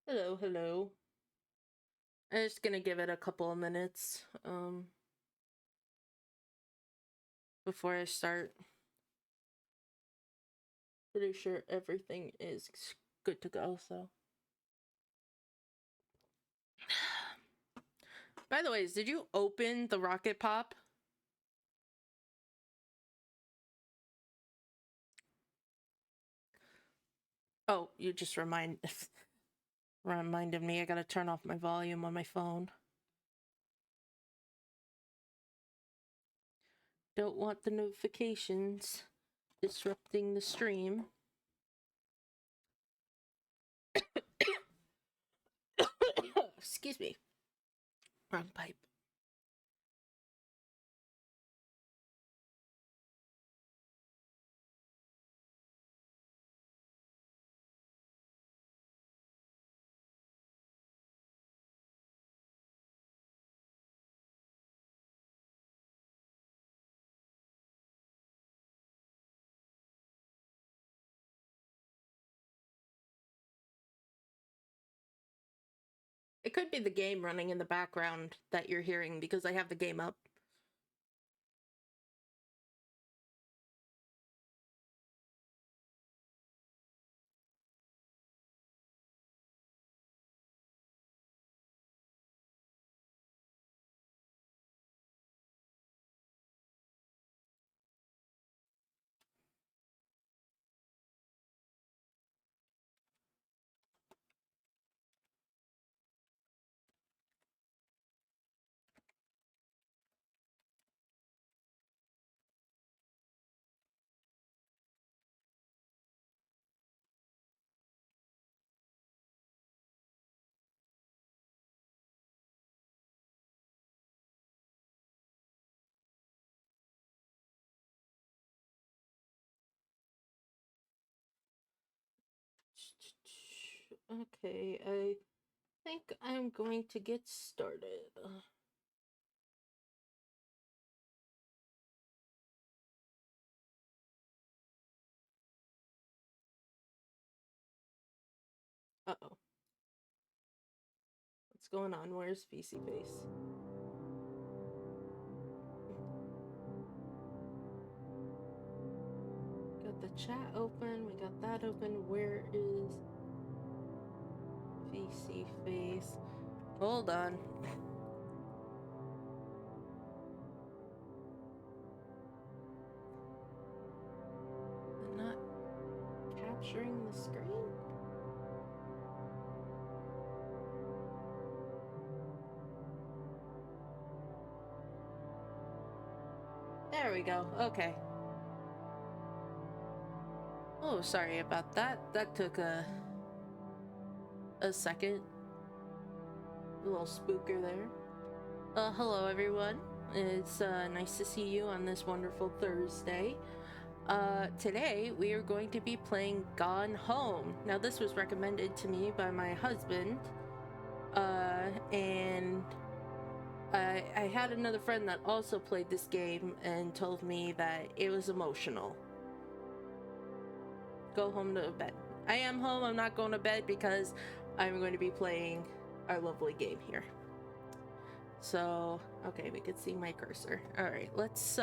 Hello, hello. I'm just gonna give it a couple of minutes before I start. Pretty sure everything is good to go, so. By the way, did you open the rocket pop? Oh, you just reminded me I gotta turn off my volume on my phone. Don't want the notifications disrupting the stream. Excuse me. Wrong pipe. It could be the game running in the background that you're hearing because I have the game up. Okay, I think I'm going to get started. Uh-oh. What's going on? Where's PC Face? Got the chat open, we got that open. Where is PC Face? Hold on. I'm not capturing the screen? There we go. Okay. Oh, sorry about that. That took a second. A little spooker there. Hello everyone. It's nice to see you on this wonderful Thursday. Today we are going to be playing Gone Home. Now this was recommended to me by my husband. And I had another friend that also played this game and told me that it was emotional. Go home to bed. I am home, I'm not going to bed because I'm going to be playing our lovely game here. So, okay, we could see my cursor. Alright, let's,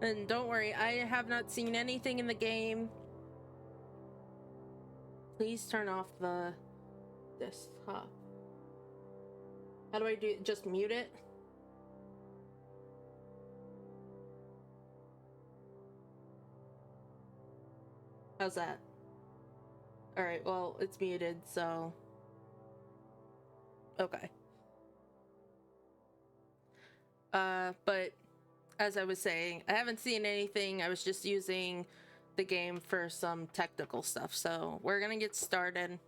and don't worry, I have not seen anything in the game. Please turn off the desktop. How do I do it? Just mute it? How's that? Alright, well, it's muted, so... Okay. But as I was saying, I haven't seen anything. I was just using the game for some technical stuff. So we're gonna get started.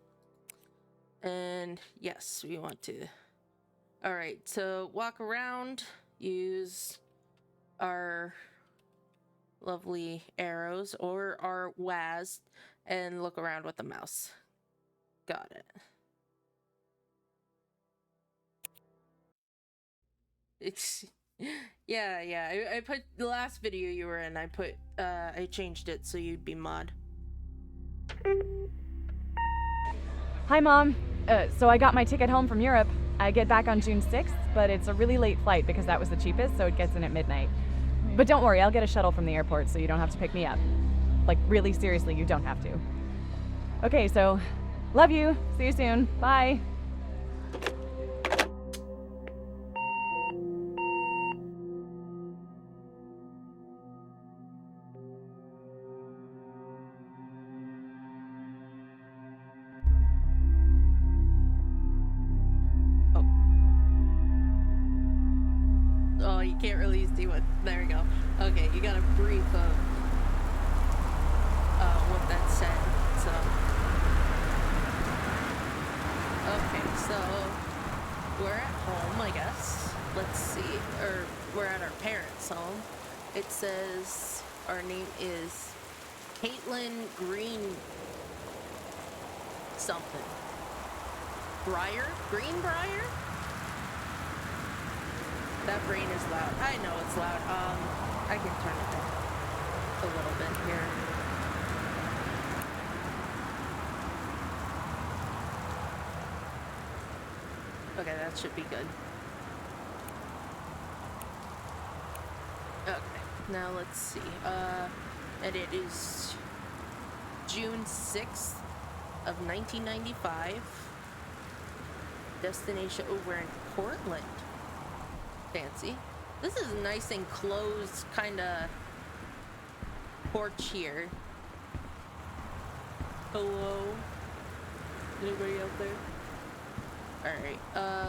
And yes, we want to. All right, so walk around, use our lovely arrows or our WAS and look around with the mouse. Got it. It's yeah. I put the last video you were in. I changed it so you'd be mod. Hi, Mom. So I got my ticket home from Europe. I get back on June 6th, but it's a really late flight because that was the cheapest, so it gets in at midnight. But don't worry, I'll get a shuttle from the airport so you don't have to pick me up. Like, really seriously, you don't have to. Okay, so love you. See you soon. Bye. Oh, you can't really see what. There we go. Okay, you got a brief of what that said. So, okay, so we're at home, I guess. Let's see, or we're at our parents' home. It says our name is Caitlin Green something. Greenbrier? That brain is loud. I know it's loud. I can turn it down a little bit here. Okay, that should be good. Okay, now let's see. And it is June 6th of 1995. Destination, oh, we're in Portland. Fancy. This is a nice enclosed kind of porch here. Hello? Anybody out there? Alright,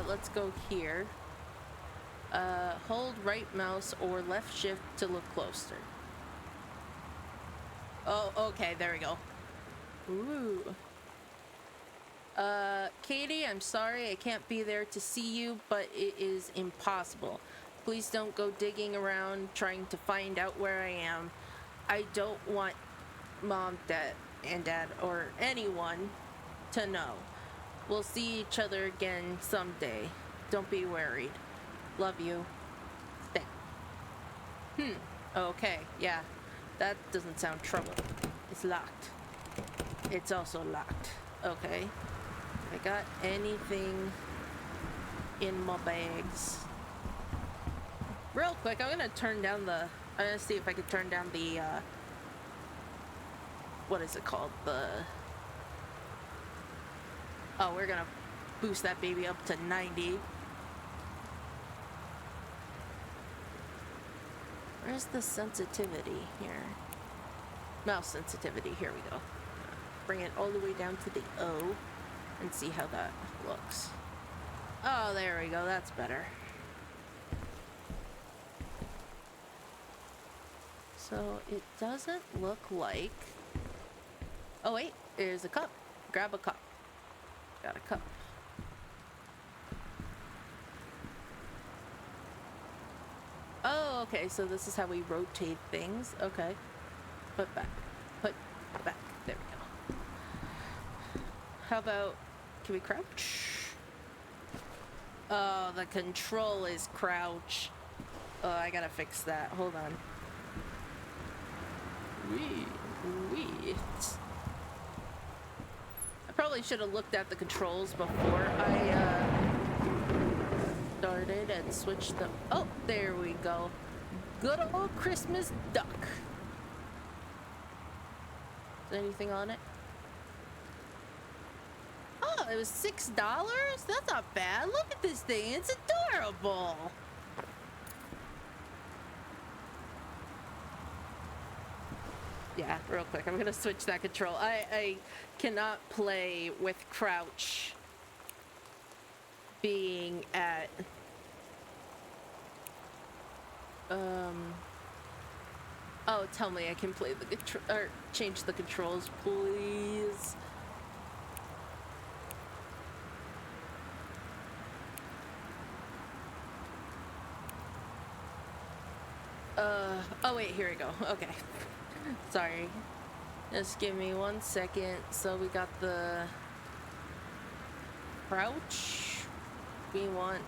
let's go here. Hold right mouse or left shift to look closer. Oh, okay, there we go. Ooh. Katie, I'm sorry I can't be there to see you, but it is impossible. Please don't go digging around trying to find out where I am. I don't want Mom, Dad, and Dad, or anyone to know. We'll see each other again someday. Don't be worried. Love you. Stay. Okay, yeah. That doesn't sound trouble. It's locked. It's also locked. Okay. I got anything in my bags? Real quick, I'm gonna see if I can turn down the, what is it called? Oh, we're gonna boost that baby up to 90. Where's the sensitivity here? Mouse sensitivity, here we go. Bring it all the way down to the O and see how that looks. Oh, there we go, that's better. So it doesn't look like... Oh wait, there's a cup. Grab a cup. Got a cup. Oh, okay, so this is how we rotate things. Okay. Put back. Put back. There we go. How about... Can we crouch? Oh, the control is crouch. Oh, I gotta fix that. Hold on. Wait. I probably should have looked at the controls before I started and switched them. Oh, there we go. Good old Christmas duck. Is there anything on it? Oh, it was $6? That's not bad. Look at this thing. It's adorable. Yeah, real quick. I'm gonna switch that control. I cannot play with crouch being at oh, tell me I can play the control or change the controls, please. Oh wait, here we go. Okay. Sorry. Just give me 1 second. So we got the crouch. We want...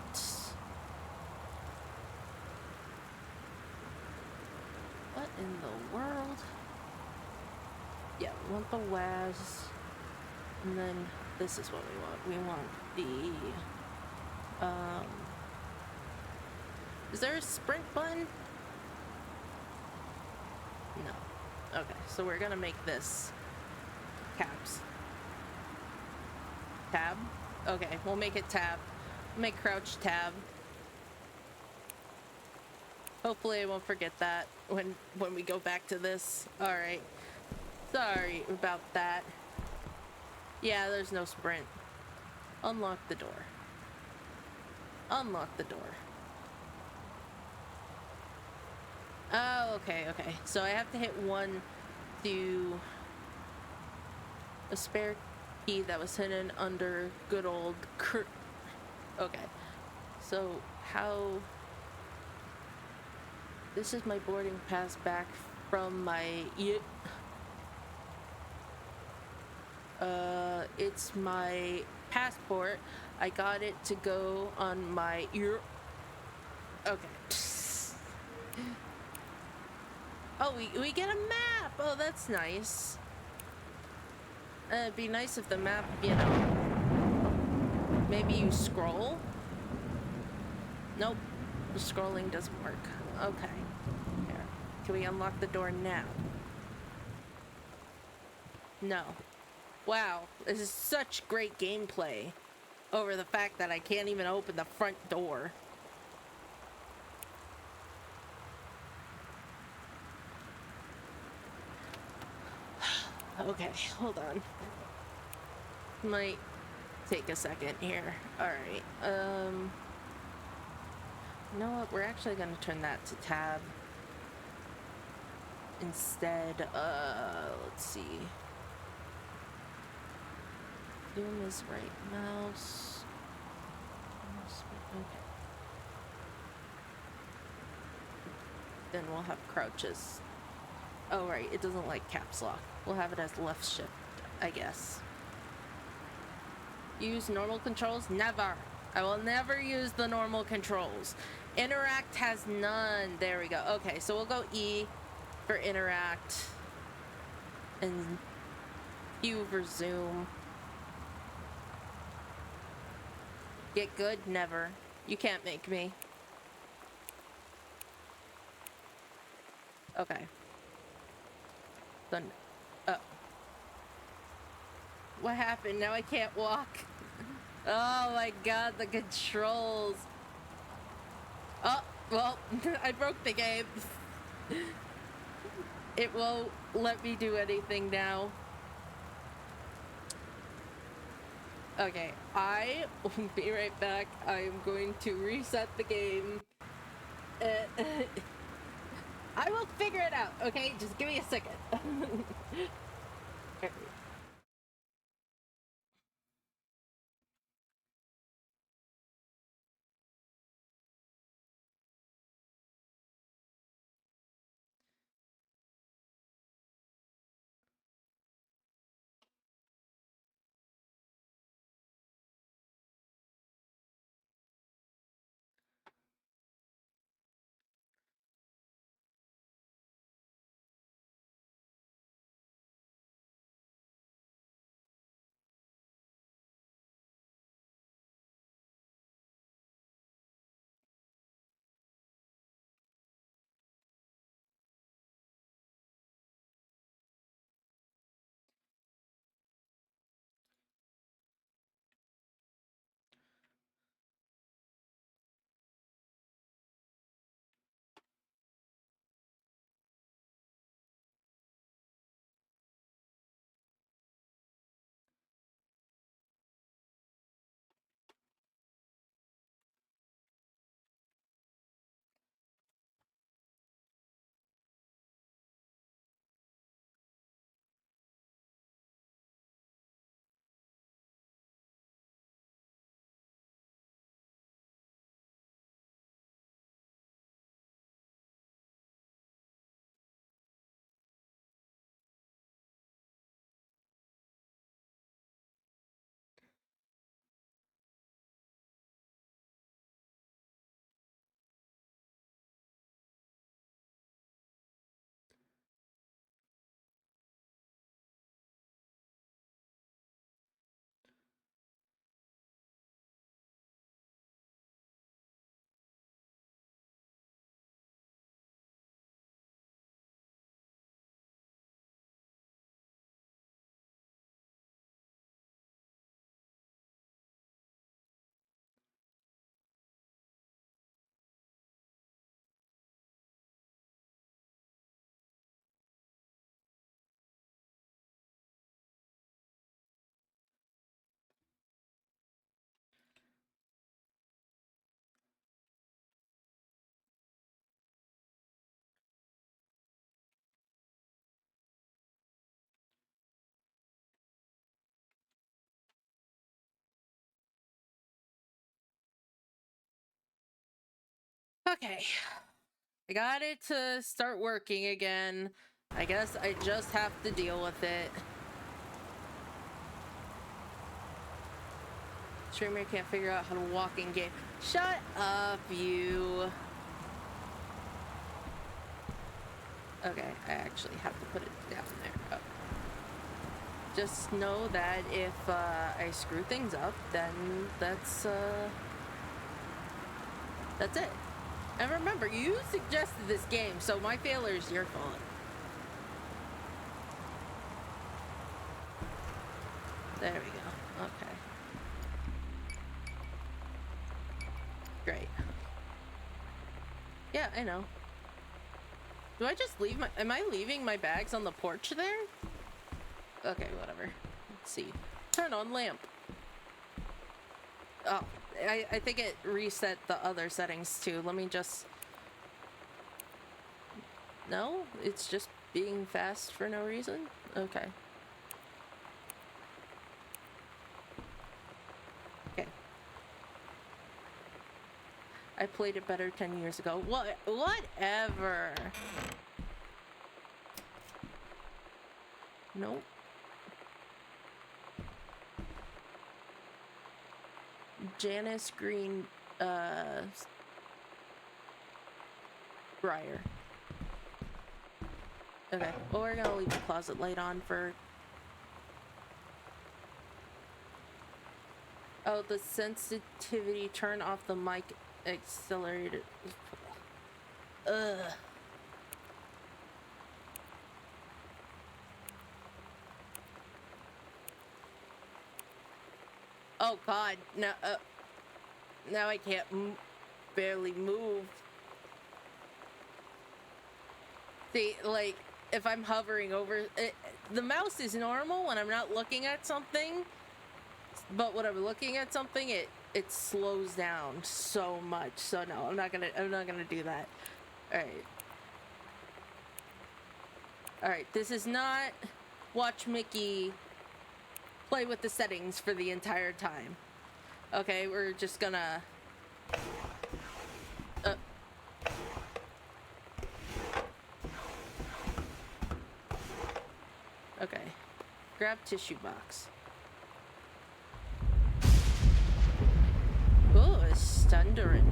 What in the world? Yeah, we want the WAS. And then this is what we want. We want the, is there a sprint button? No. Okay, so we're gonna make this caps. Tab? Okay, we'll make it tab. Make crouch tab. Hopefully I won't forget that when we go back to this. Alright. Sorry about that. Yeah, there's no sprint. Unlock the door. Unlock the door. Oh, okay, okay. So I have to hit 1 to a spare key that was hidden under good old Okay. So how... This is my boarding pass back from my... It's my passport. I got it to go on my Okay. Oh, we get a map! Oh, that's nice. It'd be nice if the map, you know... Maybe you scroll? Nope. The scrolling doesn't work. Okay. Here. Can we unlock the door now? No. Wow. This is such great gameplay over the fact that I can't even open the front door. Okay, hold on. Might take a second here. Alright, you know what? We're actually gonna turn that to tab. Instead, let's see. Doing this right mouse. Okay. Then we'll have crouches. Oh, right, it doesn't like caps lock. We'll have it as left shift, I guess. Use normal controls? Never. I will never use the normal controls. Interact has none. There we go. Okay, so we'll go E for interact. And Q for zoom. Get good? Never. You can't make me. Okay. Then, oh. What happened? Now I can't walk. Oh my god, the controls. Oh, well, I broke the game. It won't let me do anything now. Okay, I will be right back. I am going to reset the game. I will figure it out, okay? Just give me a second. Okay. I got it to start working again. I guess I just have to deal with it. Streamer can't figure out how to walk in game. Shut up, you. Okay, I actually have to put it down there. Oh. Just know that if I screw things up, then that's it. And remember, you suggested this game, so my failure is your fault. There we go. Okay. Great. Yeah, I know. Do I just leave my... Am I leaving my bags on the porch there? Okay, whatever. Let's see. Turn on lamp. Oh, I think it reset the other settings too. Let me just... No? It's just being fast for no reason? Okay. Okay. I played it better 10 years ago. What? Whatever. Nope. Janice Green, Briar. Okay, well, we're gonna leave the closet light on for... Oh, the sensitivity, turn off the mic accelerator. Ugh. Oh god, now I can't barely move. See, like, if I'm hovering over it, the mouse is normal when I'm not looking at something, but when I'm looking at something, it slows down so much. So no, I'm not gonna do that. All right, this is not watch Mickey play with the settings for the entire time. Okay, we're just gonna... Okay. Grab tissue box. Ooh, it's thundering.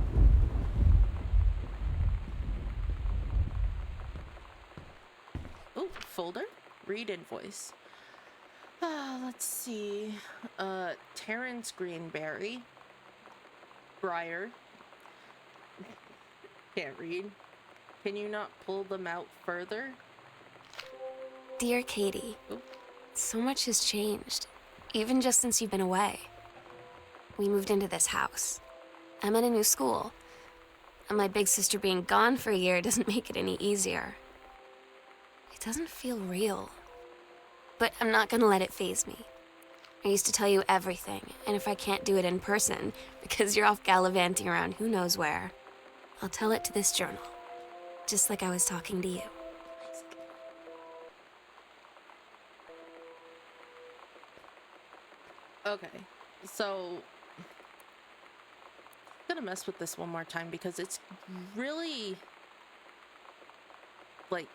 Ooh, folder? Read invoice. Let's see. Terrence Greenberry. Briar. Can't read. Can you not pull them out further? Dear Katie, so much has changed, even just since you've been away. We moved into this house. I'm in a new school, and my big sister being gone for a year doesn't make it any easier. It doesn't feel real, but I'm not gonna let it faze me. I used to tell you everything, and if I can't do it in person, because you're off gallivanting around who knows where, I'll tell it to this journal, just like I was talking to you. Okay, so I'm gonna mess with this one more time because it's really like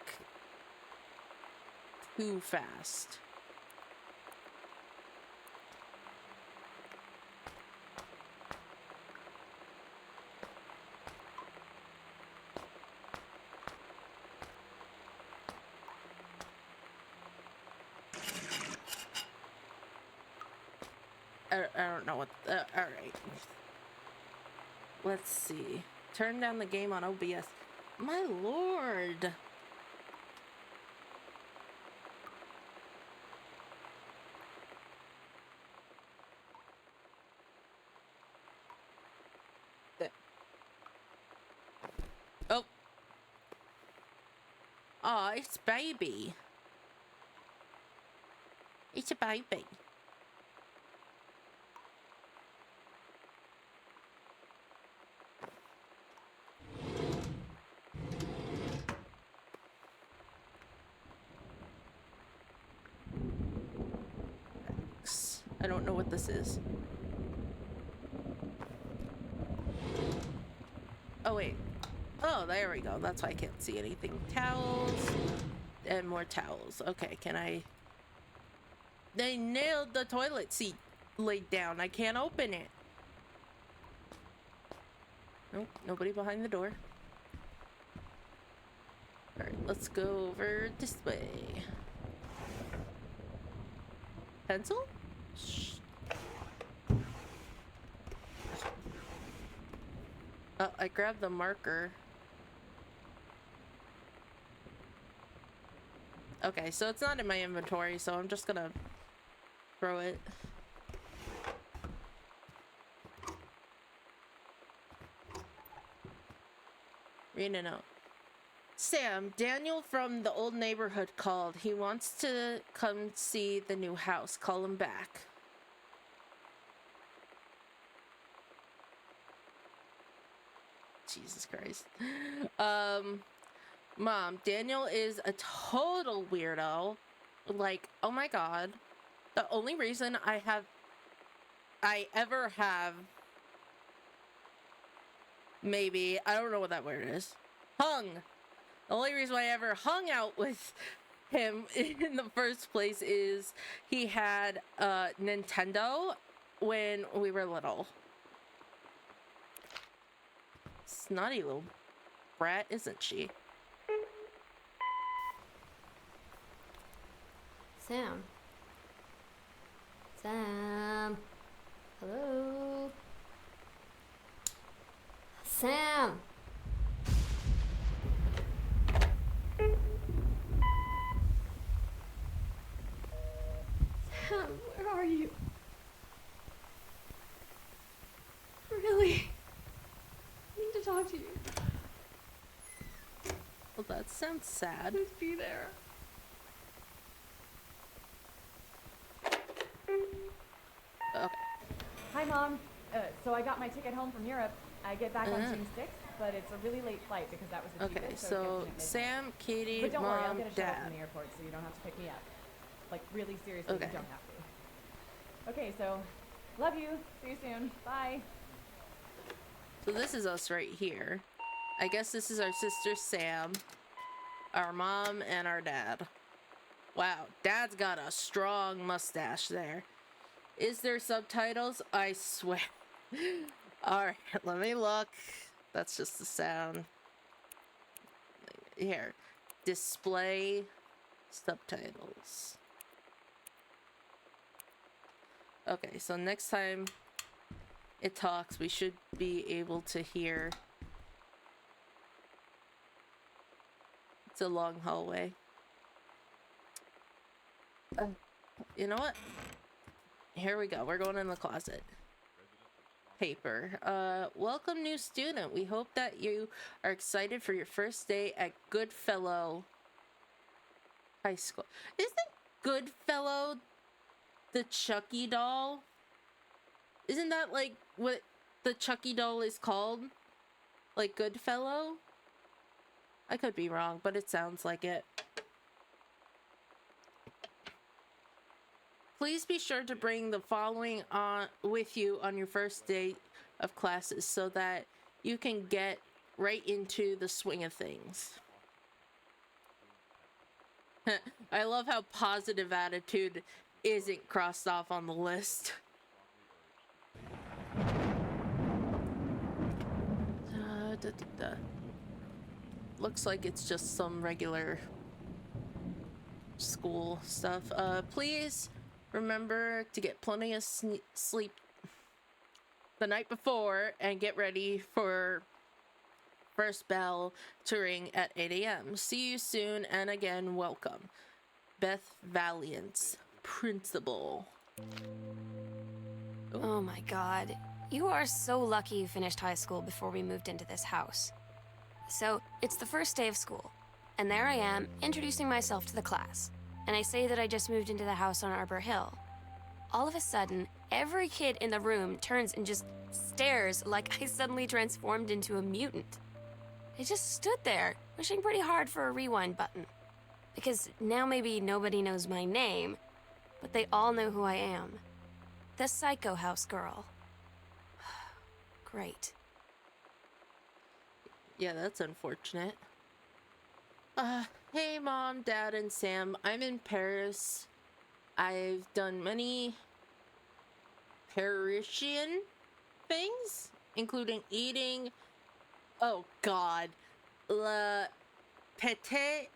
too fast. I don't know what... Alright. Let's see. Turn down the game on OBS. My lord! Oh! Aw, it's baby. It's a baby. I don't know what this is. Oh, wait. Oh, there we go. That's why I can't see anything. Towels. And more towels. Okay, can I... They nailed the toilet seat laid down. I can't open it. Nope, nobody behind the door. Alright, let's go over this way. Pencil? Shh. Oh, I grabbed the marker. Okay, so it's not in my inventory, so I'm just gonna throw it. Read a note. Sam, Daniel from the old neighborhood called. He wants to come see the new house. Call him back. Jesus Christ. Mom, Daniel is a total weirdo. Like, oh my god. The only reason I ever have, maybe, I don't know what that word is. Hung. The only reason I ever hung out with him in the first place is he had a Nintendo when we were little. Snotty little brat, isn't she? Sam. Sam. Hello. Sam. Sam, where are you? Really? I need to talk to you. Well, that sounds sad. Please be there. Okay. Hi, Mom. So I got my ticket home from Europe. I get back on June 6th, but it's a really late flight because that was the Okay, cheapest, so it gets in at midnight. Sam, Katie, But don't worry, I'll Mom, get a shuttle Dad. from the airport so you don't have to pick me up. Like, really seriously, Okay. you don't have to. Okay, so, love you. See you soon. Bye. So this is us right here. I guess this is our sister Sam, our mom, and our dad. Wow, Dad's got a strong mustache there. Is there subtitles? I swear. Alright, let me look. That's just the sound. Here. Display subtitles. Okay, so next time it talks, we should be able to hear. It's a long hallway. You know what? Here we go. We're going in the closet. Paper. Welcome, new student. We hope that you are excited for your first day at Goodfellow High School. Isn't Goodfellow the Chucky doll? Isn't that like what the Chucky doll is called? Like Goodfellow? I could be wrong, but it sounds like it. Please be sure to bring the following on with you on your first day of classes so that you can get right into the swing of things. I love how positive attitude isn't crossed off on the list. Looks like it's just some regular school stuff. Please remember to get plenty of sleep the night before and get ready for first bell to ring at 8 a.m. See you soon, and again, welcome. Beth Valiant's principal. Oh my god. You are so lucky you finished high school before we moved into this house. So, it's the first day of school, and there I am, introducing myself to the class. And I say that I just moved into the house on Arbor Hill. All of a sudden, every kid in the room turns and just stares like I suddenly transformed into a mutant. I just stood there, wishing pretty hard for a rewind button. Because now maybe nobody knows my name, but they all know who I am. The Psycho House girl. Great. Yeah, that's unfortunate. Hey Mom, Dad, and Sam. I'm in Paris. I've done many Parisian things, including eating, oh god, le petit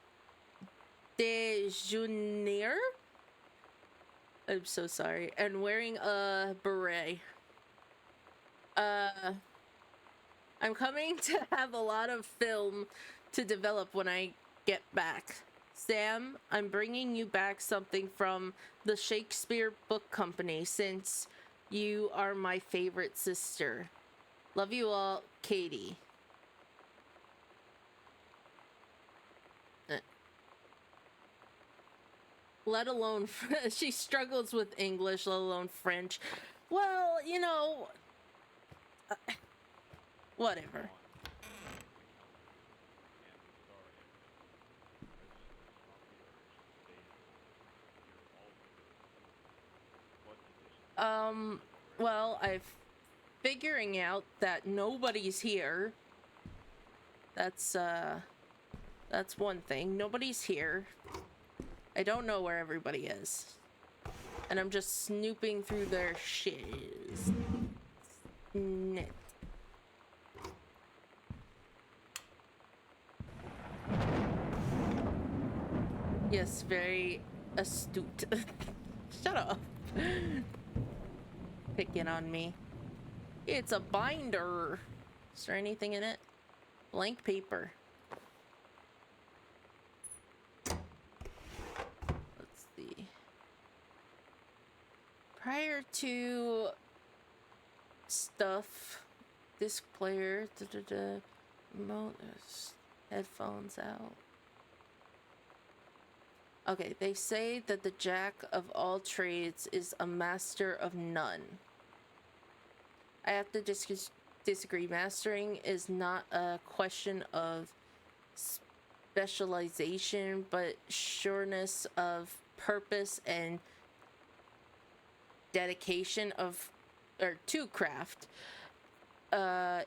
déjeuner. I'm so sorry. And wearing a beret. I'm coming to have a lot of film to develop when I get back. Sam, I'm bringing you back something from the Shakespeare Book Company since you are my favorite sister. Love you all, Katie. Let alone, she struggles with English, let alone French. Well, you know, whatever. Well, I'm figuring out that nobody's here. That's one thing. Nobody's here. I don't know where everybody is. And I'm just snooping through their shiz. Snit. Yes, very astute. Shut up. Picking on me. It's a binder. Is there anything in it? Blank paper. Let's see. Prior to stuff, disc player, remote, headphones out. Okay, they say that the jack of all trades is a master of none. I have to disagree. Mastering is not a question of specialization, but sureness of purpose and dedication to craft.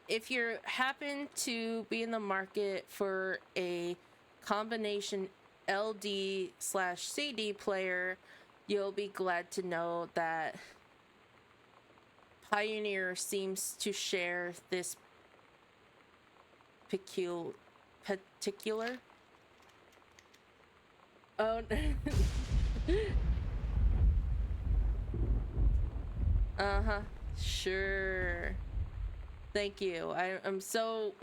If you happen to be in the market for a combination LD/CD player, you'll be glad to know that Pioneer seems to share this particular. Oh. Uh-huh. Sure. Thank you. I'm so...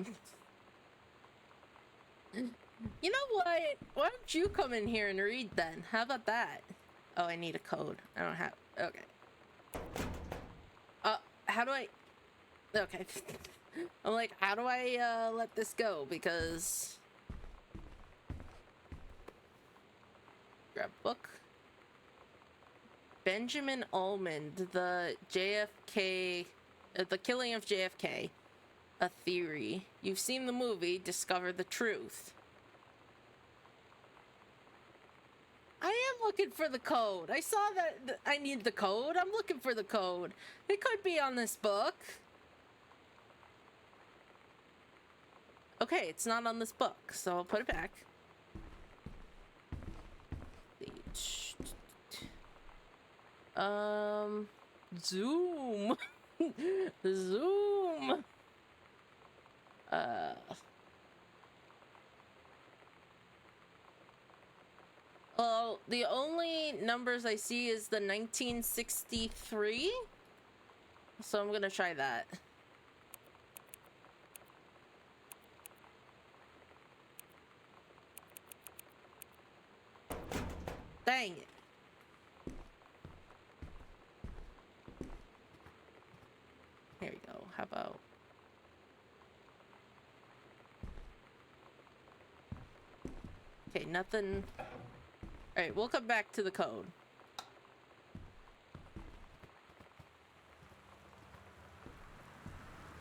You know what? Why don't you come in here and read then? How about that? Oh, I need a code. I don't have... Okay. How do I... Okay. I'm like, how do I let this go? Because... Grab book. Benjamin Almond, the JFK... the killing of JFK. A theory. You've seen the movie, discover the truth. I am looking for the code. I saw that I need the code. I'm looking for the code. It could be on this book. Okay, it's not on this book, so I'll put it back. Zoom. Zoom. Well, the only numbers I see is the 1963. So I'm gonna try that. Dang it. Here we go. How about... Okay, nothing... Alright, we'll come back to the code.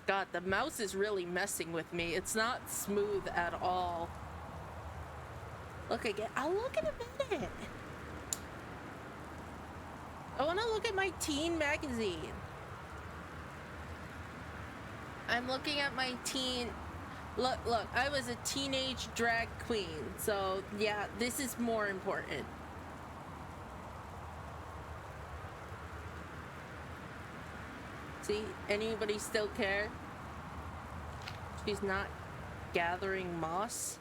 God, the mouse is really messing with me. It's not smooth at all. Look again. I'll look in a minute. I want to look at my teen magazine. I'm looking at my teen... Look, I was a teenage drag queen, so yeah, this is more important. See, anybody still care? She's not gathering moss.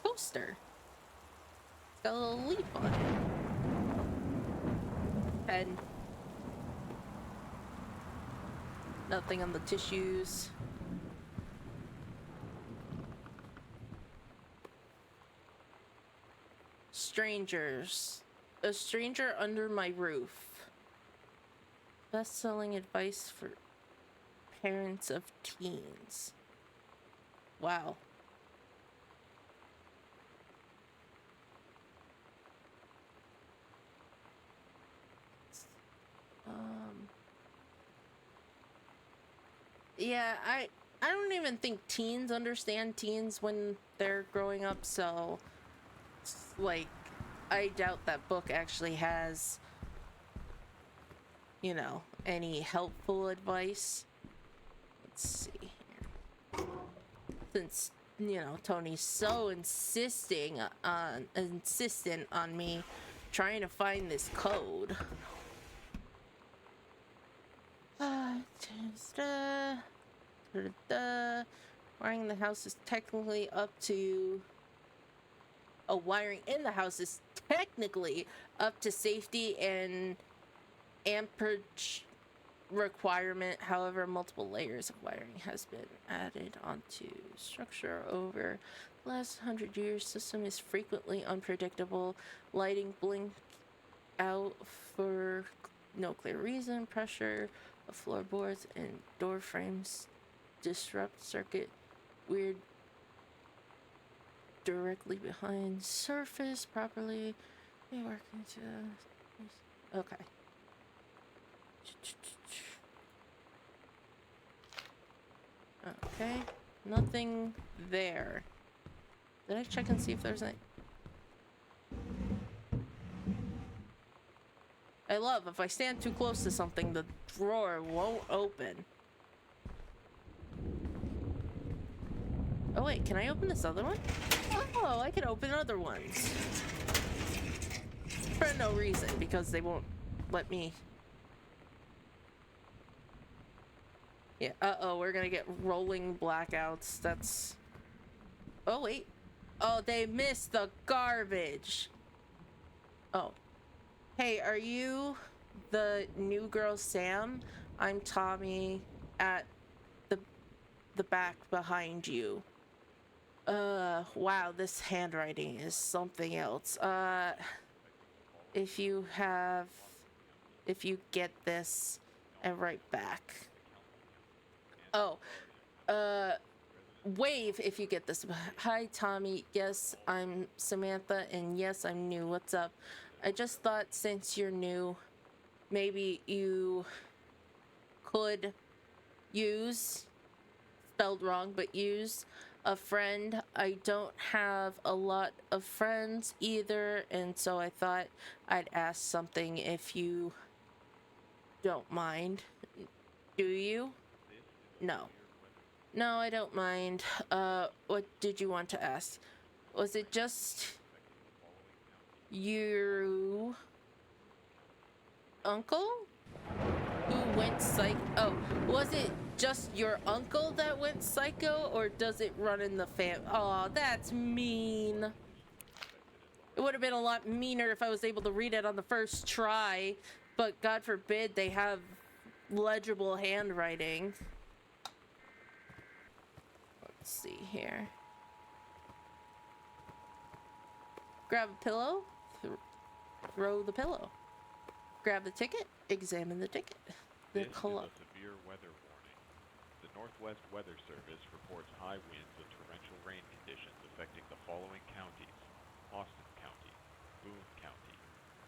Poster. It's got a little leaf on it. Pen. Nothing on the tissues. Strangers. A stranger under my roof. Best-selling advice for parents of teens. Wow. Yeah, I don't even think teens understand teens when they're growing up, so like I doubt that book actually has, you know, any helpful advice. Let's see here. Since, you know, Tony's so insistent on me trying to find this code. Wiring in the house is technically up to wiring in the house is technically up to safety and amperage requirement. However, multiple layers of wiring has been added onto structure over the last 100 years. System is frequently unpredictable. Lighting blink out for no clear reason. Pressure of floorboards and door frames disrupt circuit. Weird directly behind surface properly. We work into okay. Okay, nothing there. Did I check and see if there's any? I love if I stand too close to something, the drawer won't open. Oh wait, can I open this other one? Oh, I can open other ones. For no reason, because they won't let me. Yeah, uh-oh, we're gonna get rolling blackouts. That's... Oh, wait. Oh, they missed the garbage. Oh. Hey, are you the new girl Sam? I'm Tommy at the back behind you. Wow, this handwriting is something else. If you get this and write back. Oh, wave if you get this. Hi, Tommy. Yes, I'm Samantha, and yes, I'm new. What's up? I just thought since you're new, maybe you could use, spelled wrong, but use a friend. I don't have a lot of friends either, and so I thought I'd ask something if you don't mind. Do you? No. No, I don't mind. What did you want to ask? Was it just your uncle who went psycho? Oh, was it just your uncle that went psycho, or does it run in the fam? Oh, that's mean. It would have been a lot meaner if I was able to read it on the first try, but God forbid they have legible handwriting. Let's see here. Grab a pillow, throw the pillow. Grab the ticket, examine the ticket. This is a severe weather warning. The Northwest Weather Service reports high winds and torrential rain conditions affecting the following counties: Austin County, Boone County,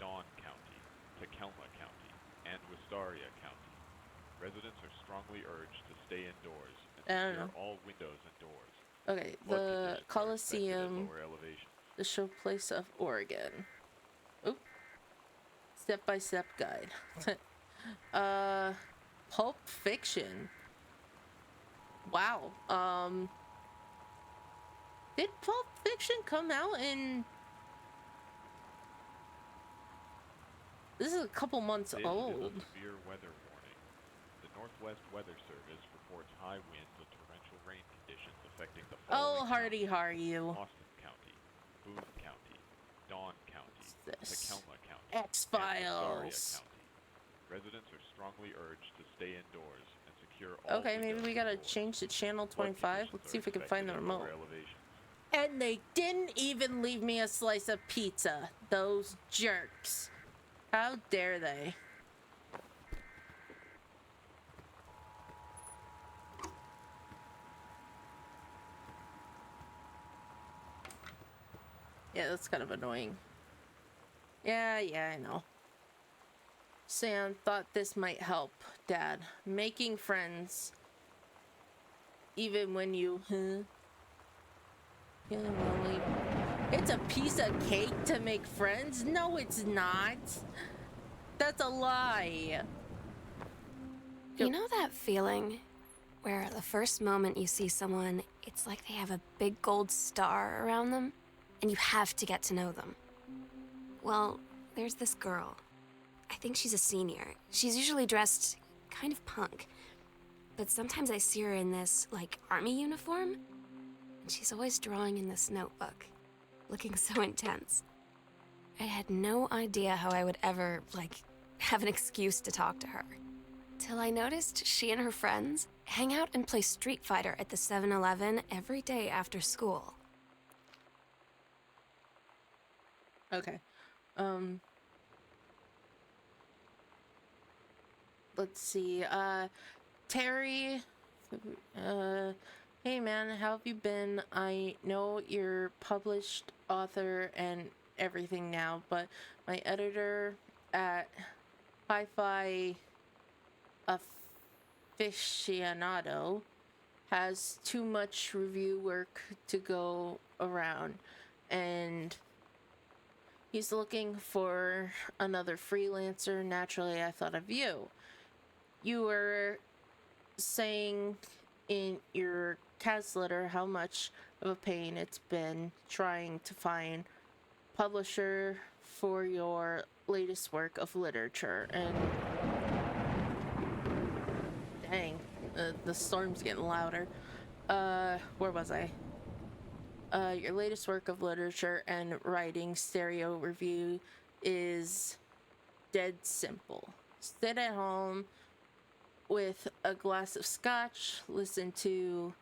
Dawn County, Tacoma County, and Wistaria County. Residents are strongly urged to stay indoors and secure all windows and doors. Okay, the Coliseum, the showplace of Oregon. Oop. Step-by-step guide. Pulp Fiction. Wow. Did Pulp Fiction come out in... This is a couple months This old. is a severe weather warning. The Northwest Weather Service reports high winds and torrential rain conditions affecting the Oh, following hardy counties: har you. Austin County, Boone County, Dawn County, What's this? Tacoma County, and Azaria X-Files. County. Residents are strongly urged to stay indoors and secure all Okay, maybe windows we and gotta doors. change to channel Flood 25. conditions Let's see are if we can expected find the at remote. lower elevations. And they didn't even leave me a slice of pizza. Those jerks. How dare they? Yeah, that's kind of annoying. Yeah, I know. Sam thought this might help, Dad. Making friends. Even when you... Feeling lonely. It's a piece of cake to make friends? No, it's not. That's a lie. You know that feeling where the first moment you see someone, it's like they have a big gold star around them, and you have to get to know them? Well, there's this girl. I think she's a senior. She's usually dressed kind of punk, but sometimes I see her in this, like, army uniform, and she's always drawing in this notebook, looking so intense. I had no idea how I would ever, like, have an excuse to talk to her. Till I noticed she and her friends hang out and play Street Fighter at the 7-Eleven every day after school. Okay. Let's see. Terry. Hey man, how have you been? I know you're published author and everything now, but my editor at Hi-Fi Aficionado has too much review work to go around, and he's looking for another freelancer. Naturally, I thought of you. You were saying in your Kaz letter how much of a pain it's been trying to find publisher for your latest work of literature. And dang, the storm's getting louder. Where was I? Your latest work of literature and writing stereo review is dead simple. Sit at home with a glass of scotch, listen to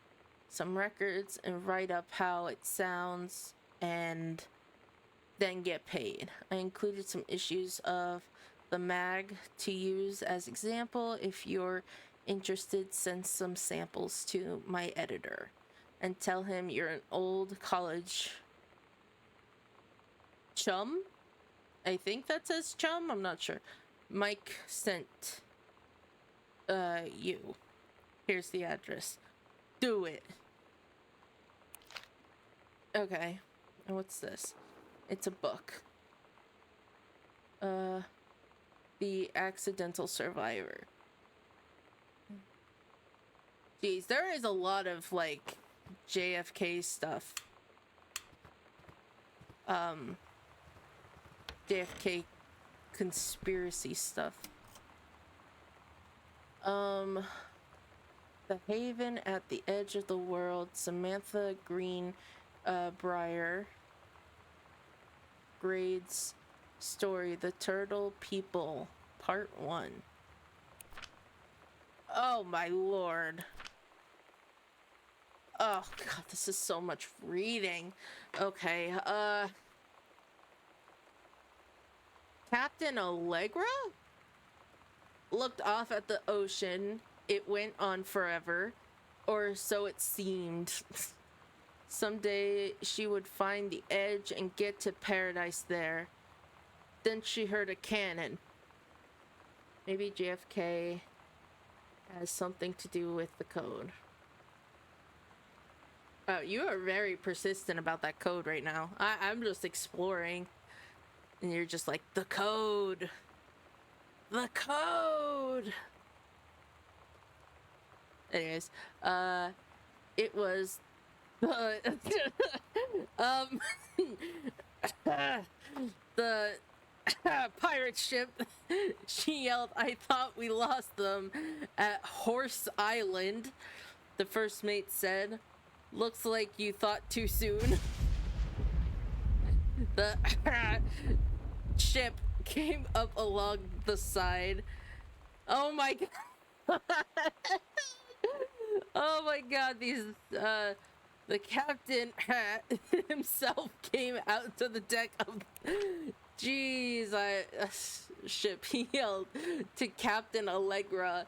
some records, and write up how it sounds, and then get paid. I included some issues of the mag to use as example. If you're interested, send some samples to my editor and tell him you're an old college chum. I think that says chum, I'm not sure. Mike sent you. Here's the address. Do it. Okay. And what's this? It's a book. The Accidental Survivor. Jeez, there is a lot of, like, JFK stuff. JFK conspiracy stuff. The Haven at the Edge of the World, Samantha Green Briar Grade's story, The Turtle People, Part 1. Oh my lord. Oh god, this is so much reading. Okay, Captain Allegra looked off at the ocean. It went on forever, or so it seemed. Someday she would find the edge and get to paradise there. Then she heard a cannon. Maybe JFK has something to do with the code. Oh, you are very persistent about that code right now. I'm just exploring. And you're just like, the code. The code. Anyways, it was um the pirate ship. She yelled, "I thought we lost them at Horse Island." The first mate said, "Looks like you thought too soon." The ship came up along the side. Oh my god. Oh my god, these the captain himself came out to the deck of jeez, ship. He yelled to Captain Allegra,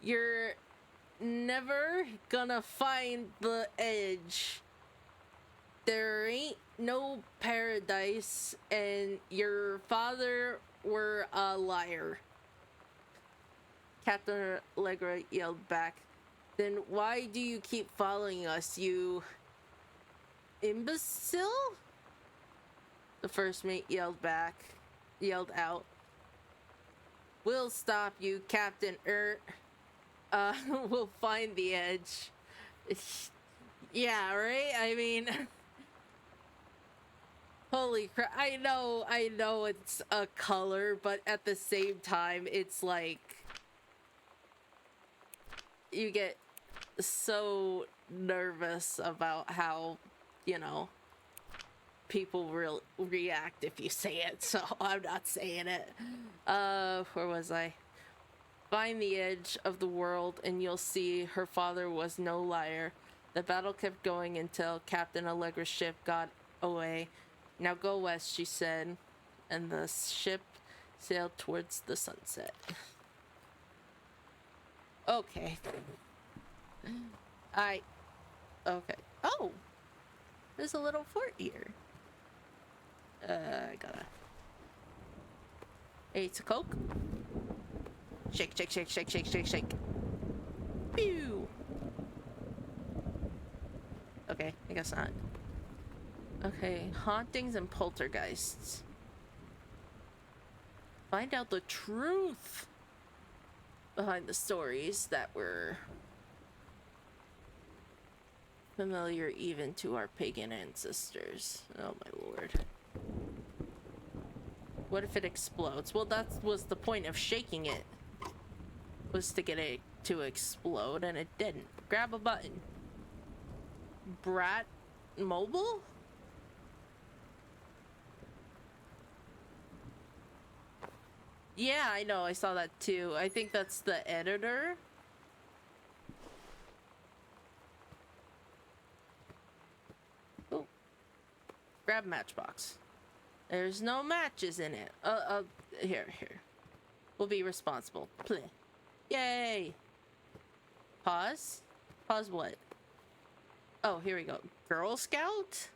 you're never gonna find the edge. There ain't no paradise, and your father were a liar." Captain Allegra yelled back, "Then why do you keep following us, you imbecile?" The first mate yelled out, "We'll stop you, Captain we'll find the edge." Yeah, right? I mean, holy crap. I know it's a color, but at the same time, it's like, you get so nervous about how, people will react if you say it, so I'm not saying it. Where was I? "Find the edge of the world and you'll see her father was no liar." The battle kept going until Captain Allegra's ship got away. "Now go west," she said, and the ship sailed towards the sunset. Okay. Okay. Oh! There's a little fort here. I gotta... Hey, it's a Coke. Shake, shake, shake, shake, shake, shake, shake. Pew! Okay, I guess not. Okay, hauntings and poltergeists. Find out the truth behind the stories that were familiar even to our pagan ancestors. Oh my lord. What if it explodes? Well, that was the point of shaking it, was to get it to explode, and it didn't. Grab a button. Brat Mobile? Yeah, I know, I saw that too. I think that's the editor. Oh. Grab matchbox. There's no matches in it. Here. We'll be responsible. Play. Yay! Pause? Pause what? Oh, here we go. Girl Scout?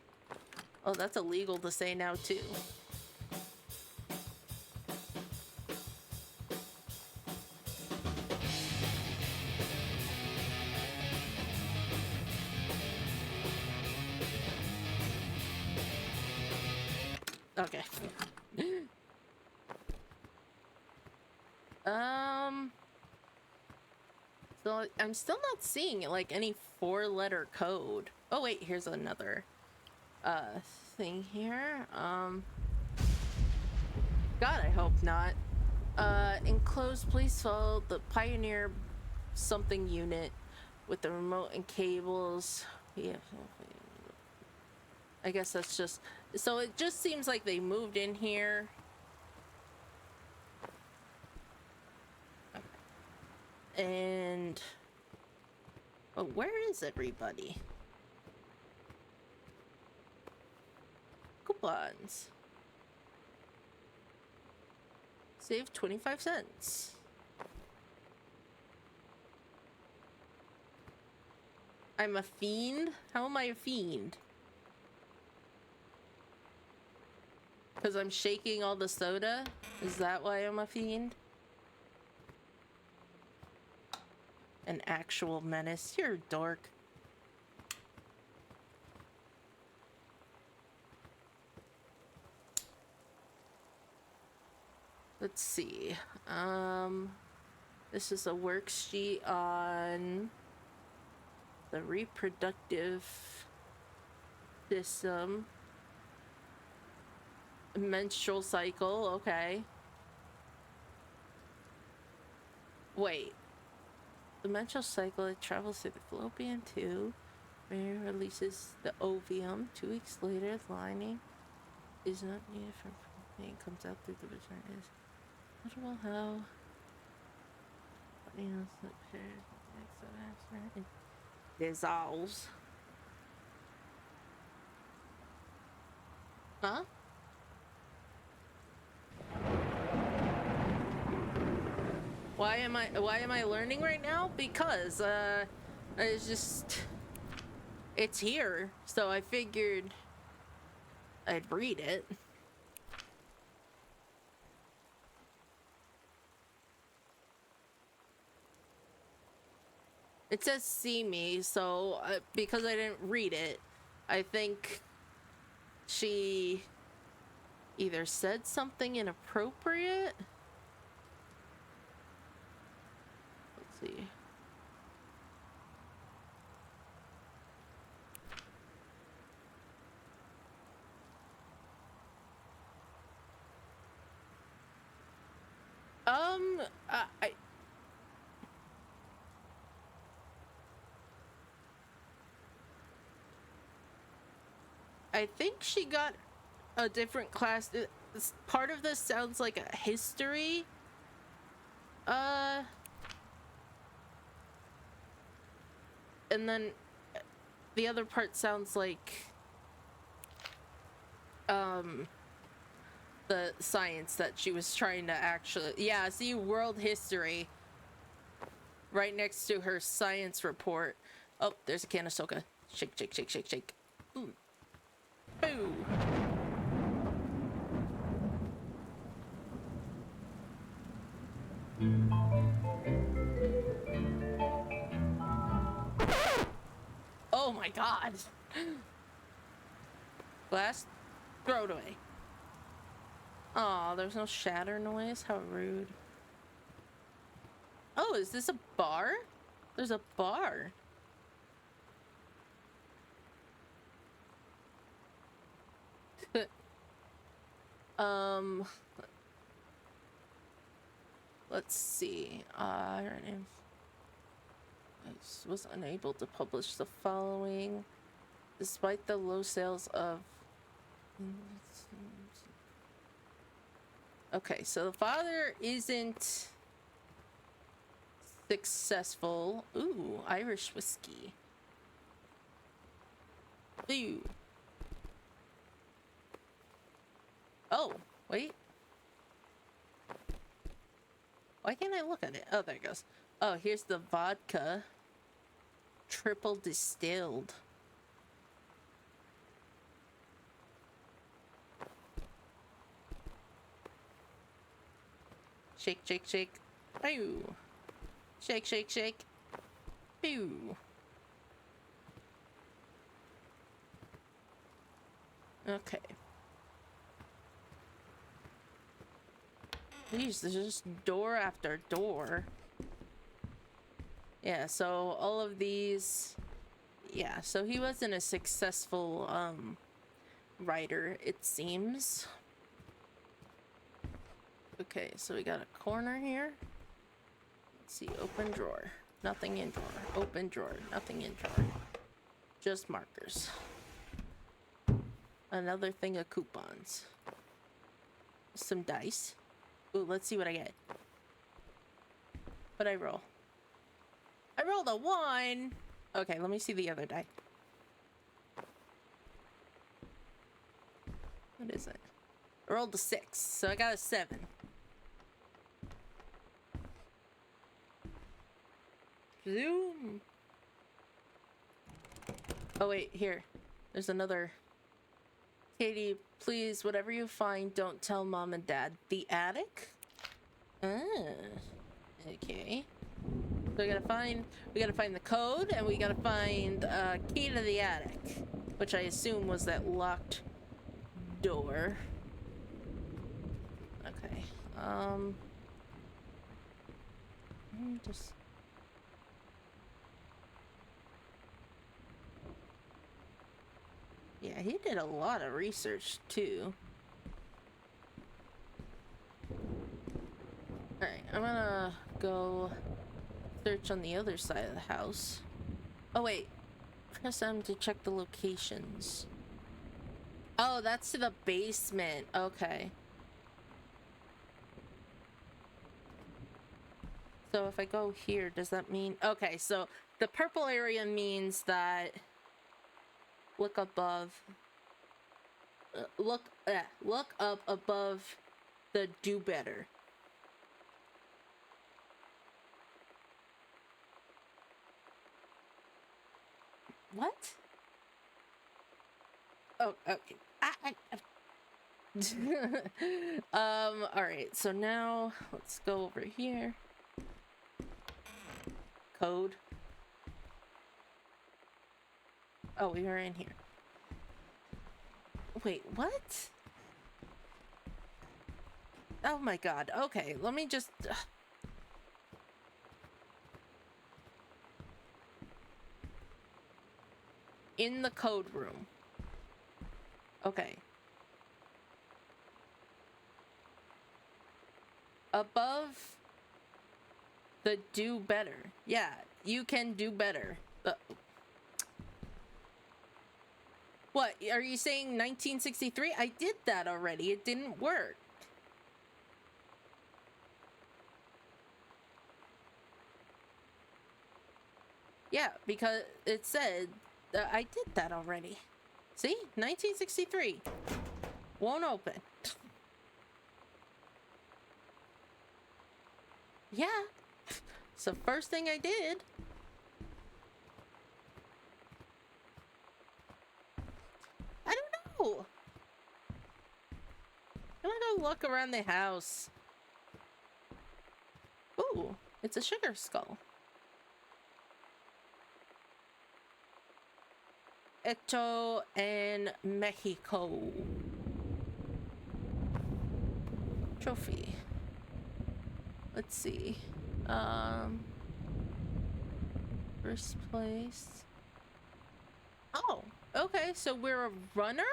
Oh, that's illegal to say now, too. Okay. So I'm still not seeing like any 4-letter code. Oh wait, here's another thing here. God, I hope not. Enclosed, please follow the Pioneer something unit with the remote and cables. Yeah. I guess that's just, so it just seems like they moved in here. And oh, where is everybody? Coupons. Save 25 cents. I'm a fiend? How am I a fiend? Because I'm shaking all the soda? Is that why I'm a fiend? An actual menace. You're a dork. Let's see. This is a worksheet on the reproductive system. Menstrual cycle, okay. Wait. The menstrual cycle, it travels through the fallopian tube, where it releases the ovum. 2 weeks later, the lining is not needed for it comes out through the vagina. Is notable how dissolves. Huh? Why am I learning right now? Because it's just it's here, so I figured I'd read it. It says see me, so because I didn't read it, I think she either said something inappropriate. Let's see. I think she got a different class. Part of this sounds like a history. And then the other part sounds like the science that she was trying to actually, yeah, see, world history right next to her science report. Oh, there's a can of soda. Shake, shake, shake, shake, shake. Ooh. Boo. Oh my god. Glass, throw it away. Aw, there's no shatter noise. How rude. Oh, is this a bar? There's a bar. Let's see. Her name was unable to publish the following despite the low sales of. Okay, so the father isn't successful. Ooh, Irish whiskey. Ooh. Oh, wait. Why can't I look at it? Oh, there it goes. Oh, here's the vodka. Triple distilled. Shake, shake, shake. Boo. Shake, shake, shake. Boo. Okay. Jeez, there's just door after door. Yeah, so all of these... Yeah, so he wasn't a successful, writer, it seems. Okay, so we got a corner here. Let's see, open drawer. Nothing in drawer. Open drawer. Nothing in drawer. Just markers. Another thing of coupons. Some dice. Ooh, let's see what I get. What'd I roll? I rolled a 1! Okay, let me see the other die. What is it? I rolled a 6, so I got a 7. Zoom! Oh wait, here. There's another... Katie, please, whatever you find, don't tell Mom and Dad. The attic? Okay. So we gotta find the code, and we gotta find a key to the attic, which I assume was that locked door. Okay. let me just... Yeah, he did a lot of research too. Alright, I'm gonna go search on the other side of the house. Oh wait, press M to check the locations. Oh, that's to the basement. Okay. So if I go here, does that mean... Okay, so the purple area means that... Look above... look up above the do better. What? Oh, okay. All right. So now let's go over here. Code. Oh, we are in here. Wait, what? Oh my god. Okay, let me just... In the code room. Okay. Above the do better. Yeah, you can do better. What? Are you saying 1963? I did that already. It didn't work. Yeah, because it said that I did that already. See? 1963. Won't open. Yeah. It's the first thing I did. I don't know. I'm gonna go look around the house. Ooh, it's a sugar skull. Hecho en Mexico. Trophy. Let's see. First place. Oh, okay, so we're a runner?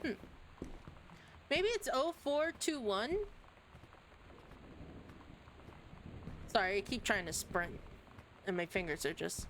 Maybe it's 0421? Sorry, I keep trying to sprint. And my fingers are just...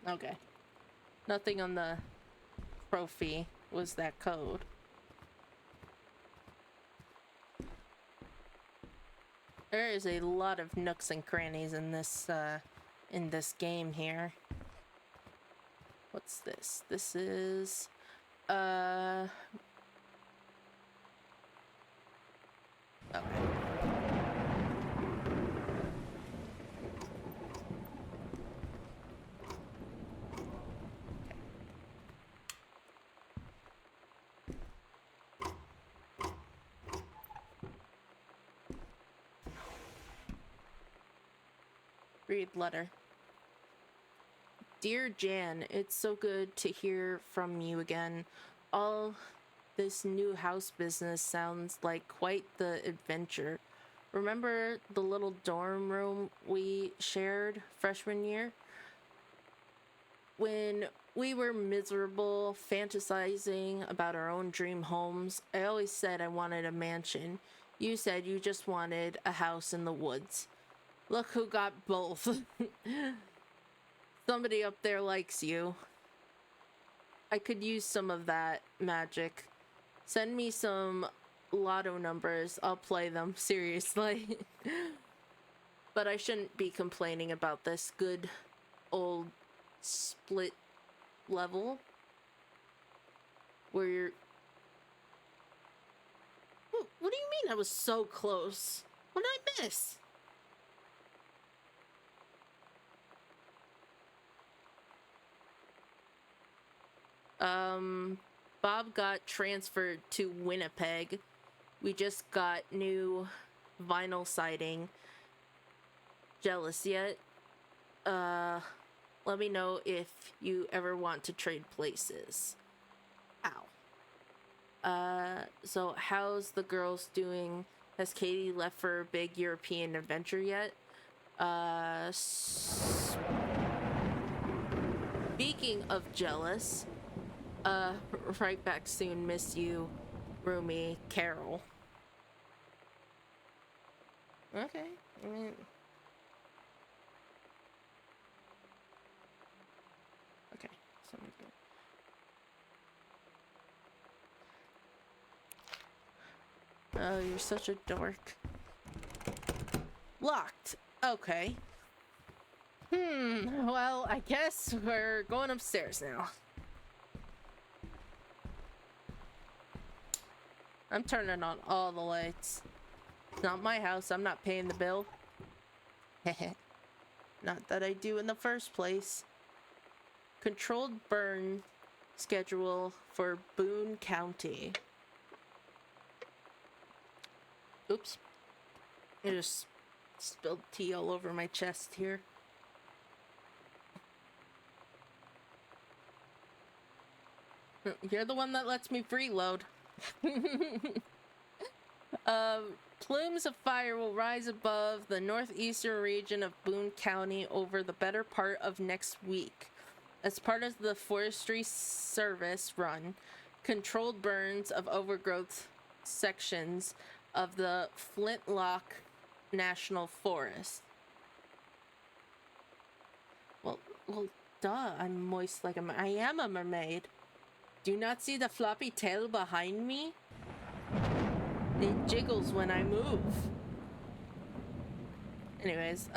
Okay. Nothing on the trophy was that code. There is a lot of nooks and crannies in this game here. What's this? This is okay. Read letter. Dear Jan, it's so good to hear from you again. All this new house business sounds like quite the adventure. Remember the little dorm room we shared freshman year? When we were miserable, fantasizing about our own dream homes, I always said I wanted a mansion. You said you just wanted a house in the woods. Look who got both. Somebody up there likes you. I could use some of that magic. Send me some lotto numbers. I'll play them, seriously. But I shouldn't be complaining about this good old split level. Where you're... What do you mean I was so close? What did I miss? Bob got transferred to Winnipeg. We just got new vinyl siding. Jealous yet? Let me know if you ever want to trade places. Ow. So how's the girls doing? Has Katie left for a big European adventure yet? Speaking of jealous, right back soon. Miss you, Rumi, Carol. Okay, I mean... Okay, so I'm good. Oh, you're such a dork. Locked. Okay. Well, I guess we're going upstairs now. I'm turning on all the lights. It's not my house. I'm not paying the bill. Heh. Not that I do in the first place. Controlled burn schedule for Boone County. Oops. I just spilled tea all over my chest here. You're the one that lets me freeload. Plumes of fire will rise above the northeastern region of Boone County over the better part of next week. As part of the Forestry Service run, controlled burns of overgrowth sections of the Flintlock National Forest. Well, duh, I'm moist like I am a mermaid. Do you not see the floppy tail behind me? It jiggles when I move. Anyways,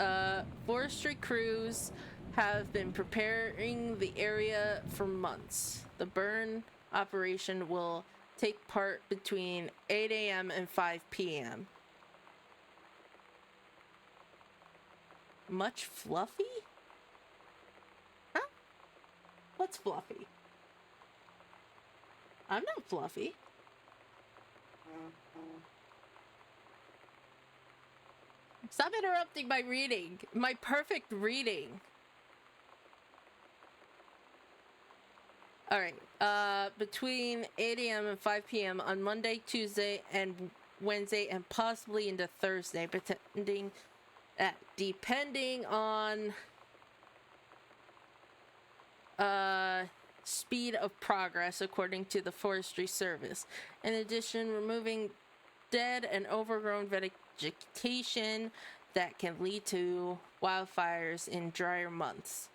forestry crews have been preparing the area for months. The burn operation will take part between 8 a.m. and 5 p.m. Much fluffy? Huh? What's fluffy? I'm not fluffy. Stop interrupting my reading. My perfect reading. Alright. Between 8 a.m. and 5 p.m. on Monday, Tuesday, and Wednesday, and possibly into Thursday, depending on speed of progress according to the Forestry Service. In addition, removing dead and overgrown vegetation that can lead to wildfires in drier months.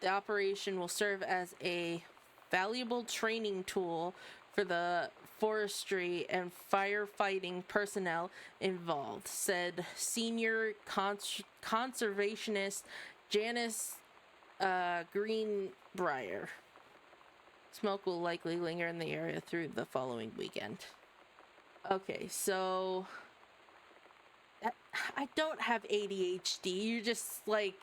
The operation will serve as a valuable training tool for the forestry and firefighting personnel involved, said senior conservationist Janice Greenbrier. Smoke will likely linger in the area through the following weekend. Okay, so I don't have ADHD. You're just like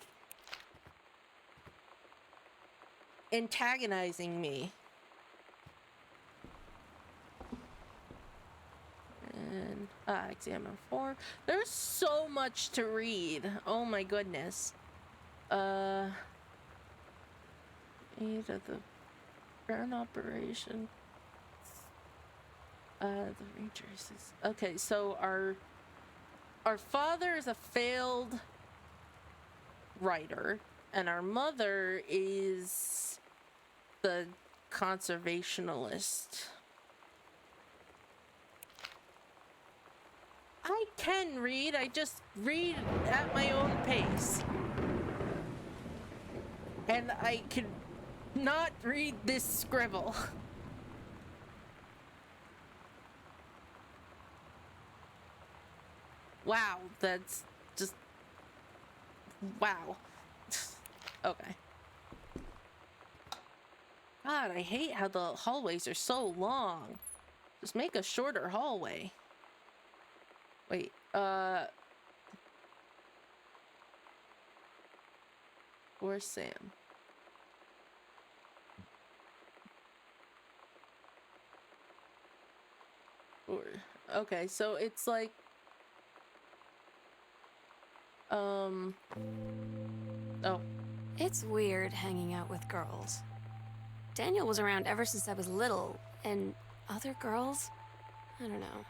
antagonizing me. And examine 4. There's so much to read. Oh my goodness. Aid of the burn operation. The Rangers is okay. So our father is a failed writer, and our mother is the conservationalist. I can read. I just read at my own pace, and I could not read this scribble. Wow, that's just... wow. Okay. God, I hate how the hallways are so long. Just make a shorter hallway. Wait, where's Sam? Okay, so it's like, oh, It's weird hanging out with girls. Daniel was around ever since I was little, and other girls? I don't know.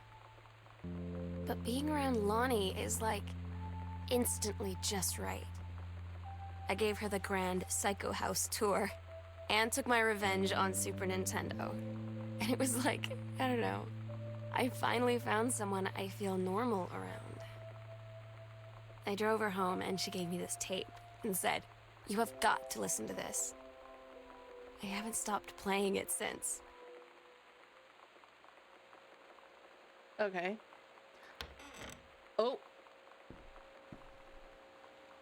But being around Lonnie is like instantly just right. I gave her the grand Psycho House tour and took my revenge on Super Nintendo. And it was like, I don't know, I finally found someone I feel normal around. I drove her home and she gave me this tape and said, "You have got to listen to this." I haven't stopped playing it since. okay. Oh.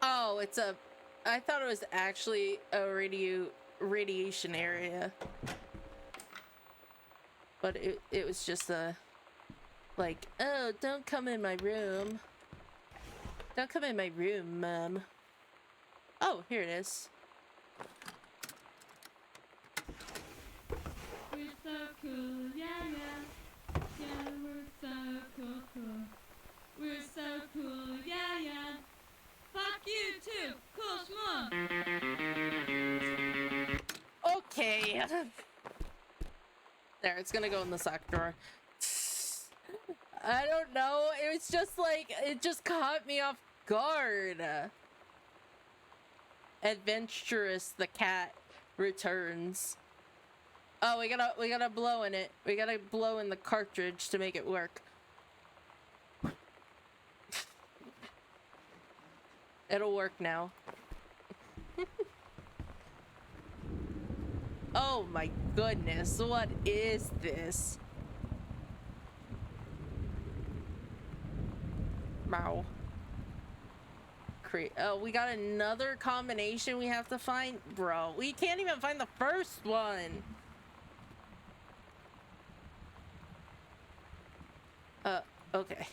Oh, it's a... I thought it was actually a radiation area. But it was just a... like, oh, don't come in my room. Don't come in my room, Mom. Oh, here it is. We're so cool, yeah, yeah. Yeah, we're so cool, cool. We're so cool, yeah, yeah. Fuck you too, cool schmuck. Okay. There, it's gonna go in the sock drawer. I don't know. It was just like, it just caught me off guard. Adventurous the cat returns. Oh, we gotta blow in it. We gotta blow in the cartridge to make it work. It'll work now. Oh my goodness, what is this? Wow. Oh, we got another combination we have to find? Bro, we can't even find the first one. Okay.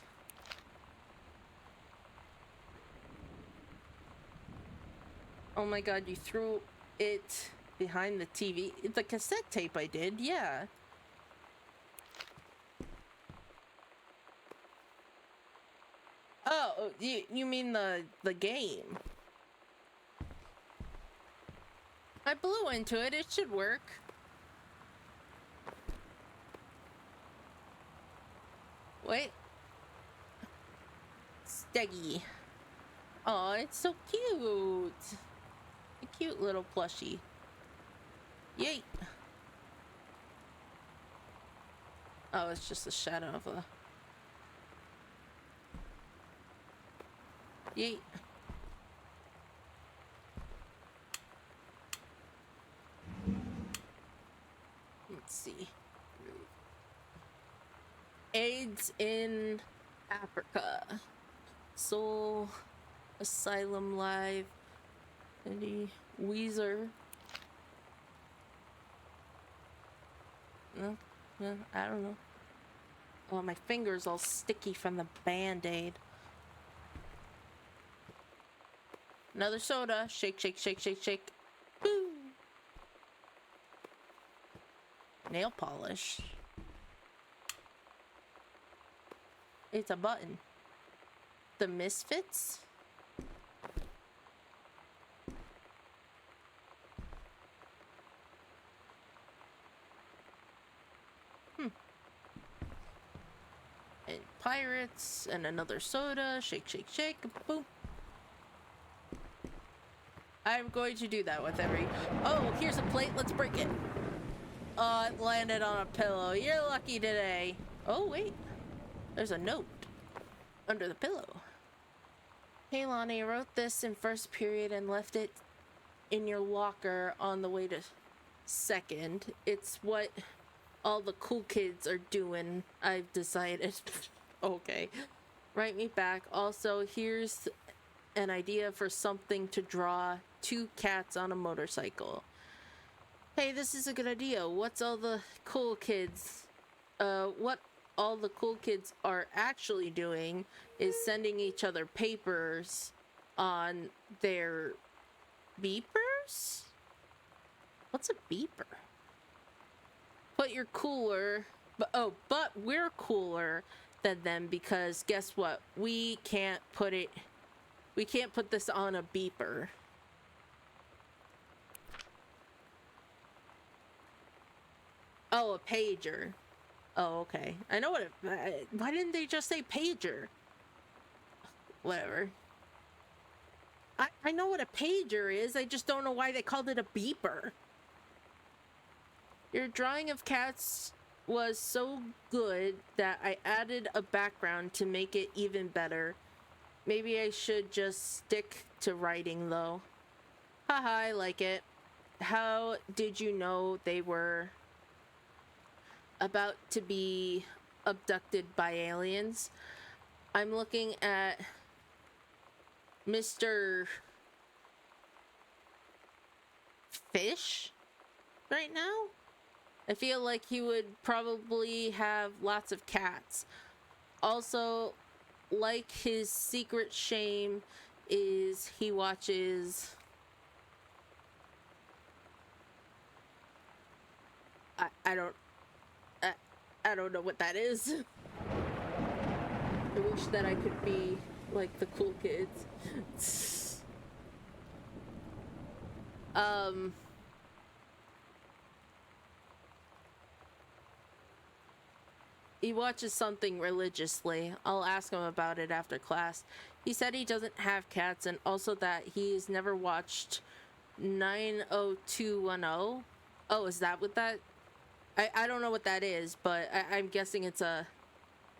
Oh my god, you threw it behind the TV. The cassette tape I did, yeah. Oh, you mean the game? I blew into it. It should work. Wait. Steggy. Oh, it's so cute. A cute little plushie. Yay. Oh, it's just a shadow of a... Yeet. Let's see. AIDS in Africa. Soul Asylum Live. Eddie Weezer. No, I don't know. Oh, my finger's all sticky from the band-aid. Another soda. Shake, shake, shake, shake, shake. Boo! Nail polish. It's a button. The Misfits? And pirates, and another soda. Shake, shake, shake. Boom. I'm going to do that with every... Oh, here's a plate. Let's break it. Oh, it landed on a pillow. You're lucky today. Oh, wait. There's a note under the pillow. Hey, Lonnie, I wrote this in first period and left it in your locker on the way to second. It's what all the cool kids are doing, I've decided. Okay. Write me back. Also, here's an idea for something to draw. 2 cats on a motorcycle. Hey, this is a good idea. What's all the cool kids? What all the cool kids are actually doing is sending each other papers on their beepers? What's a beeper? But you're cooler. But we're cooler than them because guess what? We can't put this on a beeper. Oh, a pager. Oh, okay. I know what why didn't they just say pager? Whatever. I know what a pager is. I just don't know why they called it a beeper. Your drawing of cats was so good that I added a background to make it even better. Maybe I should just stick to writing though. Haha, I like it. How did you know they were about to be abducted by aliens? I'm looking at Mr. Fish right now. I feel like he would probably have lots of cats. Also, like his secret shame is he watches I don't know what that is. I wish that I could be like the cool kids. He watches something religiously. I'll ask him about it after class. He said he doesn't have cats and also that he's never watched 90210. Oh, is that what that? I don't know what that is, but I'm guessing it's a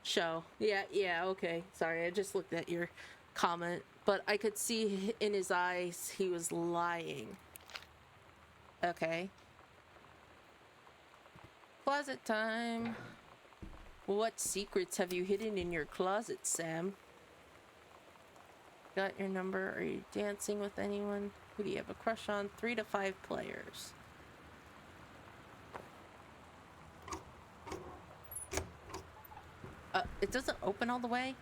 show. Yeah, okay. Sorry, I just looked at your comment, but I could see in his eyes he was lying. Okay. Closet time. What secrets have you hidden in your closet, Sam? Got your number? Are you dancing with anyone? Who do you have a crush on? 3 to 5 players. It doesn't open all the way?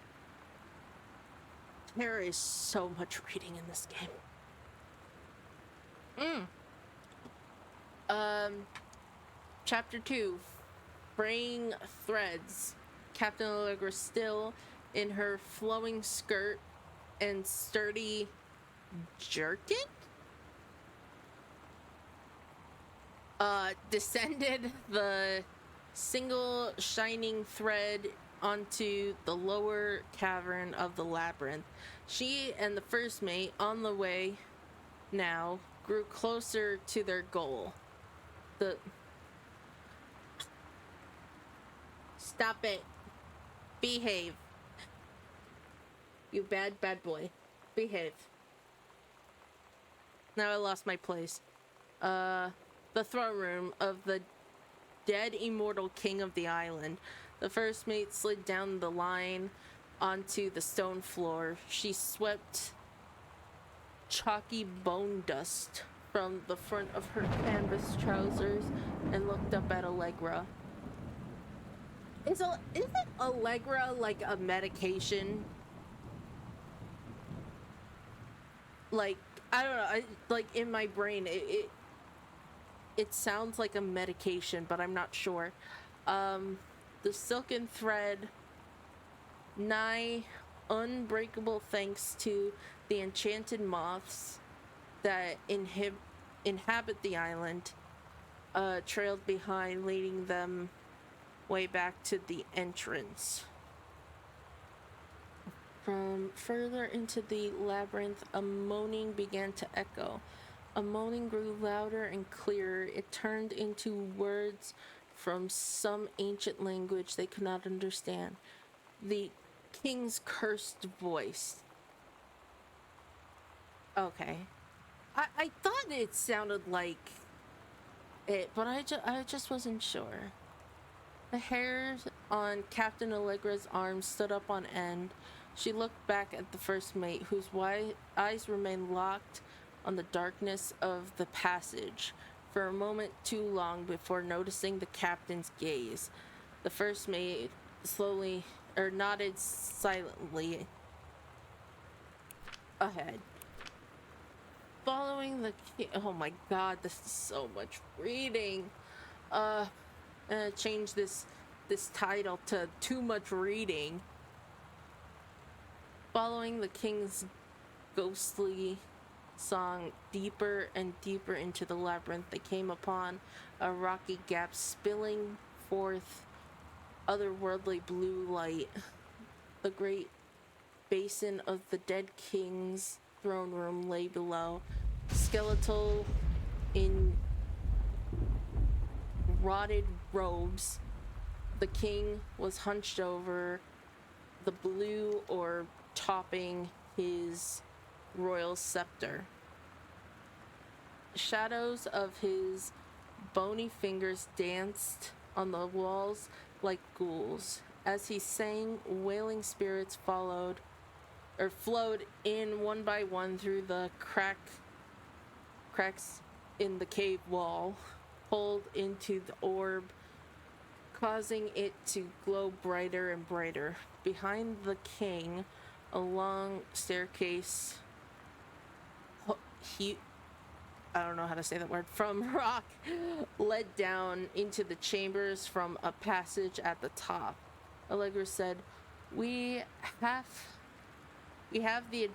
There is so much reading in this game. Chapter 2. Fraying threads. Captain Allegra still in her flowing skirt and sturdy jerkin? Descended the single shining thread onto the lower cavern of the labyrinth. She and the first mate, on the way now, grew closer to their goal. Stop it. Behave. You bad boy. Behave. Now I lost my place. The throne room of the dead immortal king of the island. The first mate slid down the line onto the stone floor. She swept chalky bone dust from the front of her canvas trousers and looked up at Allegra. Isn't Allegra like a medication? Like, I don't know, like in my brain it sounds like a medication, but I'm not sure. The silken thread, nigh unbreakable thanks to the enchanted moths that inhabit the island, trailed behind, leading them way back to the entrance. From further into the labyrinth, a moaning began to echo. A moaning grew louder and clearer. It turned into words from some ancient language they could not understand. The king's cursed voice. Okay. I thought it sounded like it, but I just wasn't sure. The hairs on Captain Allegra's arm stood up on end. She looked back at the first mate, whose eyes remained locked on the darkness of the passage for a moment too long before noticing the captain's gaze. The first mate slowly, or nodded silently ahead. Following the king. Oh my god, this is so much reading. Change this title to too much reading. Following the king's ghostly song deeper and deeper into the labyrinth, they came upon a rocky gap spilling forth otherworldly blue light. The great basin of the dead king's throne room lay below, skeletal in rotted robes. The king was hunched over the blue orb topping his royal scepter. Shadows of his bony fingers danced on the walls like ghouls. As he sang, wailing spirits flowed in one by one through the cracks in the cave wall, pulled into the orb, causing it to glow brighter and brighter. Behind the king, a long staircase, I don't know how to say that word, from rock, led down into the chambers from a passage at the top. Allegra said, We have the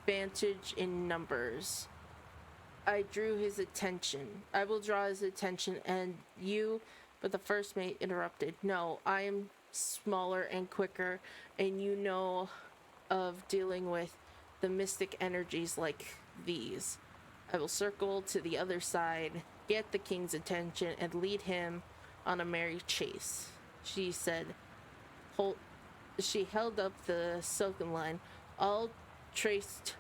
advantage in numbers. I will draw his attention, and you, but the first mate interrupted. No, I am smaller and quicker, and you know of dealing with the mystic energies like these. I will circle to the other side, get the king's attention, and lead him on a merry chase. She said, she held up the silken line, all traced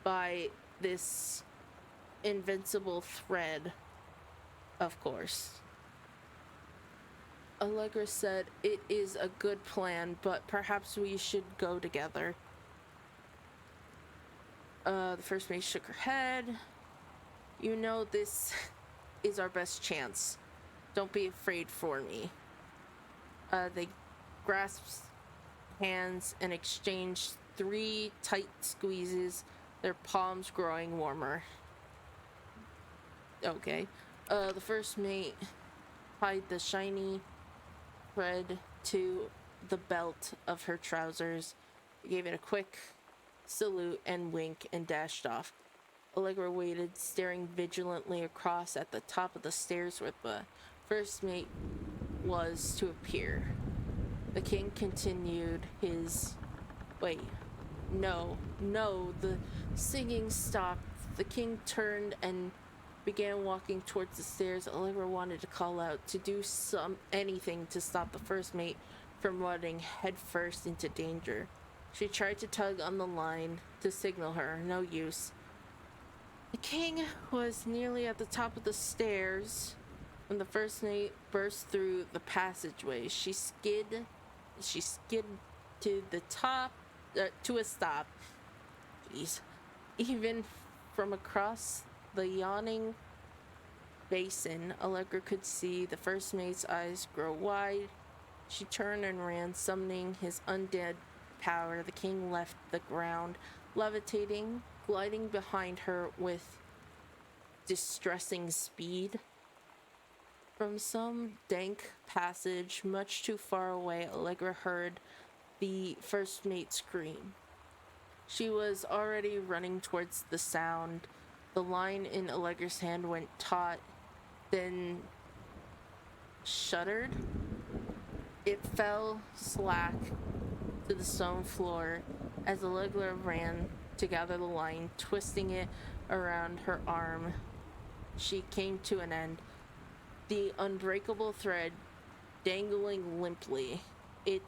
by this invincible thread, of course. Allegra said, It is a good plan, but perhaps we should go together. The first mate shook her head. You know, this is our best chance. Don't be afraid for me. They grasped hands and exchanged 3 tight squeezes, their palms growing warmer. Okay. The first mate tied the shiny thread to the belt of her trousers, gave it a quick salute and wink, and dashed off. Allegra waited, staring vigilantly across at the top of the stairs where the first mate was to appear. The king continued his... Wait. No, the singing stopped. The king turned and began walking towards the stairs. Allegra wanted to call out, to do anything to stop the first mate from running headfirst into danger. She tried to tug on the line to signal her. No use. The king was nearly at the top of the stairs when the first mate burst through the passageway. She skid to the top, to a stop. Jeez. Even from across the yawning basin, Allegra could see the first mate's eyes grow wide. She turned and ran, summoning his undead power. The king left the ground, levitating, gliding behind her with distressing speed. From some dank passage much too far away, Allegra heard the first mate scream. She was already running towards the sound. The line in Allegra's hand went taut, then shuddered. It fell slack to the stone floor as Allegra ran to gather the line, twisting it around her arm. She came to an end, the unbreakable thread dangling limply, its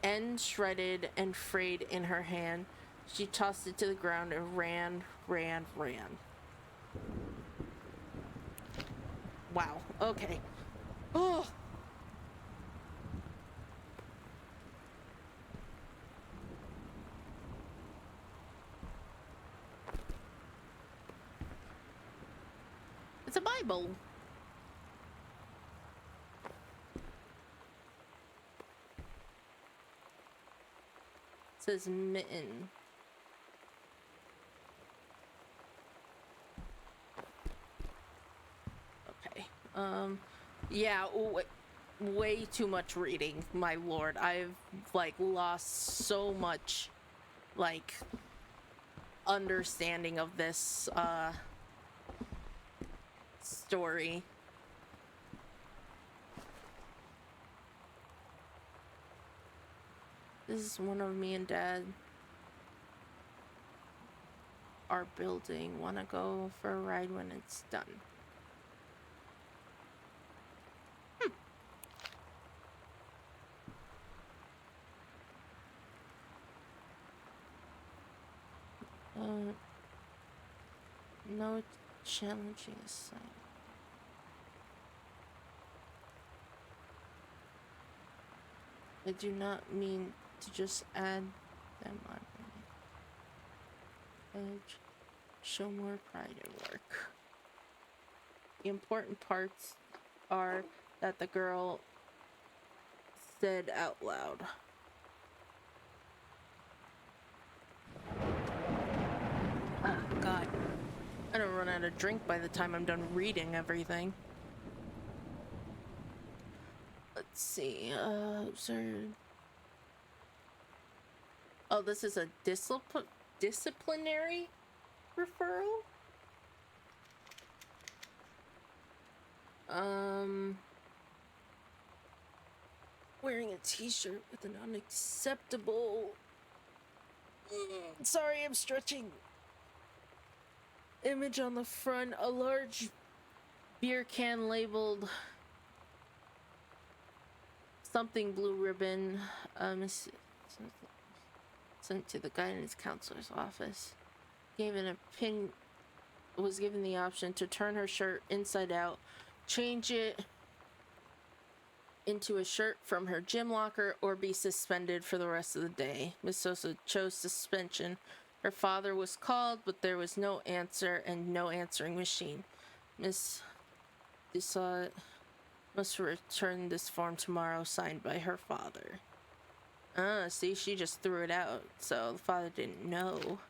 end shredded and frayed in her hand. She tossed it to the ground and ran. Wow, okay. Oh! It's a Bible. says mitten. Okay. Yeah, way too much reading, my lord. I've like lost so much like understanding of this story. This is one of me and Dad are building. Wanna go for a ride when it's done? No challenging assignment. I do not mean to just add them on. Edge. Show more pride in work. The important parts are that the girl said out loud. Oh god. I'm gonna run out of drink by the time I'm done reading everything. Let's see, absurd. Oh, this is a disciplinary referral? Wearing a t-shirt with an unacceptable... sorry, I'm stretching. Image on the front, a large beer can labeled something blue ribbon, sent to the guidance counselor's office. Was given the option to turn her shirt inside out, change it into a shirt from her gym locker, or be suspended for the rest of the day. Miss Sosa chose suspension. Her father was called, but there was no answer and no answering machine. Miss Dussault must return this form tomorrow, signed by her father. See, she just threw it out, so the father didn't know.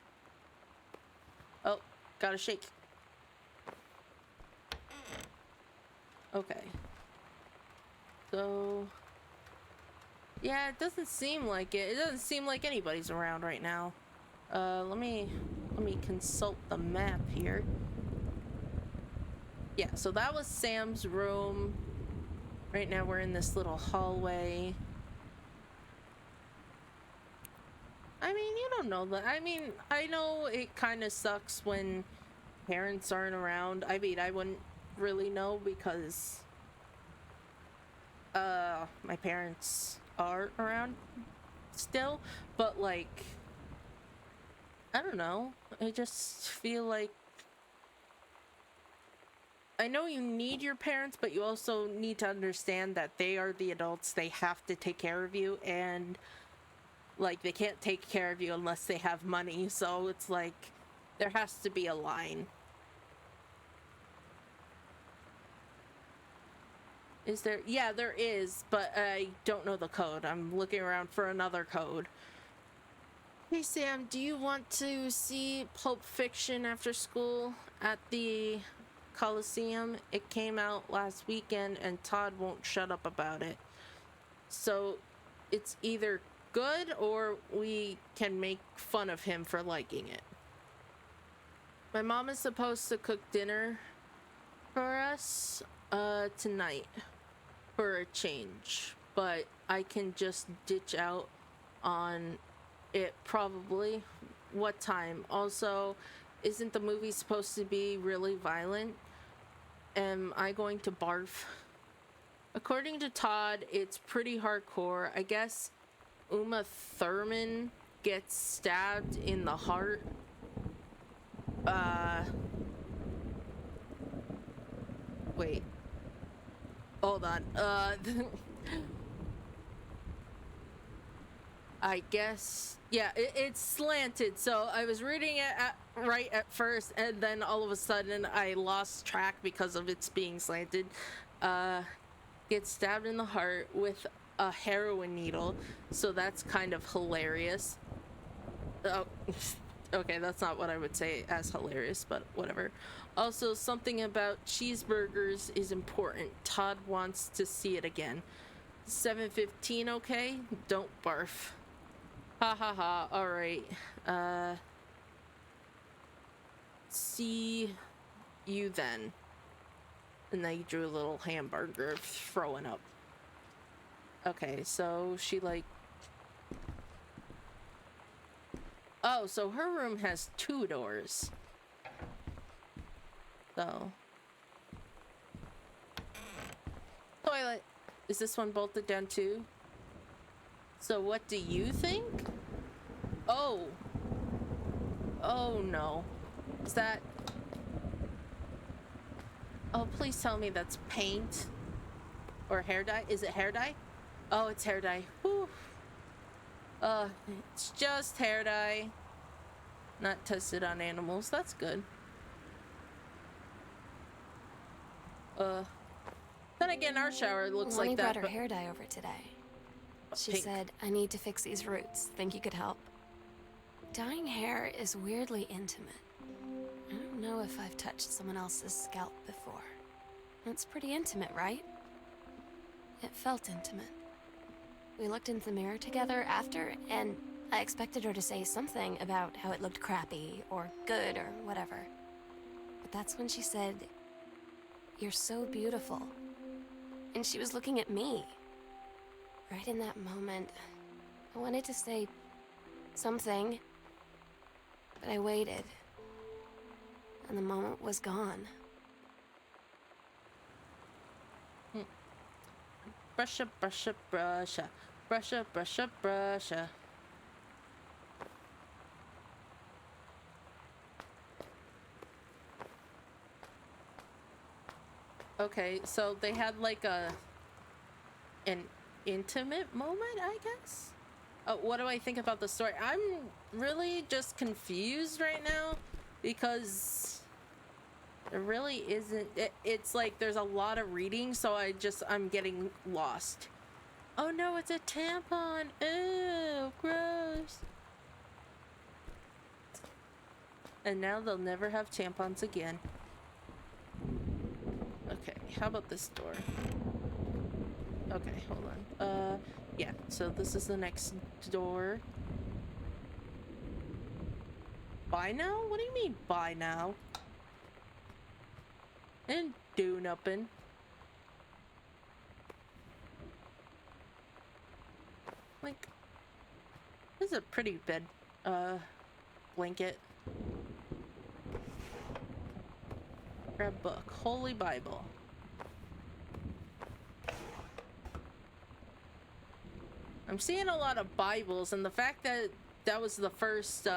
Oh, gotta shake. Okay. So... yeah, it doesn't seem like it. It doesn't seem like anybody's around right now. Let me consult the map here. Yeah, so that was Sam's room. Right now we're in this little hallway. I mean, you don't know that. I mean, I know it kind of sucks when parents aren't around. I mean, I wouldn't really know because my parents are around still, but like, I don't know. I just feel like I know you need your parents, but you also need to understand that they are the adults. They have to take care of you, and like they can't take care of you unless they have money. So it's like there has to be a line. Is there? Yeah, there is, but I don't know the code. I'm looking around for another code. Hey Sam, do you want to see Pulp Fiction after school at the Coliseum? It came out last weekend and Todd won't shut up about it. So it's either good or we can make fun of him for liking it. My mom is supposed to cook dinner for us tonight for a change, but I can just ditch out on it probably. What time? Also, isn't the movie supposed to be really violent? Am I going to barf? According to Todd, it's pretty hardcore. I guess Uma Thurman gets stabbed in the heart. Wait. Hold on. I guess, yeah, it's slanted, so I was reading it right at first, and then all of a sudden I lost track because of its being slanted. Gets stabbed in the heart with a heroin needle, so that's kind of hilarious. Oh, okay, that's not what I would say as hilarious, but whatever. Also, something about cheeseburgers is important. Todd wants to see it again. 7:15, okay? Don't barf. Ha ha ha. Alright. See you then. And then he drew a little hamburger throwing up. Okay, so she like... Oh, so her room has 2 doors. So... Toilet. Is this one bolted down too? So what do you think? Oh. Oh no. Is that... Oh, please tell me that's paint. Or hair dye. Is it hair dye? Oh, it's hair dye. Whew. It's just hair dye. Not tested on animals. That's good. Then again, our shower looks Lonnie like that. brought her hair dye over today. She Pink. said, I need to fix these roots. Think you could help? Dyeing hair is weirdly intimate. I don't know if I've touched someone else's scalp before. It's pretty intimate, right? It felt intimate. We looked in the mirror together after, and I expected her to say something about how it looked crappy or good or whatever. But that's when she said, "You're so beautiful." And she was looking at me. Right in that moment, I wanted to say something, but I waited. And the moment was gone. Brush up, brush up, brush up. Brush up, brush up, brush up. Okay, so they had like an intimate moment, I guess? What do I think about the story? I'm really just confused right now because there really isn't... It's like there's a lot of reading, so I'm getting lost. Oh no, it's a tampon! Ew, gross! And now they'll never have tampons again. Okay, how about this door? Okay, hold on. Yeah, so this is the next door. Bye now? What do you mean, bye now? And do nothing. Like, this is a pretty bed, blanket. Grab book. Holy Bible. I'm seeing a lot of Bibles, and the fact that that was the first,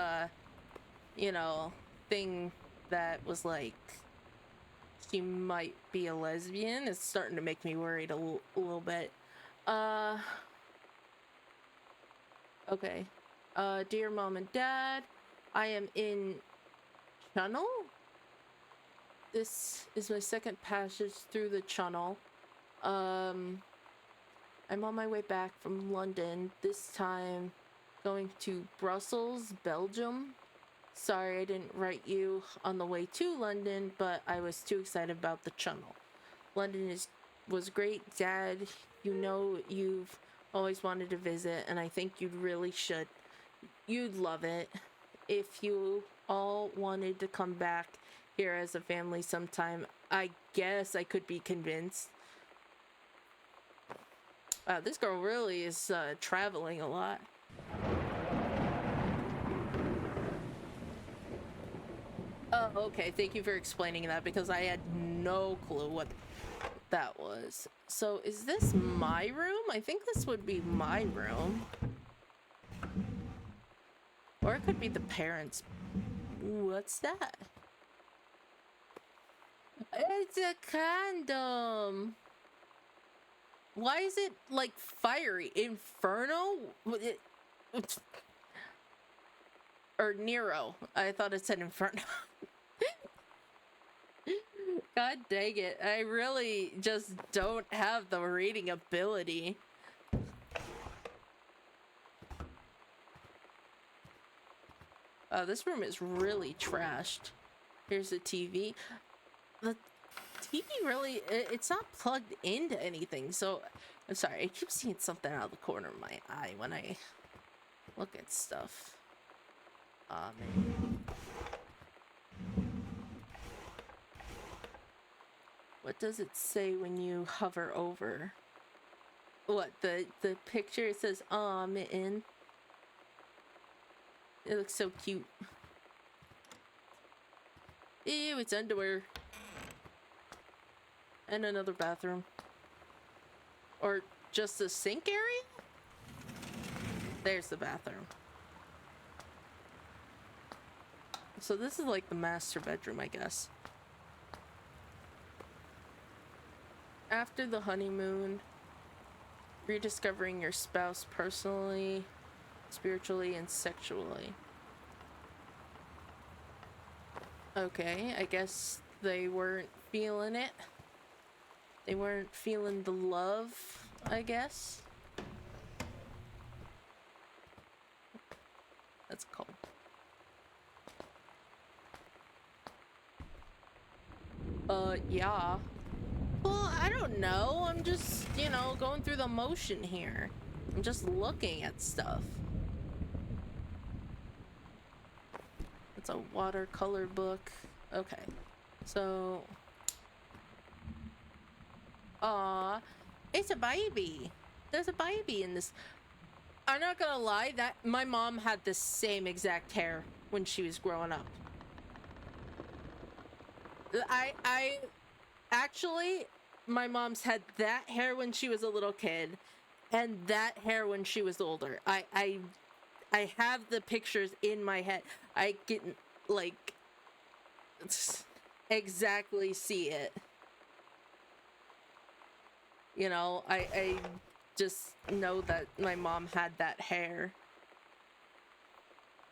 you know, thing that was like, she might be a lesbian is starting to make me worried a little bit. Okay. Dear Mom and Dad, I am in Channel? This is my second passage through the Channel. I'm on my way back from London, this time going to Brussels, Belgium. Sorry I didn't write you on the way to London, but I was too excited about the Channel. London was great, Dad. You know you've always wanted to visit, and I think you really should. You'd love it. If you all wanted to come back here as a family sometime, I guess I could be convinced. This girl really is traveling a lot. Oh, okay. Thank you for explaining that, because I had no clue what that was. So, is this my room? I think this would be my room. Or it could be the parents'. What's that? It's a condom. Why is it like fiery? Inferno? Or Nero. I thought it said Inferno. God dang it. I really just don't have the reading ability. This room is really trashed. Here's the TV. The TV really, it's not plugged into anything, so I'm sorry, I keep seeing something out of the corner of my eye when I look at stuff. Man. What does it say when you hover over? What, the picture? It says, "Aw, mitten." It looks so cute. Ew, it's underwear. And another bathroom. Or just a sink area? There's the bathroom. So this is like the master bedroom, I guess. After the honeymoon, rediscovering your spouse personally, spiritually, and sexually. Okay, I guess they weren't feeling it. They weren't feeling the love, I guess. That's cold. Yeah. Well, I don't know. I'm just, you know, going through the motion here. I'm just looking at stuff. It's a watercolor book. Okay. So... Aw, it's a baby. There's a baby in this. I'm not gonna lie, that my mom had the same exact hair when she was growing up. I actually, my mom's had that hair when she was a little kid, and that hair when she was older. I have the pictures in my head. I can like exactly see it. You know, I just know that my mom had that hair.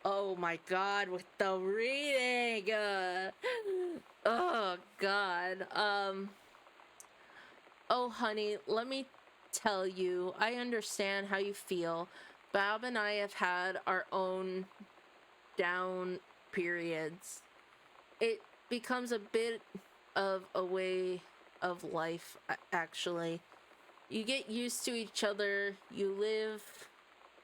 Oh my god, with the reading! Oh god. Oh honey, let me tell you, I understand how you feel. Bob and I have had our own down periods. It becomes a bit of a way of life, actually. You get used to each other, you live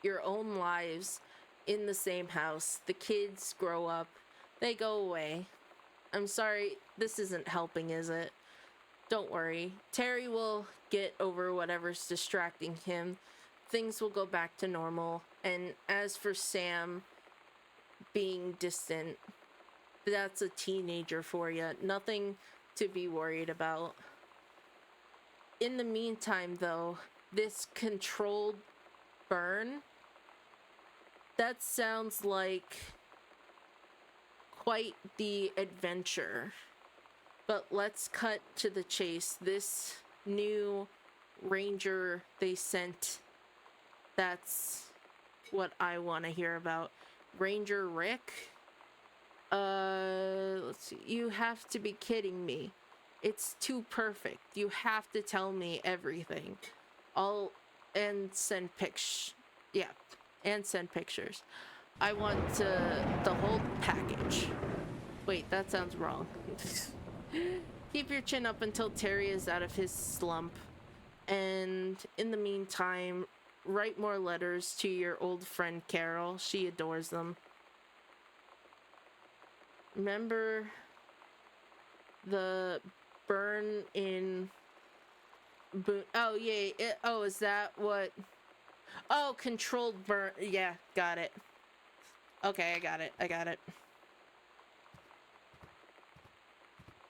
your own lives in the same house. The kids grow up, they go away. I'm sorry, this isn't helping, is it? Don't worry, Terry will get over whatever's distracting him. Things will go back to normal. And as for Sam being distant, that's a teenager for you. Nothing to be worried about. In the meantime, though, this controlled burn, that sounds like quite the adventure. But let's cut to the chase. This new ranger they sent, that's what I want to hear about. Ranger Rick? Let's see. You have to be kidding me. It's too perfect. You have to tell me everything. And send pics. Yeah, and send pictures. I want the whole package. Wait, that sounds wrong. Keep your chin up until Terry is out of his slump. And in the meantime, write more letters to your old friend Carol. She adores them. Remember the burn in oh yeah, oh, is that what? Oh, controlled burn. Yeah, got it. Okay, I got it.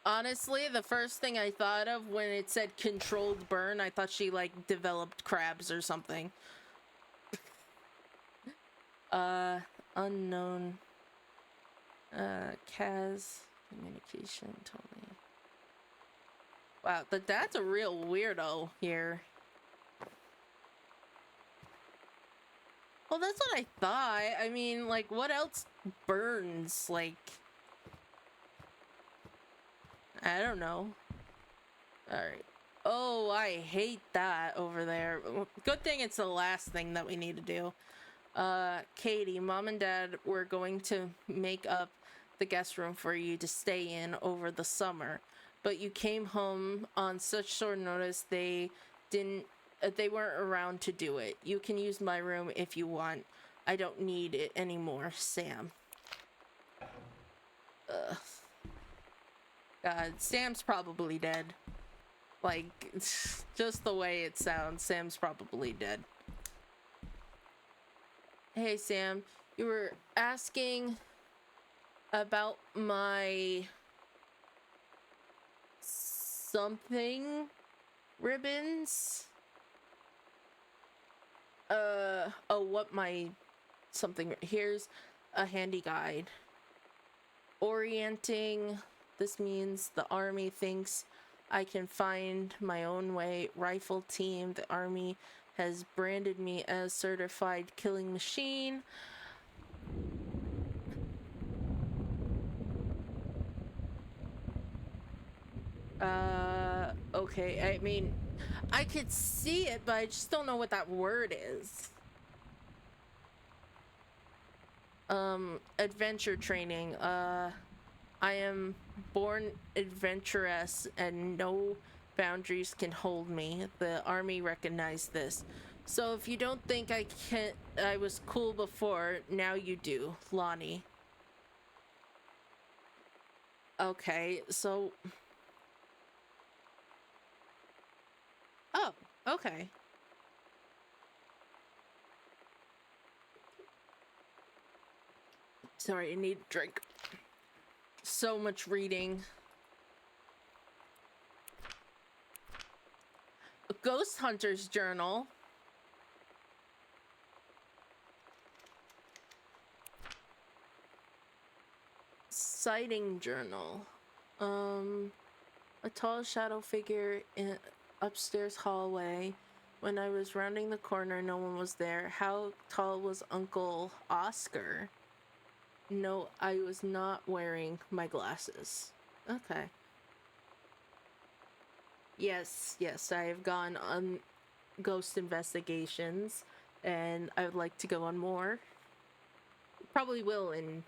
Honestly, the first thing I thought of when it said controlled burn, I thought she like developed crabs or something. Unknown. Kaz communication told me. Wow, but that's a real weirdo here. Well, that's what I thought. I mean, like, what else burns? Like, I don't know. Alright. Oh, I hate that over there. Good thing it's the last thing that we need to do. Katie, mom and dad were going to make up the guest room for you to stay in over the summer, but you came home on such short notice they weren't around to do it. You can use my room if you want. I don't need it anymore, Sam. Ugh. God, Sam's probably dead. Like, just the way it sounds, Sam's probably dead. Hey, Sam, you were asking about my something ribbons? Oh, what my something. Here's a handy guide. Orienting. This means the army thinks I can find my own way. Rifle team. The army has branded me as certified killing machine. Okay. I mean, I could see it, but I just don't know what that word is. Adventure training. I am born adventurous and no boundaries can hold me. The army recognized this. So if you don't think I was cool before, now you do, Lonnie. Okay, so... Oh, okay. Sorry, I need a drink. So much reading. A ghost hunter's journal. Sighting journal. A tall shadow figure in upstairs hallway. When I was rounding the corner, no one was there. How tall was Uncle Oscar? No, I was not wearing my glasses. Okay. Yes, I have gone on ghost investigations, and I would like to go on more. Probably will in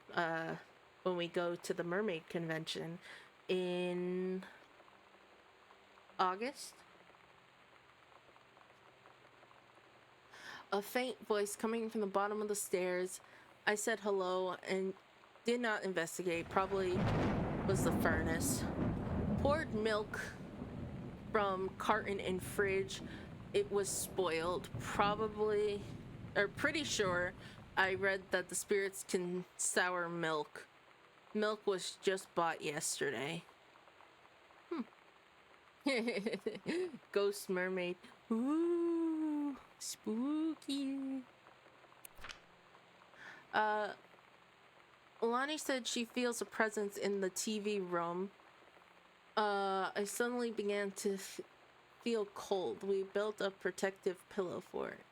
when we go to the mermaid convention in August. A faint voice coming from the bottom of the stairs. I said hello and did not investigate. Probably was the furnace. Poured milk from carton in fridge. It was spoiled. Probably, or pretty sure, I read that the spirits can sour milk. Milk was just bought yesterday. Ghost mermaid. Ooh, spooky. Lonnie said she feels a presence in the TV room. I suddenly began to feel cold. We built a protective pillow for it.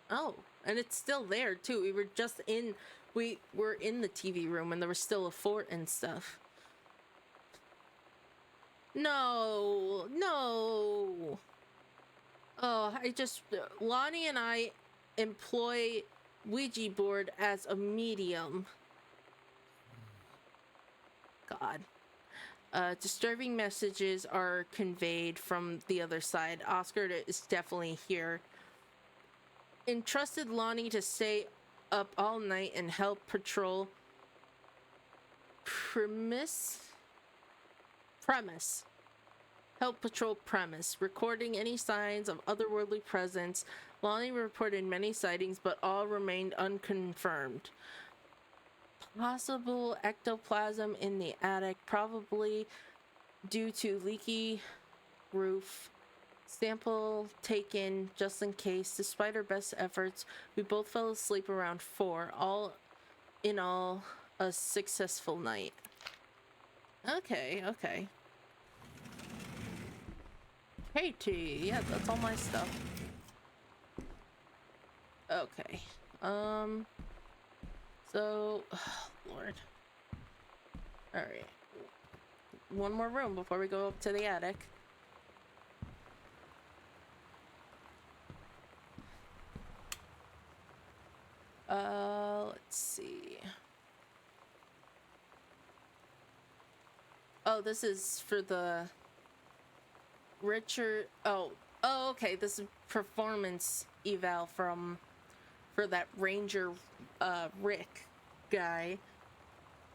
Oh, and it's still there too. We were in the TV room and there was still a fort and stuff. No. Oh, Lonnie and I employ Ouija board as a medium. God. Disturbing messages are conveyed from the other side. Oscar is definitely here. Entrusted Lonnie to stay up all night and help patrol premise. Help patrol premise, recording any signs of otherworldly presence. Lonnie reported many sightings, but all remained unconfirmed. Possible ectoplasm in the attic, probably due to leaky roof. Sample taken just in case. Despite our best efforts, we both fell asleep around 4. All in all, a successful night. Okay. Katie, yeah, that's all my stuff. Okay. So, oh, Lord. Alright. One more room before we go up to the attic. Let's see. Oh, this is for the Richard. Oh, okay. This is performance eval for that Ranger, Rick guy.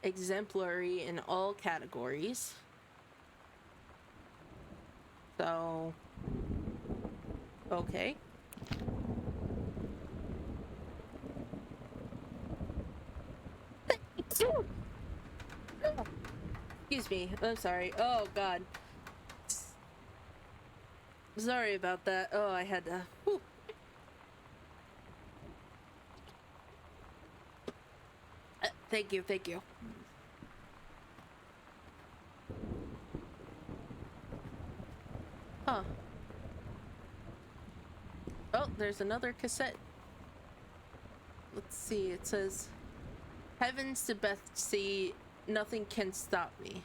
Exemplary in all categories. So, okay. Excuse me. I'm sorry. Oh, God. Sorry about that. Oh, I had to. Whew. Thank you, thank you. Huh. Oh, there's another cassette. Let's see. It says, "Heavens to Betsy, nothing can stop me."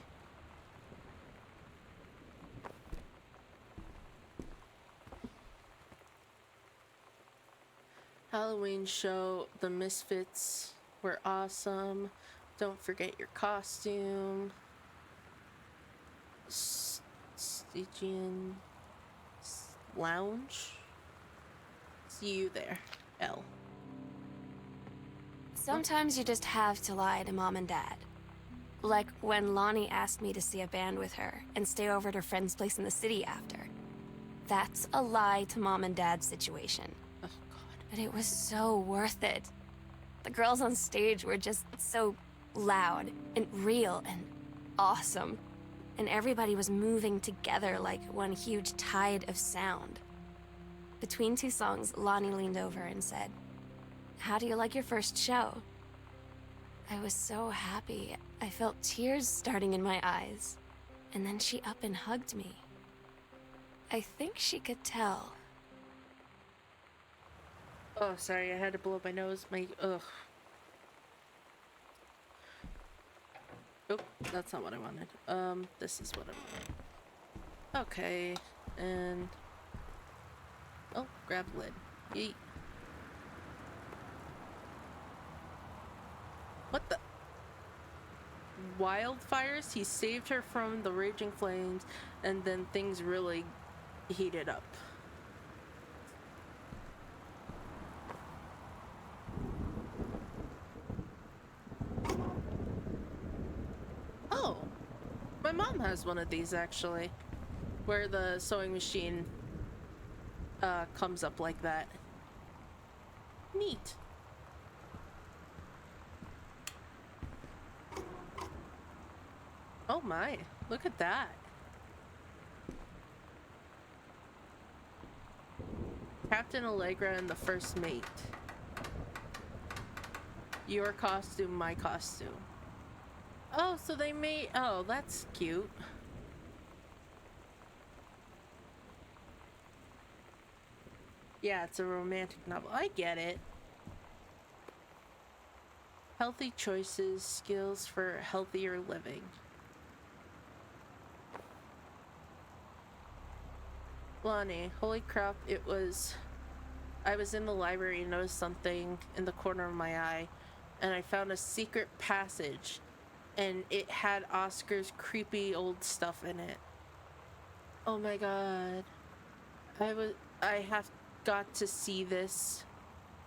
Halloween show, the Misfits were awesome. Don't forget your costume. Stygian Lounge. See you there, L. Sometimes you just have to lie to Mom and Dad. Like when Lonnie asked me to see a band with her and stay over at her friend's place in the city after. That's a lie to Mom and Dad's situation. Oh, God. But it was so worth it. The girls on stage were just so loud and real and awesome. And everybody was moving together like one huge tide of sound. Between two songs, Lonnie leaned over and said, "How do you like your first show?" I was so happy. I felt tears starting in my eyes. And then she up and hugged me. I think she could tell. Oh, sorry, I had to blow my nose. Ugh. Oh, that's not what I wanted. This is what I wanted. Okay, and... Oh, grab lid. Yeet. What the? Wildfires? He saved her from the raging flames, and then things really heated up. Oh, my mom has one of these actually, where the sewing machine comes up like that. Neat. Oh my, look at that. Captain Allegra and the First Mate. Your costume, my costume. Oh, so they made... Oh, that's cute. Yeah, it's a romantic novel. I get it. Healthy choices, skills for healthier living. Lonnie, holy crap, it was... I was in the library and noticed something in the corner of my eye, and I found a secret passage, and it had Oscar's creepy old stuff in it. Oh my god. I have got to see this.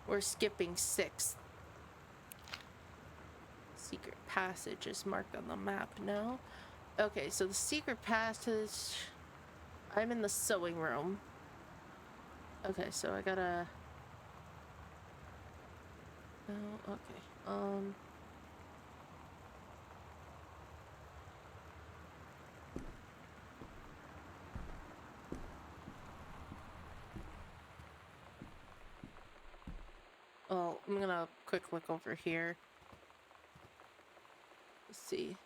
We're skipping 6th. Secret passage is marked on the map now. Okay, so the secret passage... I'm in the sewing room. Okay, so I gotta... Oh, okay. Well, I'm gonna quick look over here. Let's see.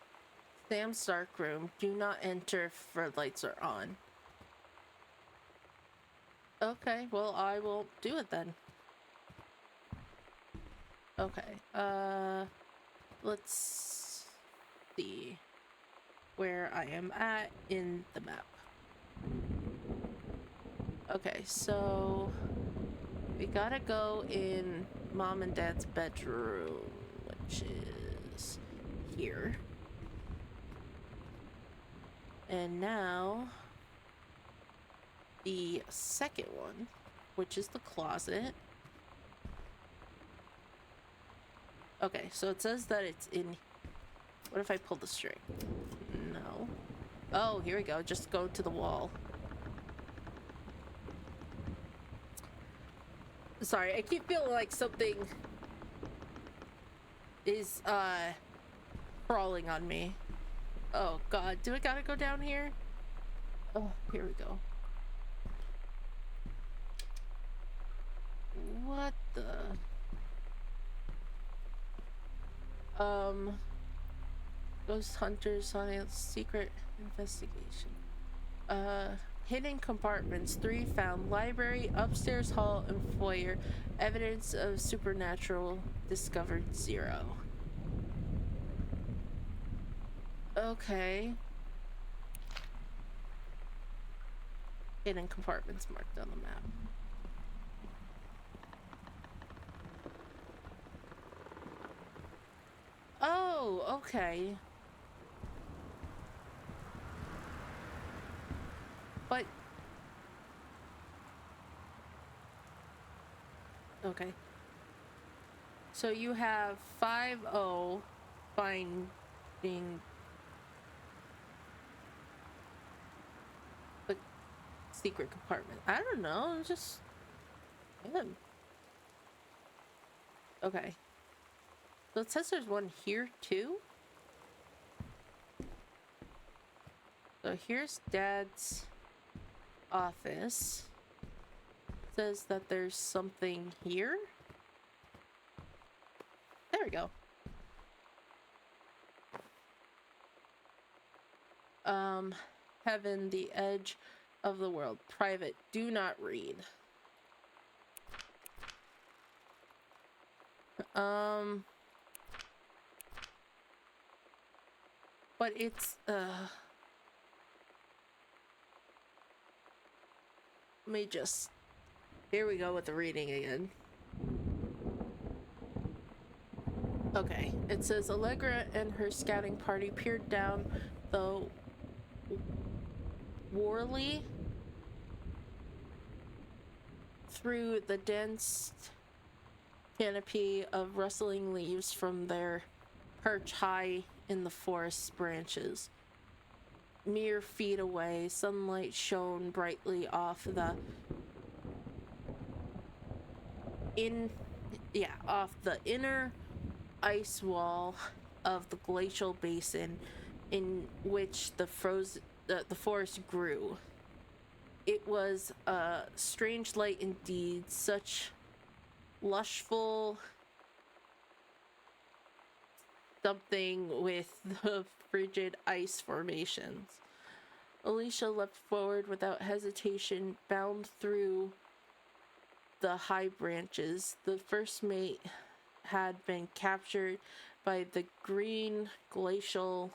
Sam's dark room. Do not enter if red lights are on. Okay, well, I will do it then. Okay, let's see where I am at in the map. Okay, so we gotta go in mom and dad's bedroom, which is here. And now the second one, which is the closet. Okay, so it says that it's in... What if I pull the string? No. Oh, here we go. Just go to the wall. Sorry, I keep feeling like something is, crawling on me. Oh, God. Do I gotta go down here? Oh, here we go. What the... Ghost Hunters on a secret investigation. Hidden compartments. 3 found. Library, upstairs hall, and foyer. Evidence of supernatural discovered 0. Okay. Hidden compartments marked on the map. Oh, okay. But... Okay. So you have 5-0 finding... the secret compartment. I don't know, just... Man. Okay. So it says there's one here too? So here's Dad's office. It says that there's something here. There we go. Heaven, the edge of the world. Private. Do not read. But it's, let me just... Here we go with the reading again. Okay, it says Allegra and her scouting party peered down the Worley through the dense canopy of rustling leaves from their perch high in the forest branches. Mere feet away, sunlight shone brightly off the inner ice wall of the glacial basin in which the forest grew. It was a strange light indeed, such lushful something with the frigid ice formations. Alicia leapt forward without hesitation, bound through the high branches. The first mate had been captured by the green glacial...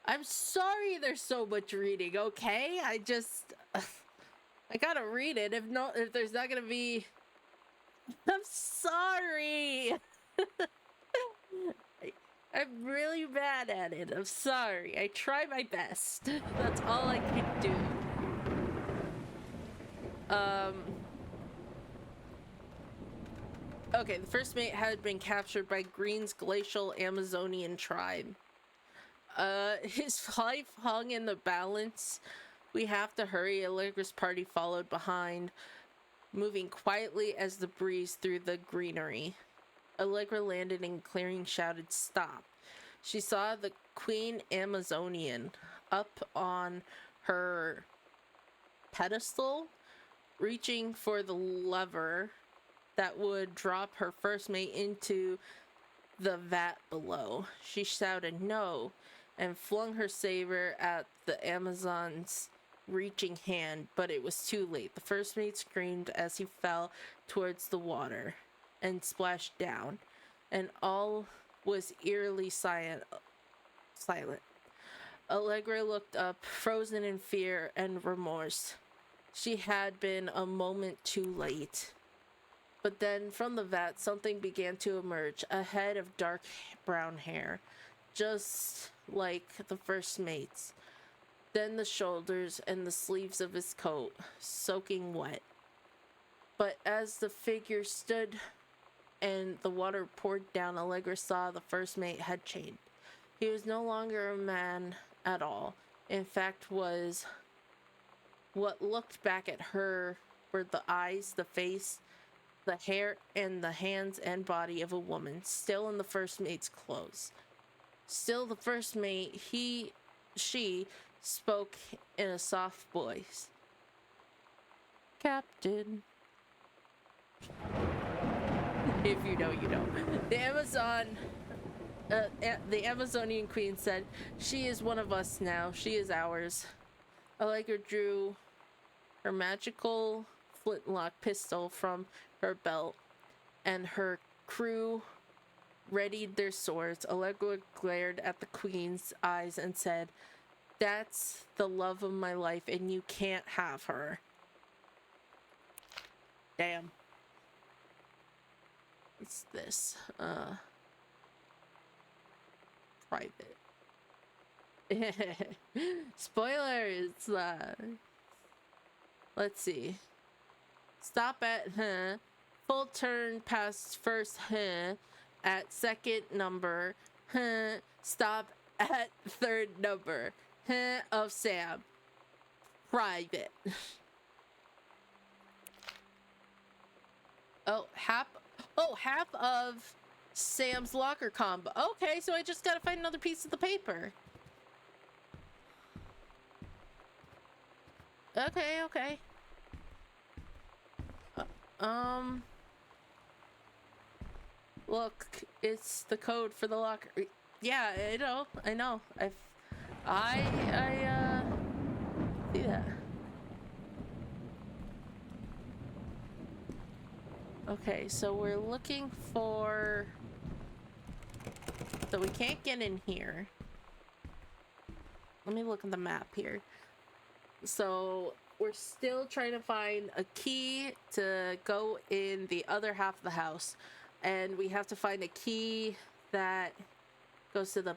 I'm sorry there's so much reading, okay? I gotta read it. If there's not gonna be... I'm sorry! I'm really bad at it. I'm sorry. I try my best. That's all I can do. Okay, the first mate had been captured by Green's glacial Amazonian tribe. His life hung in the balance. We have to hurry. Allegra's party followed behind, moving quietly as the breeze through the greenery. Allegra landed in clearing, shouted, "Stop." She saw the Queen Amazonian up on her pedestal, reaching for the lever that would drop her first mate into the vat below. She shouted, "No," and flung her saber at the Amazon's reaching hand, but it was too late. The first mate screamed as he fell towards the water and splashed down, and all was eerily silent. Allegra looked up, frozen in fear and remorse. She had been a moment too late. But then from the vat, something began to emerge, a head of dark brown hair, just like the first mate's. Then the shoulders and the sleeves of his coat, soaking wet. But as the figure stood and the water poured down, Allegra saw the first mate had changed. He was no longer a man at all. In fact, was what looked back at her were the eyes, the face, the hair, and the hands and body of a woman, still in the first mate's clothes. Still the first mate, she spoke in a soft voice. Captain. If you know, you know. The Amazonian queen said, "She is one of us now. She is ours." Allegra drew her magical flintlock pistol from her belt, and her crew readied their swords. Allegra glared at the queen's eyes and said, "That's the love of my life, and you can't have her." Damn. What's this? Private. Spoilers! Let's see. Stop at full turn past first at second number stop at third number of Sam. Private. Half of Sam's locker combo. Okay, so I just gotta find another piece of the paper. Okay. Look, it's the code for the locker. Yeah, I know. I see that. Okay, so we're looking for... So we can't get in here. Let me look at the map here. So we're still trying to find a key to go in the other half of the house. And we have to find a key that goes to the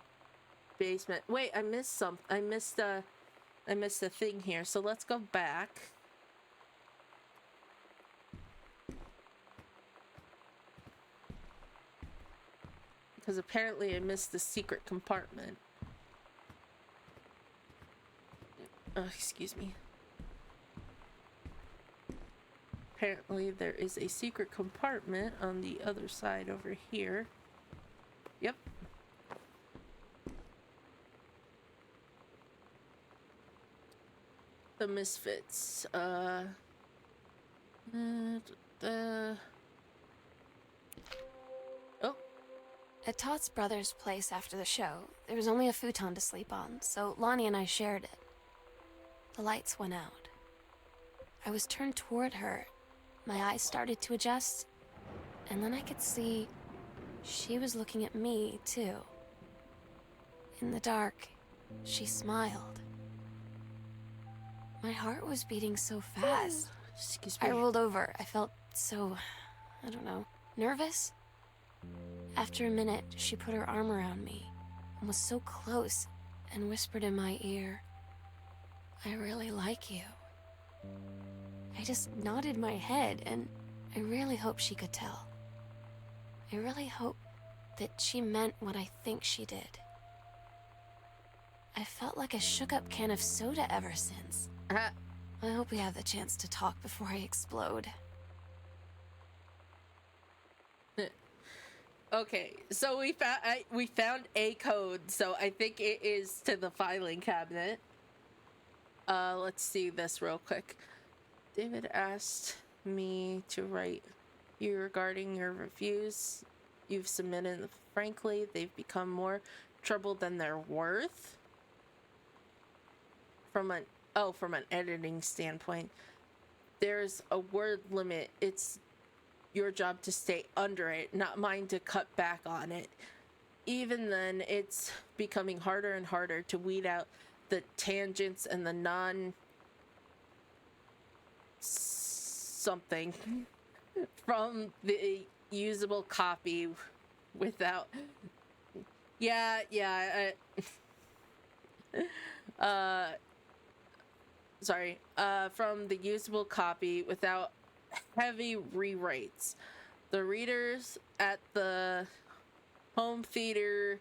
basement. Wait, I missed something. I missed a thing here. So let's go back. Because apparently I missed the secret compartment. Oh, excuse me. Apparently there is a secret compartment on the other side over here. Yep. The Misfits. At Todd's brother's place after the show, there was only a futon to sleep on, so Lonnie and I shared it. The lights went out. I was turned toward her. My eyes started to adjust, and then I could see she was looking at me, too. In the dark, she smiled. My heart was beating so fast. Excuse me. I rolled over. I felt so, I don't know, nervous? After a minute, she put her arm around me and was so close and whispered in my ear, "I really like you." I just nodded my head, and I really hope she could tell. I really hope that she meant what I think she did. I felt like a shook-up can of soda ever since. I hope we have the chance to talk before I explode. Okay, so we found a code, so I think it is to the filing cabinet. Let's see this real quick. David asked me to write you regarding your reviews you've submitted. Frankly, they've become more trouble than they're worth. From an editing standpoint, there's a word limit. It's your job to stay under it, not mine to cut back on it. Even then, it's becoming harder and harder to weed out the tangents and the non something. from the usable copy without. Yeah. Sorry. From the usable copy without heavy rewrites. The readers at the home theater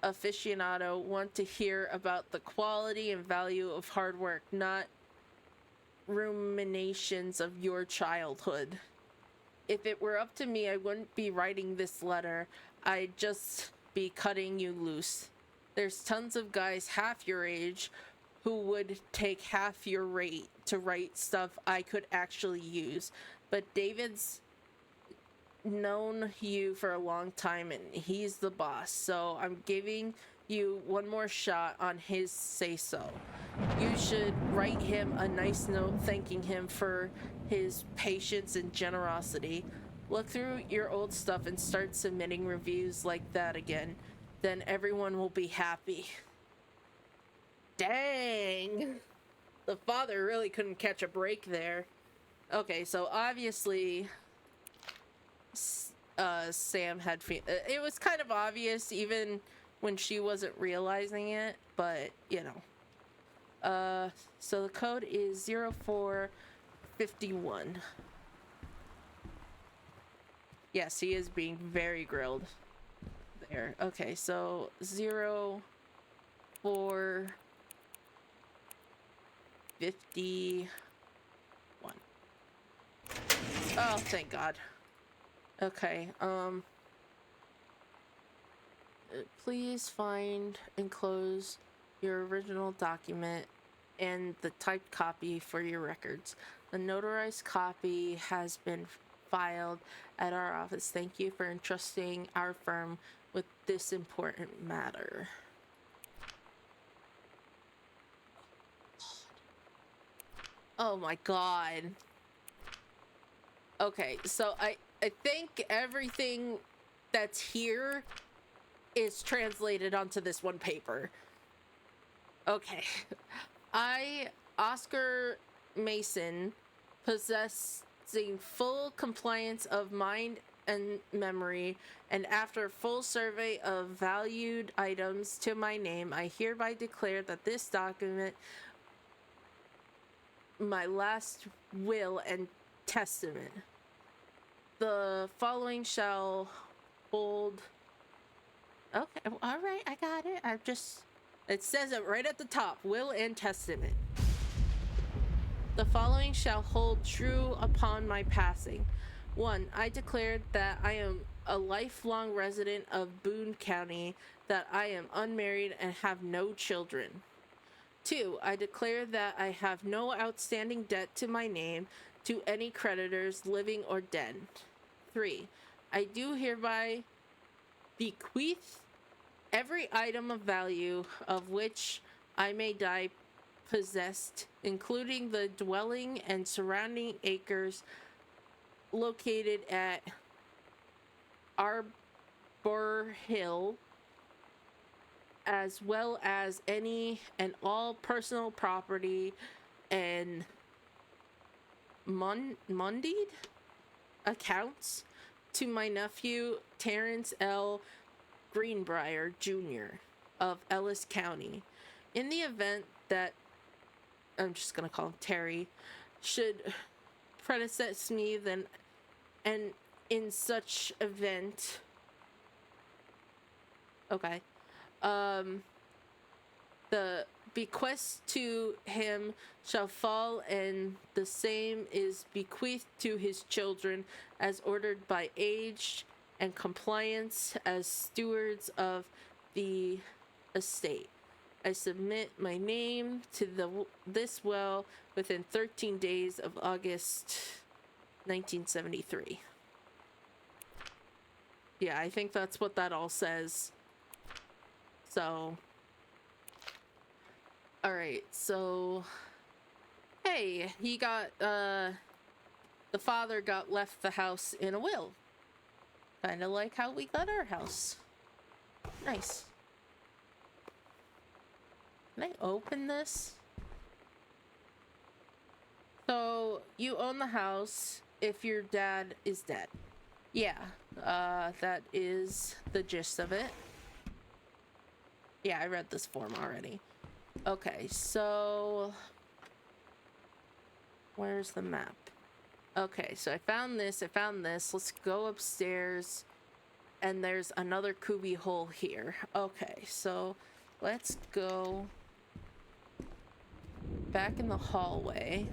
aficionado want to hear about the quality and value of hard work, not ruminations of your childhood. If it were up to me, I wouldn't be writing this letter. I'd just be cutting you loose. There's tons of guys half your age who would take half your rate to write stuff I could actually use. But David's known you for a long time and he's the boss, so I'm giving you one more shot on his say-so. You should write him a nice note thanking him for his patience and generosity. Look through your old stuff and start submitting reviews like that again. Then everyone will be happy. Dang! The father really couldn't catch a break there. Okay, so obviously Sam had it was kind of obvious even when she wasn't realizing it, but you know. So the code is 0451. Yes, he is being very grilled there. Okay, so 0451. Oh, thank God. Okay, please find and close your original document and the typed copy for your records. The notarized copy has been filed at our office. Thank you for entrusting our firm with this important matter. Oh my God. Okay, so I think everything that's here is translated onto this one paper. Okay. I, Oscar Mason, possessing full compliance of mind and memory, and after full survey of valued items to my name, I hereby declare that this document, my last will and testament, the following shall hold. Okay, all right, I got it. It says it right at the top, will and testament. The following shall hold true upon my passing. 1. I declare that I am a lifelong resident of Boone County, that I am unmarried and have no children. 2. I declare that I have no outstanding debt to my name to any creditors, living or dead. 3. I do hereby bequeath every item of value of which I may die possessed, including the dwelling and surrounding acres located at Arbor Hill, as well as any and all personal property and mondied accounts to my nephew Terrence L. Greenbrier Jr. of Ellis County. In the event that, I'm just gonna call him Terry, should predecess me, then, and in such event, okay, the bequest to him shall fall, and the same is bequeathed to his children as ordered by age and compliance as stewards of the estate. I submit my name to this will within 13 days of August 1973. Yeah, I think that's what that all says. So, all right, so, hey, he got, the father got left the house in a will. Kind of like how we got our house. Nice. Can I open this? So, you own the house. if your dad is dead. Yeah, that is the gist of it. Yeah, I read this form already. Okay, so where's the map? Okay, so I found this. Let's go upstairs. And there's another cubby hole here. Okay, so let's go back in the hallway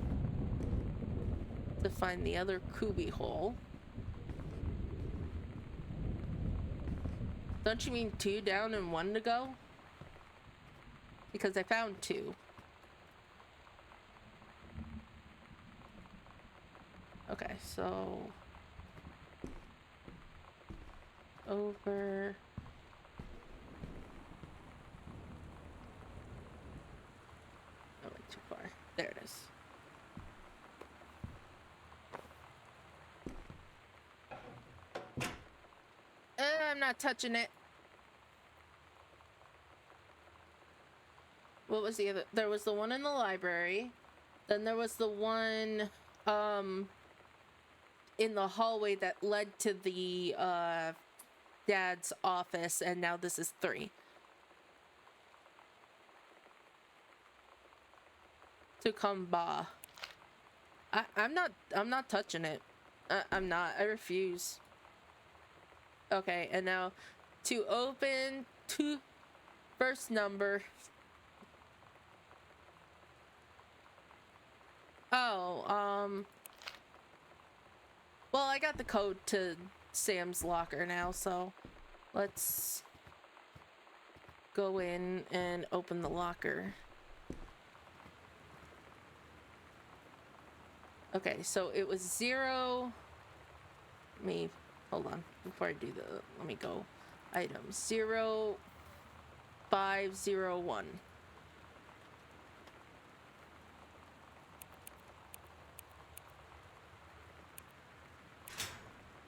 to find the other cubby hole. Don't you mean 2 down and 1 to go? Because I found 2. Okay, so over. I went too far. There it is. I'm not touching it. What was the other? There was the one in the library. Then there was the one in the hallway that led to the dad's office, and now this is 3. To come ba. I'm not touching it. I'm not. I refuse. Okay, and now to open to first number. Oh, well, I got the code to Sam's locker now, so let's go in and open the locker. Okay, so it was 0. Hold on, before I do let me go. Item 0501.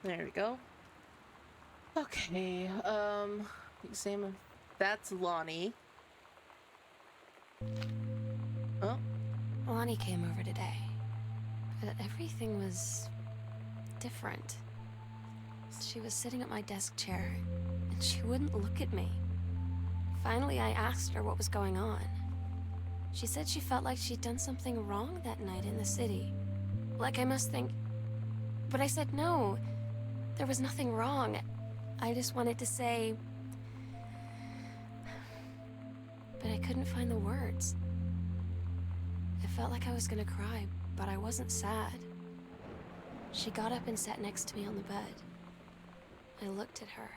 There we go. Okay, examine. That's Lonnie. Oh. Lonnie came over today, but everything was different. She was sitting at my desk chair, and she wouldn't look at me. Finally, I asked her what was going on. She said she felt like she'd done something wrong that night in the city. Like I must think... But I said no. There was nothing wrong. I just wanted to say... But I couldn't find the words. I felt like I was gonna cry, but I wasn't sad. She got up and sat next to me on the bed. I looked at her.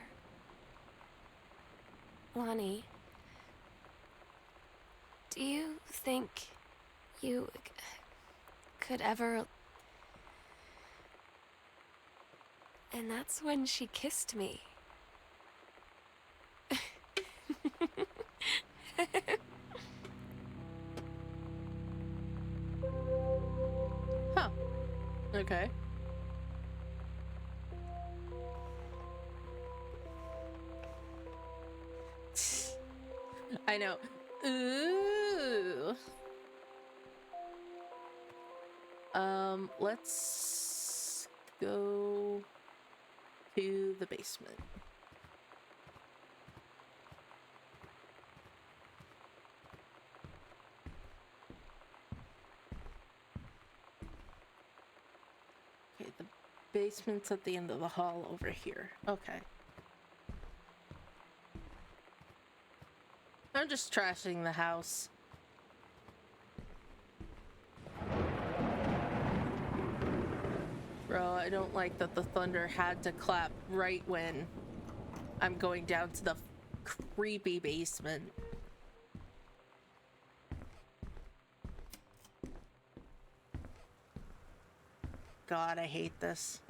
Lonnie, do you think you could ever... And that's when she kissed me. Huh. Okay. I know. Ooh. Let's go to the basement. Okay, the basement's at the end of the hall over here. Okay. I'm just trashing the house. Bro, I don't like that the thunder had to clap right when I'm going down to the creepy basement. God, I hate this.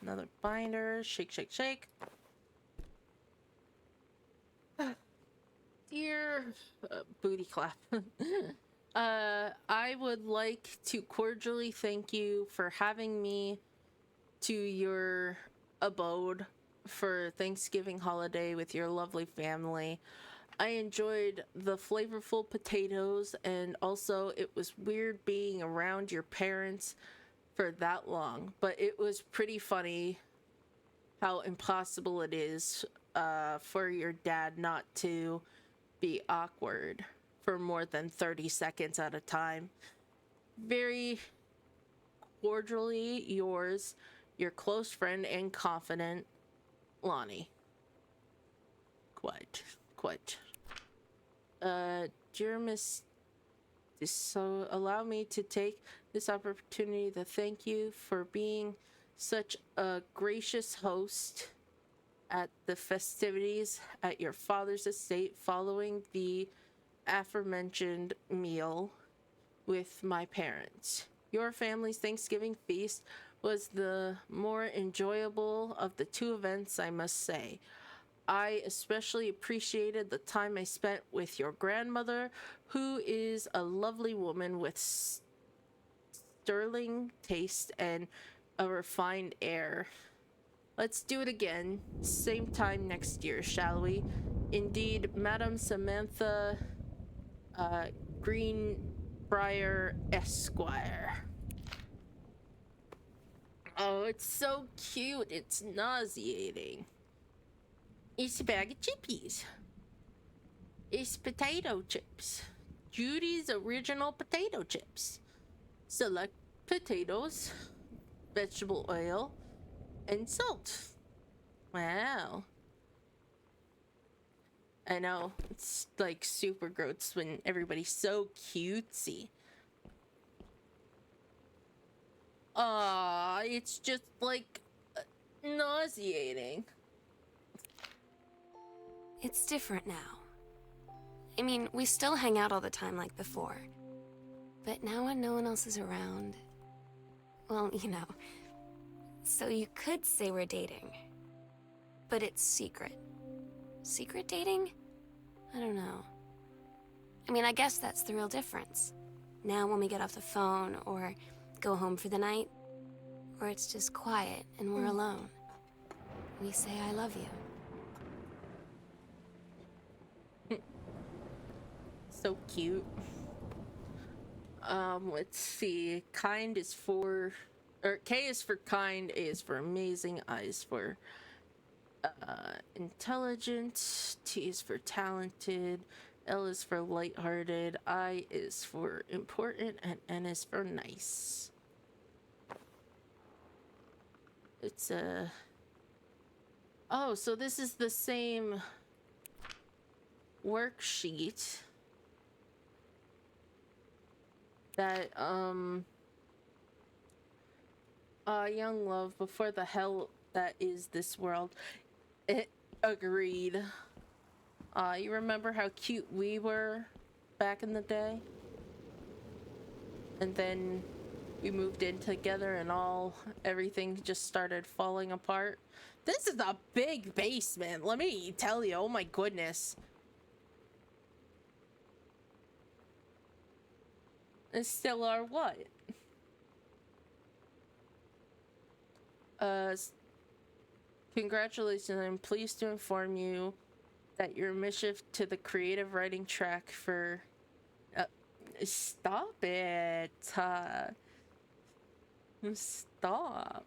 Another binder. Shake, shake, shake. Dear booty clap. I would like to cordially thank you for having me to your abode for Thanksgiving holiday with your lovely family. I enjoyed the flavorful potatoes, and also it was weird being around your parents for that long, but it was pretty funny how impossible it is for your dad not to be awkward for more than 30 seconds at a time. Very cordially yours, your close friend and confidant, Lonnie. Quite. Dear Miss, so allow me to take this opportunity to thank you for being such a gracious host at the festivities at your father's estate following the aforementioned meal with my parents. Your family's Thanksgiving feast was the more enjoyable of the two events, I must say. I especially appreciated the time I spent with your grandmother, who is a lovely woman with sterling taste and a refined air. Let's do it again, same time next year, shall we? Indeed, Madam Samantha Greenbrier Esquire. Oh, it's so cute. It's nauseating. It's a bag of chippies. It's potato chips. Judy's original potato chips. Select potatoes, vegetable oil, and salt. Wow. I know, it's like super gross when everybody's so cutesy. It's just like nauseating. It's different now. I mean, we still hang out all the time like before. But now when no one else is around, well, you know. So you could say we're dating. But it's secret. Secret dating? I don't know. I mean, I guess that's the real difference. Now when we get off the phone or go home for the night, or it's just quiet and we're alone, we say I love you. So cute. Let's see. Kind is for, or K is for kind, A is for amazing, I is for intelligent, T is for talented, L is for lighthearted, I is for important, and N is for nice. It's a... Oh, so this is the same worksheet that, young love, before the hell that is this world. It agreed. You remember how cute we were back in the day? And then we moved in together and everything just started falling apart. This is a big basement, let me tell you. Oh my goodness. And still are what? Congratulations, I'm pleased to inform you that your mischief to the creative writing track for... stop it. Stop.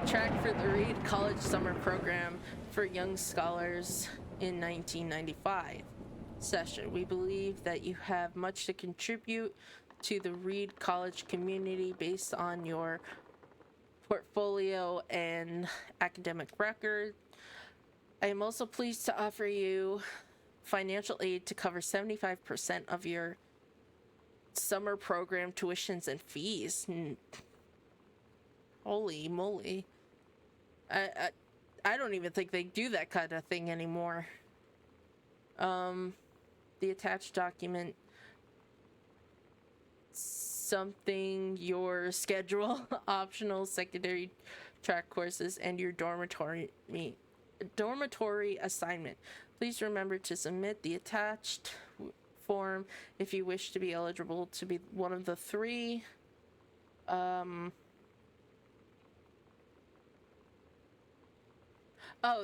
Track for the Reed College Summer Program for Young Scholars in 1995 session. We believe that you have much to contribute to the Reed College community based on your portfolio and academic record. I am also pleased to offer you financial aid to cover 75% of your summer program tuitions and fees. Holy moly. I don't even think they do that kind of thing anymore. The attached document, something, your schedule, optional secondary track courses, and your dormitory assignment. Please remember to submit the attached form if you wish to be eligible to be one of the three. Oh,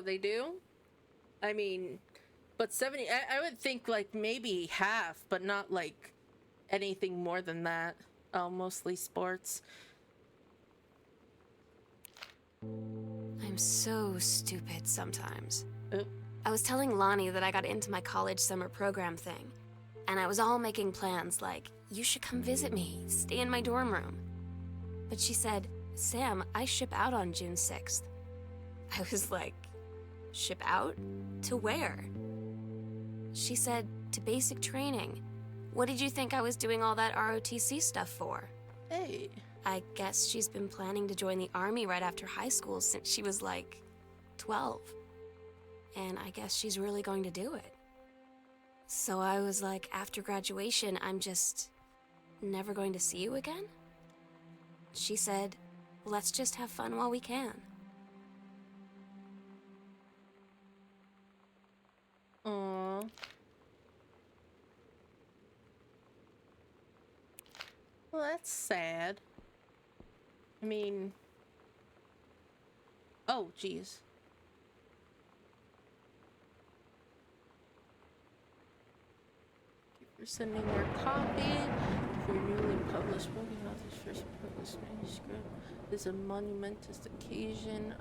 they do? I mean, but 70, I would think like maybe half, but not like anything more than that. Mostly sports. I'm so stupid sometimes. Oh, I was telling Lonnie that I got into my college summer program thing, and I was all making plans like, you should come visit me, stay in my dorm room. But she said, Sam, I ship out on June 6th. I was like, ship out? To where? She said, to basic training. What did you think I was doing all that ROTC stuff for? hey. I guess she's been planning to join the army right after high school since she was like 12. And I guess she's really going to do it. So I was like, after graduation, I'm just never going to see you again? She said, let's just have fun while we can. Aww. Well, that's sad. I mean... Oh, geez. Thank you for sending your copy. For your newly published book, and author's first published manuscript. This is a monumentous occasion.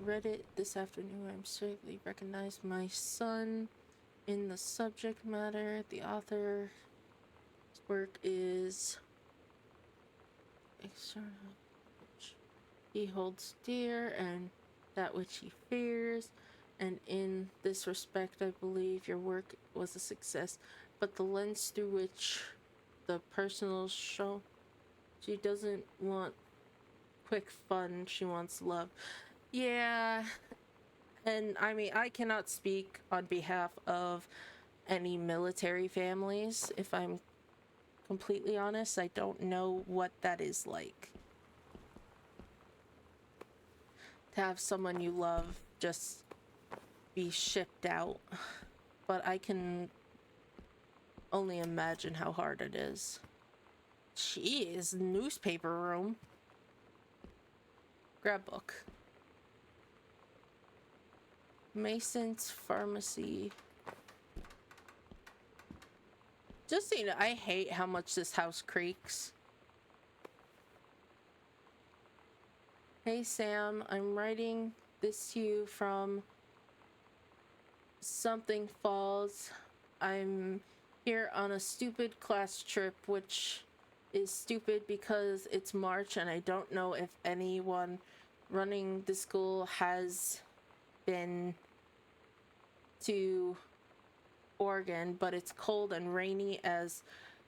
Read it this afternoon. I'm certainly recognized my son in the subject matter. The author's work is external, which he holds dear, and that which he fears. And in this respect, I believe your work was a success. But the lens through which the personal show, she doesn't want quick fun. She wants love. Yeah, and I mean, I cannot speak on behalf of any military families. If I'm completely honest, I don't know what that is like. To have someone you love just be shipped out. But I can only imagine how hard it is. Jeez, newspaper room. Grab book. Mason's Pharmacy. Just so you know, I hate how much this house creaks. Hey Sam, I'm writing this to you from Something Falls. I'm here on a stupid class trip, which is stupid because it's March and I don't know if anyone running the school has been to Oregon, but it's cold and rainy as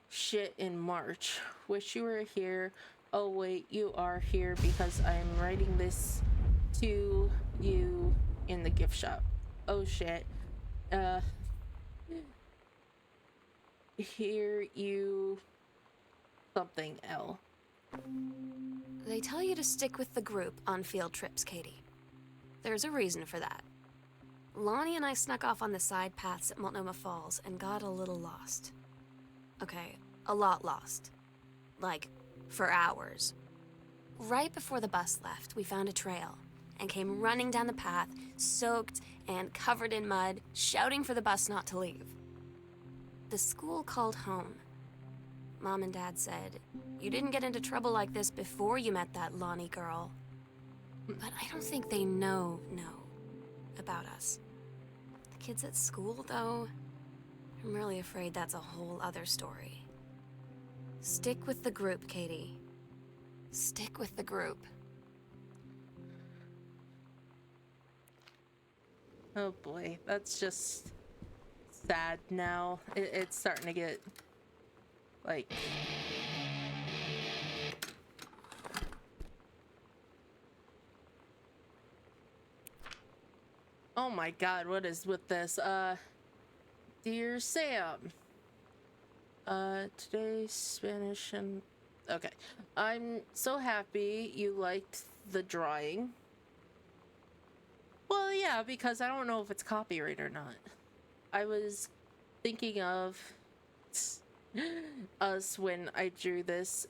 shit in March. Wish you were here. Oh wait, you are here because I'm writing this to you in the gift shop. Oh shit. Here you something L. They tell you to stick with the group on field trips, Katie. There's a reason for that. Lonnie and I snuck off on the side paths at Multnomah Falls and got a little lost. Okay, a lot lost. Like, for hours. Right before the bus left, we found a trail and came running down the path, soaked and covered in mud, shouting for the bus not to leave. The school called home. Mom and Dad said, you didn't get into trouble like this before you met that Lonnie girl. But I don't think they know about us. The kids at school, though, I'm really afraid that's a whole other story. Stick with the group, Katie. Stick with the group. Oh boy, that's just sad now. It's starting to get like... Oh my god, what is with this? Dear Sam. Today's Spanish and... Okay. I'm so happy you liked the drawing. Well, yeah, because I don't know if it's copyright or not. I was thinking of us when I drew this.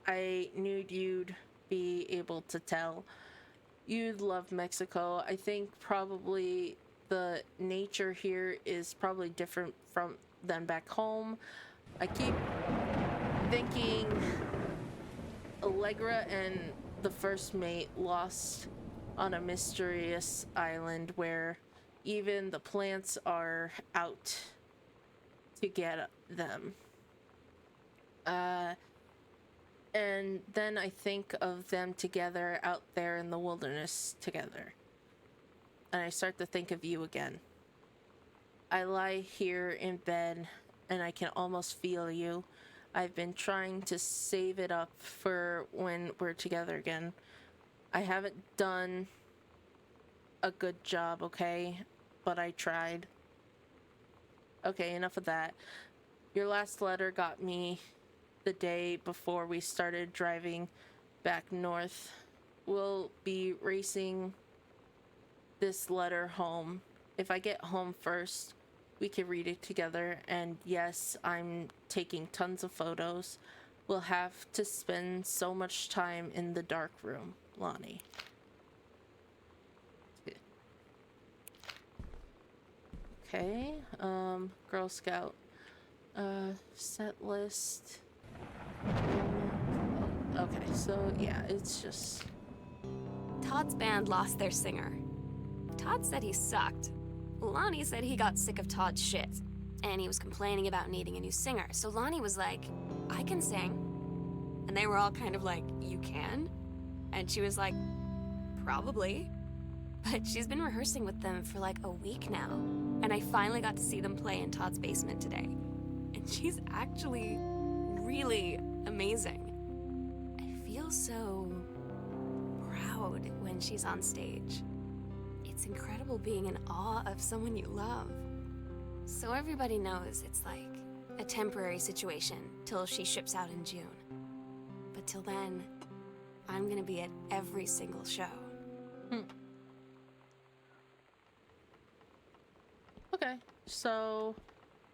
I knew you'd be able to tell. You'd love Mexico. I think probably the nature here is probably different than back home. I keep thinking Allegra and the first mate lost on a mysterious island where even the plants are out to get them. And then I think of them together out there in the wilderness together. And I start to think of you again. I lie here in bed and I can almost feel you. I've been trying to save it up for when we're together again. I haven't done a good job, okay? But I tried. Okay, enough of that. Your last letter got me the day before we started driving back north. We'll be racing this letter home. If I get home first, we can read it together. And yes, I'm taking tons of photos. We'll have to spend so much time in the dark room, Lonnie. Okay, Girl Scout. Set list. Okay, so yeah, it's just... Todd's band lost their singer. Todd said he sucked. Lonnie said he got sick of Todd's shit, and he was complaining about needing a new singer. So Lonnie was like, I can sing. And they were all kind of like, you can? And she was like, probably. But she's been rehearsing with them for like a week now. And I finally got to see them play in Todd's basement today. And she's actually really amazing. I feel so proud when she's on stage. It's incredible being in awe of someone you love. So everybody knows it's like a temporary situation till she ships out in June. But till then, I'm gonna be at every single show. Okay, so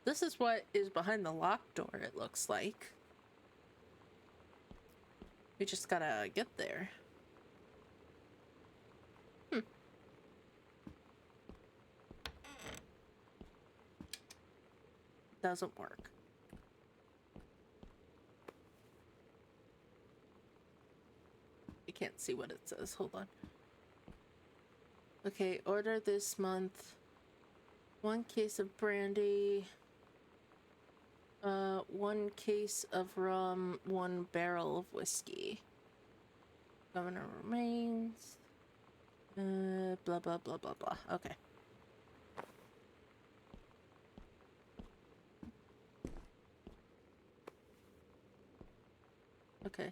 this is what is behind the locked door, it looks like. We just gotta get there. Doesn't work. You can't see what it says. Hold on. Okay, order this month. 1 case of brandy. 1 case of rum. 1 barrel of whiskey. Governor remains. Blah, blah, blah, blah, blah. Okay. Okay.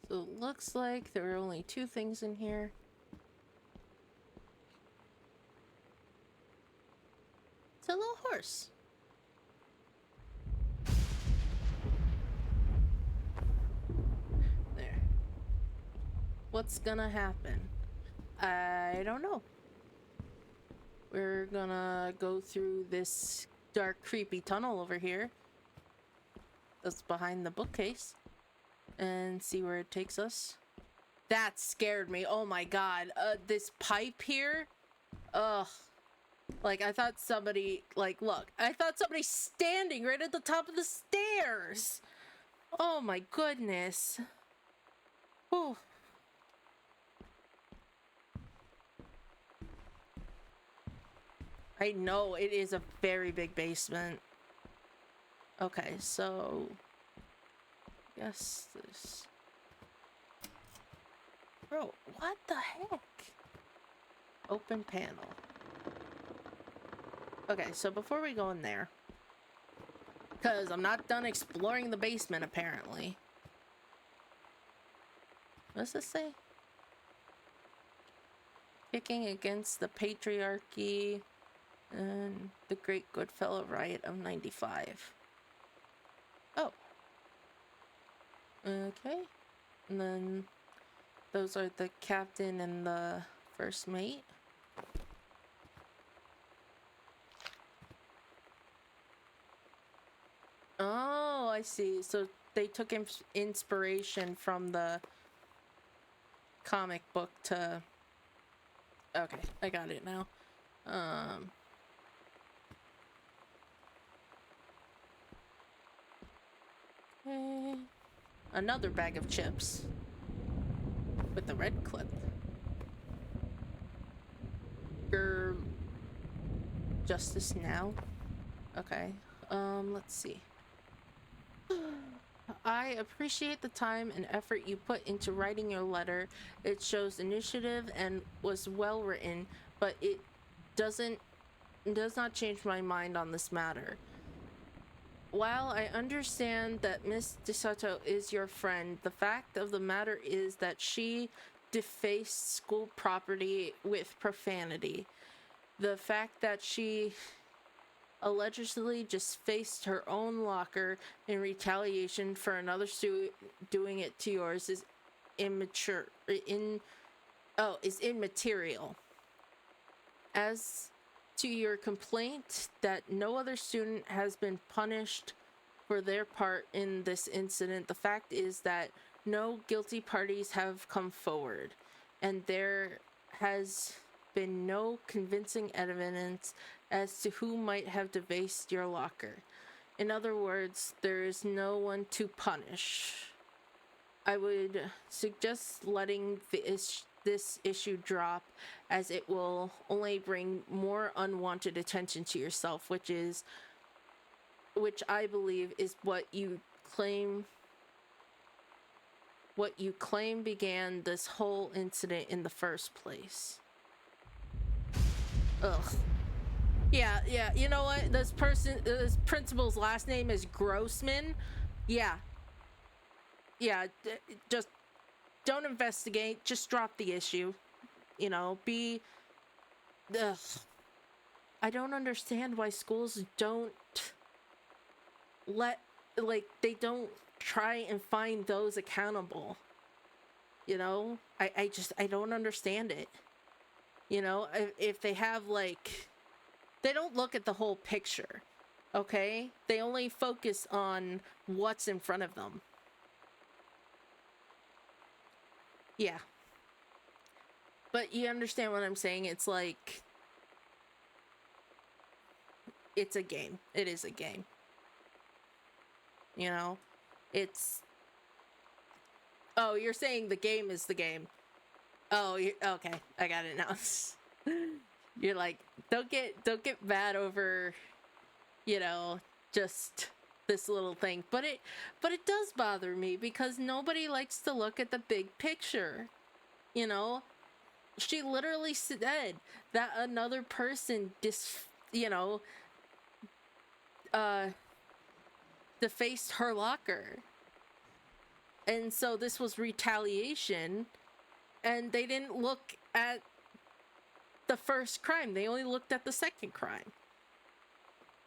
So it looks like there are only 2 things in here. It's a little horse. There. What's gonna happen? I don't know. We're gonna go through this dark, creepy tunnel over here that's behind the bookcase and see where it takes us. That scared me. Oh my god. This pipe here? Ugh. Like, I thought somebody, like, look, I thought somebody standing right at the top of the stairs. Oh my goodness. Oh. I know, it is a very big basement. Okay, so... Yes, this... Bro, what the heck? Open panel. Okay, so before we go in there, because I'm not done exploring the basement, apparently. What does this say? Kicking against the patriarchy and the Great Goodfellow Riot of 95. Oh. Okay. And then those are the captain and the first mate. Oh, I see. So they took inspiration from the comic book to... Okay, I got it now. Um. Okay. Another bag of chips with the red clip. Grr. Justice now. Okay. Let's see. I appreciate the time and effort you put into writing your letter. It shows initiative and was well written, but it does not change my mind on this matter. While I understand that Miss DeSoto is your friend, the fact of the matter is that she defaced school property with profanity. The fact that she allegedly just faced her own locker in retaliation for another student doing it to yours is immaterial. As to your complaint that no other student has been punished for their part in this incident, the fact is that no guilty parties have come forward, and there has been no convincing evidence as to who might have defaced your locker. In other words, there is no one to punish. I would suggest letting this issue drop, as it will only bring more unwanted attention to yourself, which I believe is what you claim began this whole incident in the first place. Ugh. Yeah, you know what? This principal's last name is Grossman. Yeah, just don't investigate, just drop the issue. You know, ugh. I don't understand why schools don't they don't try and find those accountable. You know, I don't understand it. You know, if they have they don't look at the whole picture, okay? They only focus on what's in front of them. Yeah. But you understand what I'm saying? It's like, it's a game. It is a game. You know? It's... Oh, you're saying the game is the game. Oh, okay. I got it now. You're like, don't get mad over, you know, just this little thing. But it does bother me because nobody likes to look at the big picture. You know, she literally said that another person defaced her locker. And so this was retaliation, and they didn't look at the first crime. They only looked at the second crime.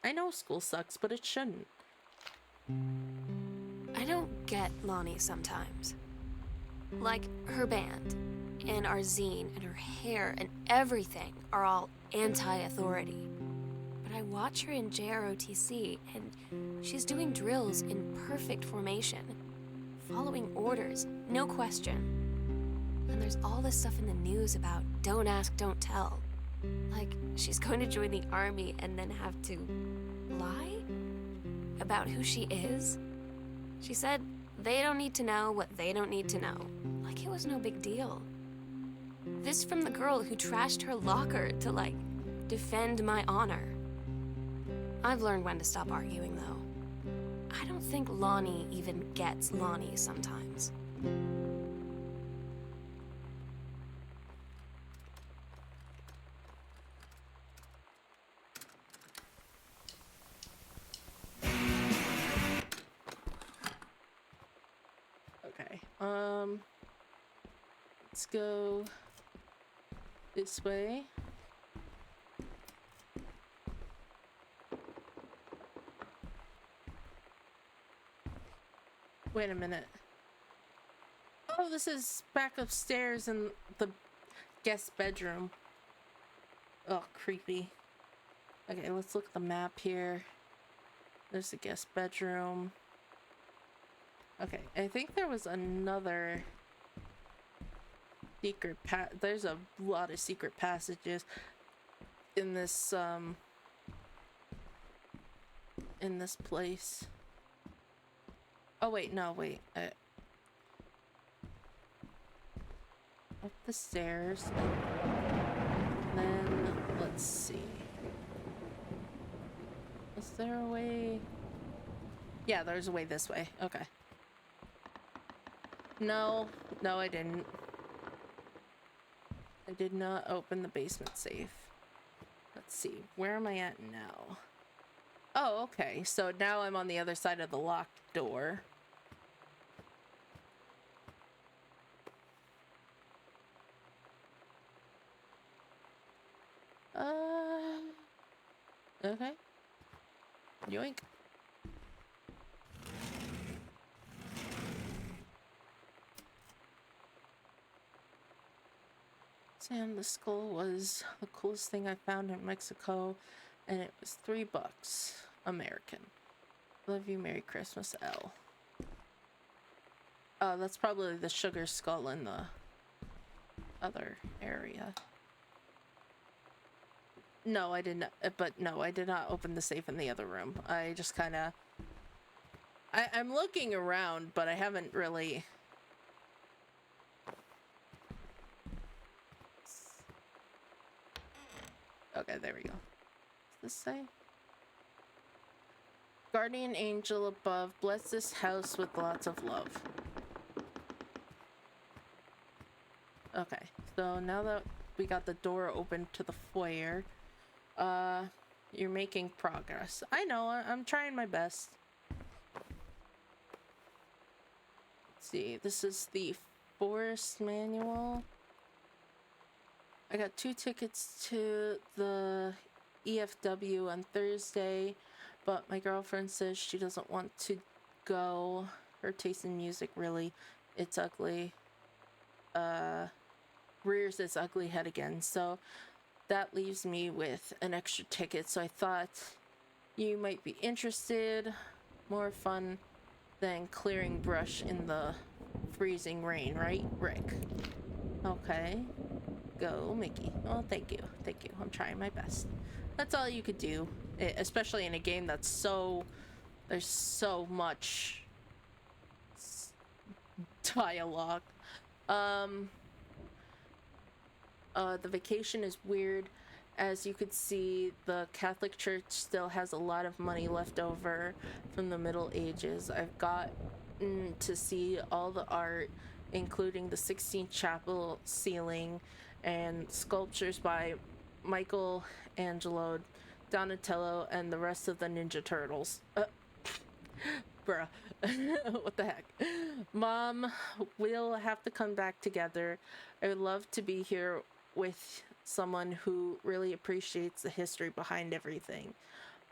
I know school sucks, but it shouldn't. I don't get Lonnie sometimes. Like, her band, and our zine, and her hair, and everything are all anti-authority. But I watch her in JROTC, and she's doing drills in perfect formation, following orders, no question. And there's all this stuff in the news about don't ask, don't tell. Like, she's going to join the army and then have to lie about who she is. She said they don't need to know what they don't need to know. Like it was no big deal. This from the girl who trashed her locker to, defend my honor. I've learned when to stop arguing, though. I don't think Lonnie even gets Lonnie sometimes. Okay. Let's go this way. Wait a minute. Oh, this is back upstairs in the guest bedroom. Oh, creepy. Okay, let's look at the map here. There's the guest bedroom. Okay, I think there was another secret there's a lot of secret passages. in this place. Oh wait, no, wait. Up the stairs. And then let's see. Is there a way? Yeah, there's a way this way. Okay. No, I didn't. I did not open the basement safe. Let's see. Where am I at now? Oh, okay. So now I'm on the other side of the locked door. Okay. Yoink. Sam, the skull was the coolest thing I found in Mexico, and it was $3 American. Love you, Merry Christmas, L. Oh, that's probably the sugar skull in the other area. No, I didn't. But no, I did not open the safe in the other room. I just kind of... I'm looking around, but I haven't really... Okay, there we go. What's this say? Guardian angel above, bless this house with lots of love. Okay, so now that we got the door open to the foyer, you're making progress. I know, I'm trying my best. Let's see, this is the forest manual. I got 2 tickets to the EFW on Thursday, but my girlfriend says she doesn't want to go. Her taste in music, really, it's ugly. Rears its ugly head again, so that leaves me with an extra ticket, so I thought you might be interested. More fun than clearing brush in the freezing rain, right, Rick? Okay. Go, Mickey. Oh, thank you. Thank you. I'm trying my best. That's all you could do, especially in a game that's so... There's so much dialogue. The vacation is weird. As you could see, the Catholic Church still has a lot of money left over from the Middle Ages. I've got to see all the art, including the Sixtine Chapel ceiling and sculptures by Michelangelo, Donatello, and the rest of the Ninja Turtles. Bruh. What the heck? Mom, we'll have to come back together. I would love to be here with someone who really appreciates the history behind everything.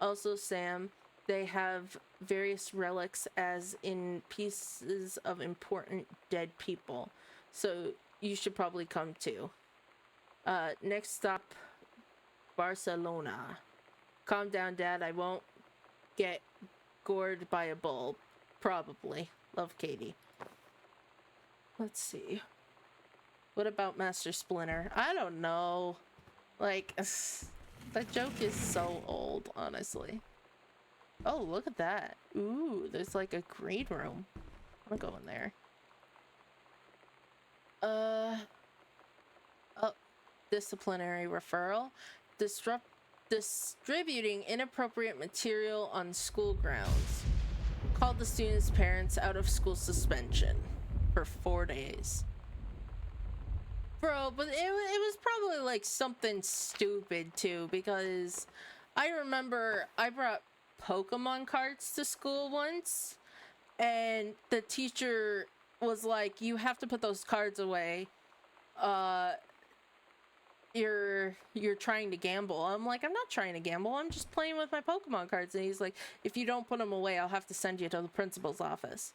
Also, Sam, they have various relics as in pieces of important dead people. So you should probably come too. Next stop, Barcelona. Calm down, Dad. I won't get gored by a bull. Probably. Love, Katie. Let's see. What about Master Splinter? I don't know. Like, that joke is so old, honestly. Oh, look at that. Ooh, there's like a green room. I'm gonna go in there. Oh, disciplinary referral. Distributing inappropriate material on school grounds. Called the students' parents out of school suspension for 4 days. Bro, but it was probably like something stupid too, because I remember I brought Pokemon cards to school once, and the teacher was like, you have to put those cards away. You're trying to gamble. I'm like, I'm not trying to gamble. I'm just playing with my Pokemon cards. And he's like, if you don't put them away, I'll have to send you to the principal's office.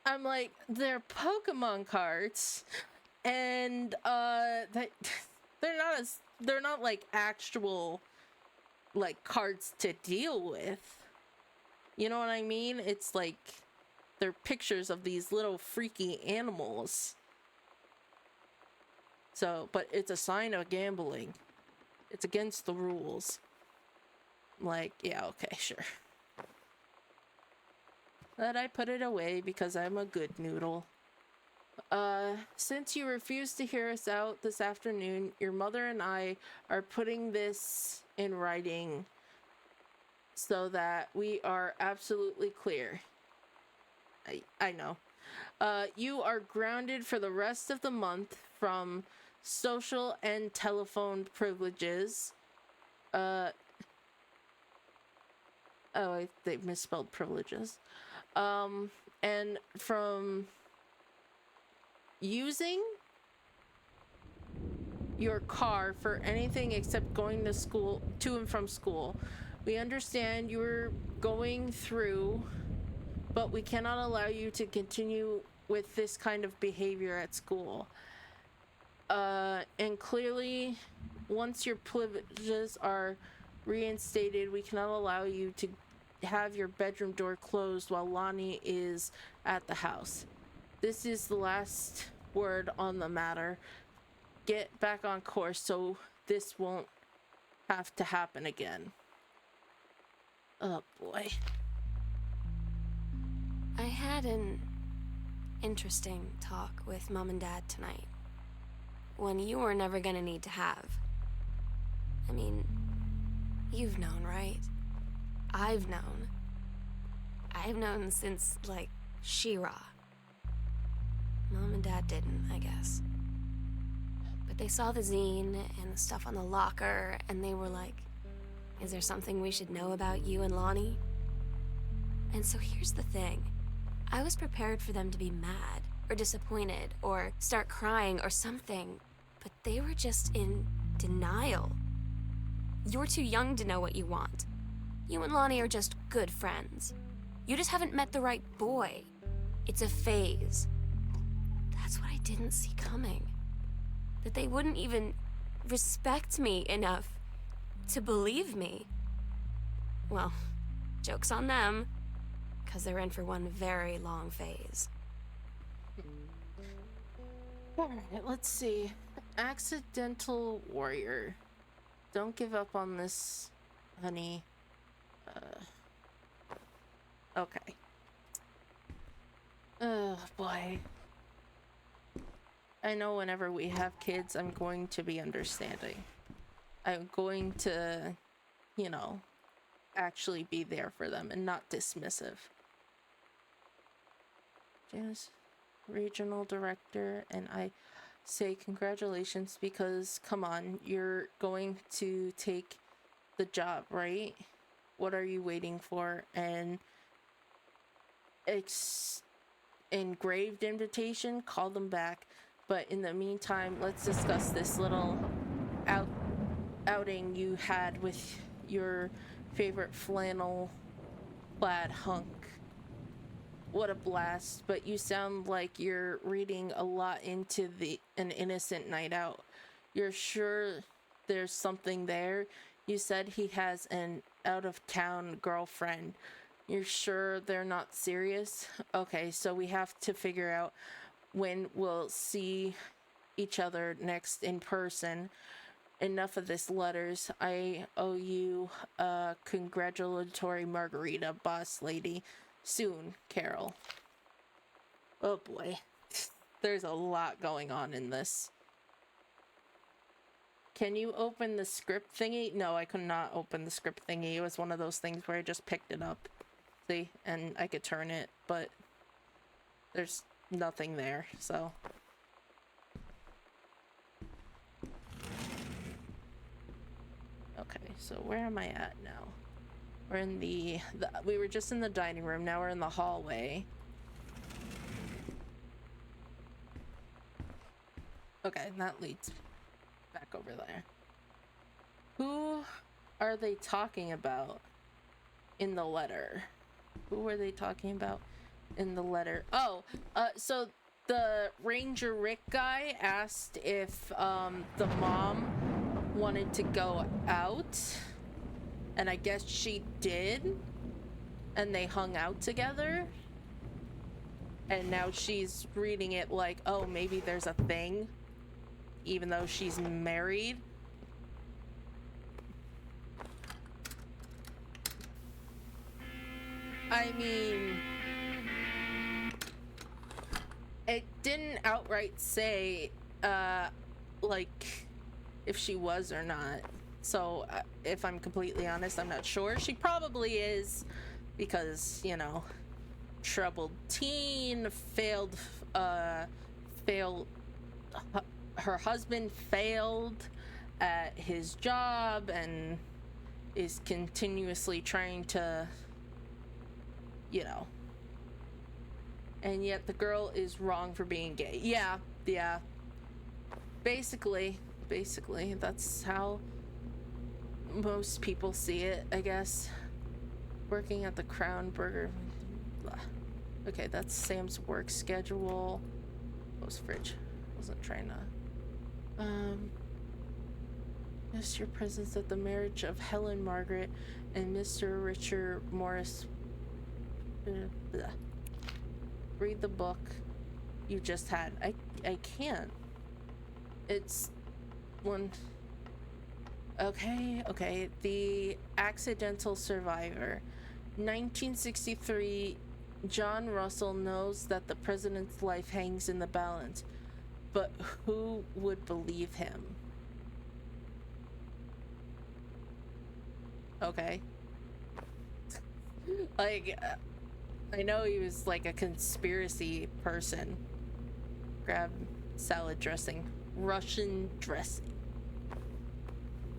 I'm like, they're Pokemon cards, and they're not like actual like cards to deal with. You know what I mean? It's like they're pictures of these little freaky animals. So, but it's a sign of gambling. It's against the rules. Like, yeah, okay, sure. But I put it away because I'm a good noodle. Since you refused to hear us out this afternoon, your mother and I are putting this in writing so that we are absolutely clear. I know. You are grounded for the rest of the month from social and telephone privileges. They misspelled privileges. And from using your car for anything except going to school, to and from school. We understand you're going through, but we cannot allow you to continue with this kind of behavior at school. And clearly, once your privileges are reinstated, we cannot allow you to have your bedroom door closed while Lonnie is at the house. This is the last word on the matter. Get back on course so this won't have to happen again. Oh boy. I had an interesting talk with Mom and Dad tonight. One you were never gonna need to have. I mean, you've known, right? I've known. I've known since, like, She-Ra. Mom and Dad didn't, I guess. But they saw the zine and the stuff on the locker, and they were like, is there something we should know about you and Lonnie? And so here's the thing. I was prepared for them to be mad, or disappointed, or start crying, or something. But they were just in denial. You're too young to know what you want. You and Lonnie are just good friends. You just haven't met the right boy. It's a phase. That's what I didn't see coming. That they wouldn't even respect me enough to believe me. Well, joke's on them, because they're in for one very long phase. Alright, let's see. Accidental warrior. Don't give up on this, honey. Okay. Oh boy. I know whenever we have kids, I'm going to be understanding. I'm going to, you know, actually be there for them and not dismissive. Janice, regional director, and I say congratulations because, come on, you're going to take the job, right? What are you waiting for? And engraved invitation, call them back. But in the meantime, let's discuss this little outing you had with your favorite flannel plaid hunk. What a blast. But you sound like you're reading a lot into an innocent night out. You're sure there's something there? You said he has an out-of-town girlfriend. You're sure they're not serious? Okay, so we have to figure out when we'll see each other next in person. Enough of this letters. I owe you a congratulatory margarita, boss lady. Soon, Carol. Oh boy. There's a lot going on in this. Can you open the script thingy? No, I could not open the script thingy. It was one of those things where I just picked it up. See? And I could turn it, but there's nothing there, so. Okay, so where am I at now? We're in we were just in the dining room, now we're in the hallway. Okay, and that leads back over there. Who are they talking about in the letter? Who were they talking about in the letter? Oh, so the Ranger Rick guy asked if the mom wanted to go out, and I guess she did, and they hung out together, and now she's reading it like, oh, maybe there's a thing, even though she's married. I mean, it didn't outright say, like, if she was or not. So, if I'm completely honest, I'm not sure. She probably is, because, you know, troubled teen, failed, her husband failed at his job and is continuously trying to, you know, and yet the girl is wrong for being gay. Yeah. Basically, that's how most people see it, I guess. Working at the Crown Burger. Blah. Okay, that's Sam's work schedule. Close fridge. Wasn't trying to. Yes, your presence at the marriage of Helen Margaret and Mr. Richard Morris. Blah. Read the book you just had. I can't. It's one. Okay. The Accidental Survivor. 1963. John Russell knows that the president's life hangs in the balance, but who would believe him? Okay. Like, I know he was like a conspiracy person. Grab salad dressing. Russian dressing.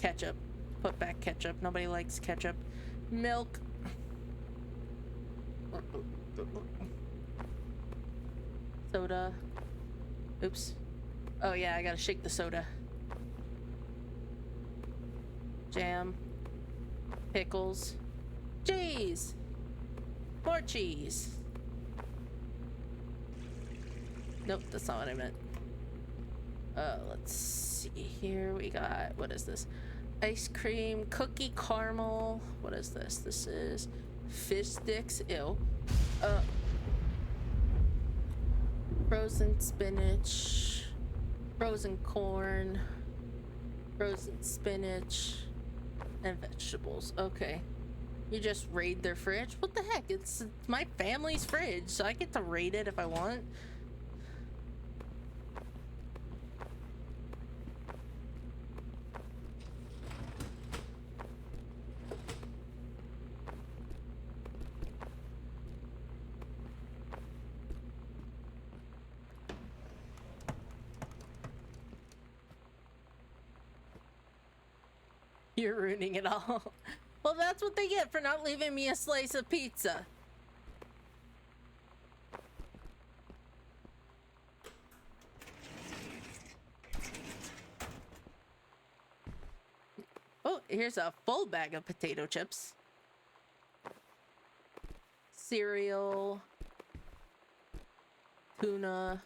Ketchup. Put back ketchup. Nobody likes ketchup. Milk. Soda. Oops. Oh yeah, I gotta shake the soda. Jam. Pickles. Cheese. More cheese. Nope, that's not what I meant. Let's see here. We got, what is this? Ice cream, cookie caramel. What is this? This is fish sticks. Ew. Frozen spinach. Frozen corn. Frozen spinach. And vegetables. Okay. You just raid their fridge? What the heck? It's my family's fridge, so I get to raid it if I want. You're ruining it all. Well, that's what they get for not leaving me a slice of pizza. Oh, here's a full bag of potato chips. Cereal. Tuna.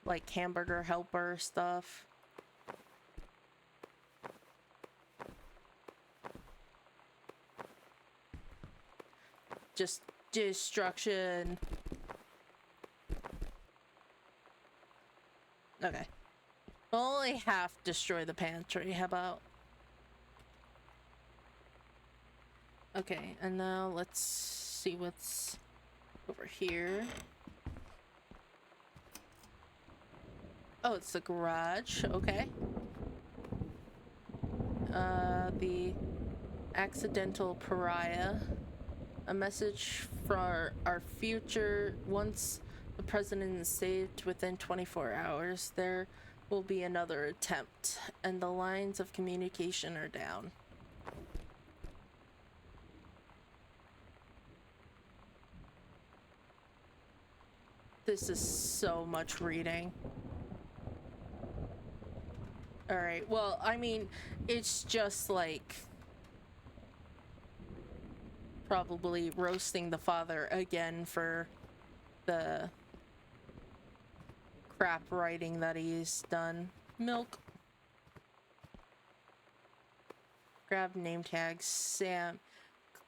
Like hamburger helper stuff. Just destruction. Okay. Only half destroy the pantry. How about? Okay, and now let's see what's over here. Oh, it's the garage. Okay. The accidental pariah. A message for our future. Once the president is saved within 24 hours, there will be another attempt, and the lines of communication are down. This is so much reading. Alright, well, I mean, it's just like probably roasting the father again for the crap writing that he's done. Milk. Grab name tags. Sam.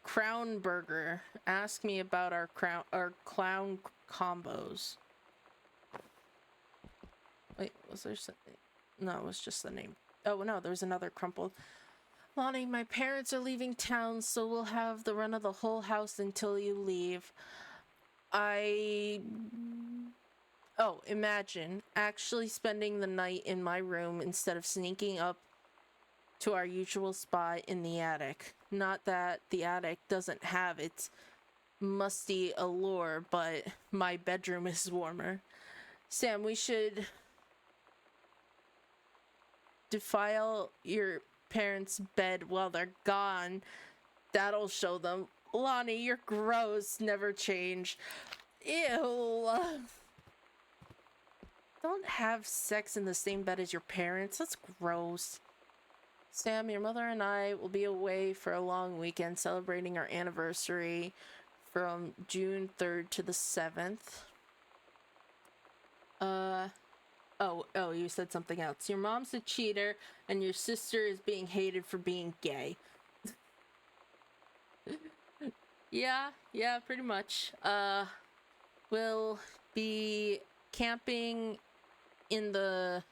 Crown Burger. Ask me about our clown combos. Wait, was there something? No, it was just the name. Oh no, there's another crumpled. Lonnie, my parents are leaving town, so we'll have the run of the whole house until you leave. Oh, imagine actually spending the night in my room instead of sneaking up to our usual spot in the attic. Not that the attic doesn't have its musty allure, but my bedroom is warmer. Sam, we should defile your parents' bed while they're gone. That'll show them. Lonnie, you're gross. Never change. Ew. Don't have sex in the same bed as your parents. That's gross. Sam, your mother and I will be away for a long weekend celebrating our anniversary from June 3rd to the 7th. Oh, you said something else. Your mom's a cheater and your sister is being hated for being gay. Yeah, pretty much. We'll be camping in the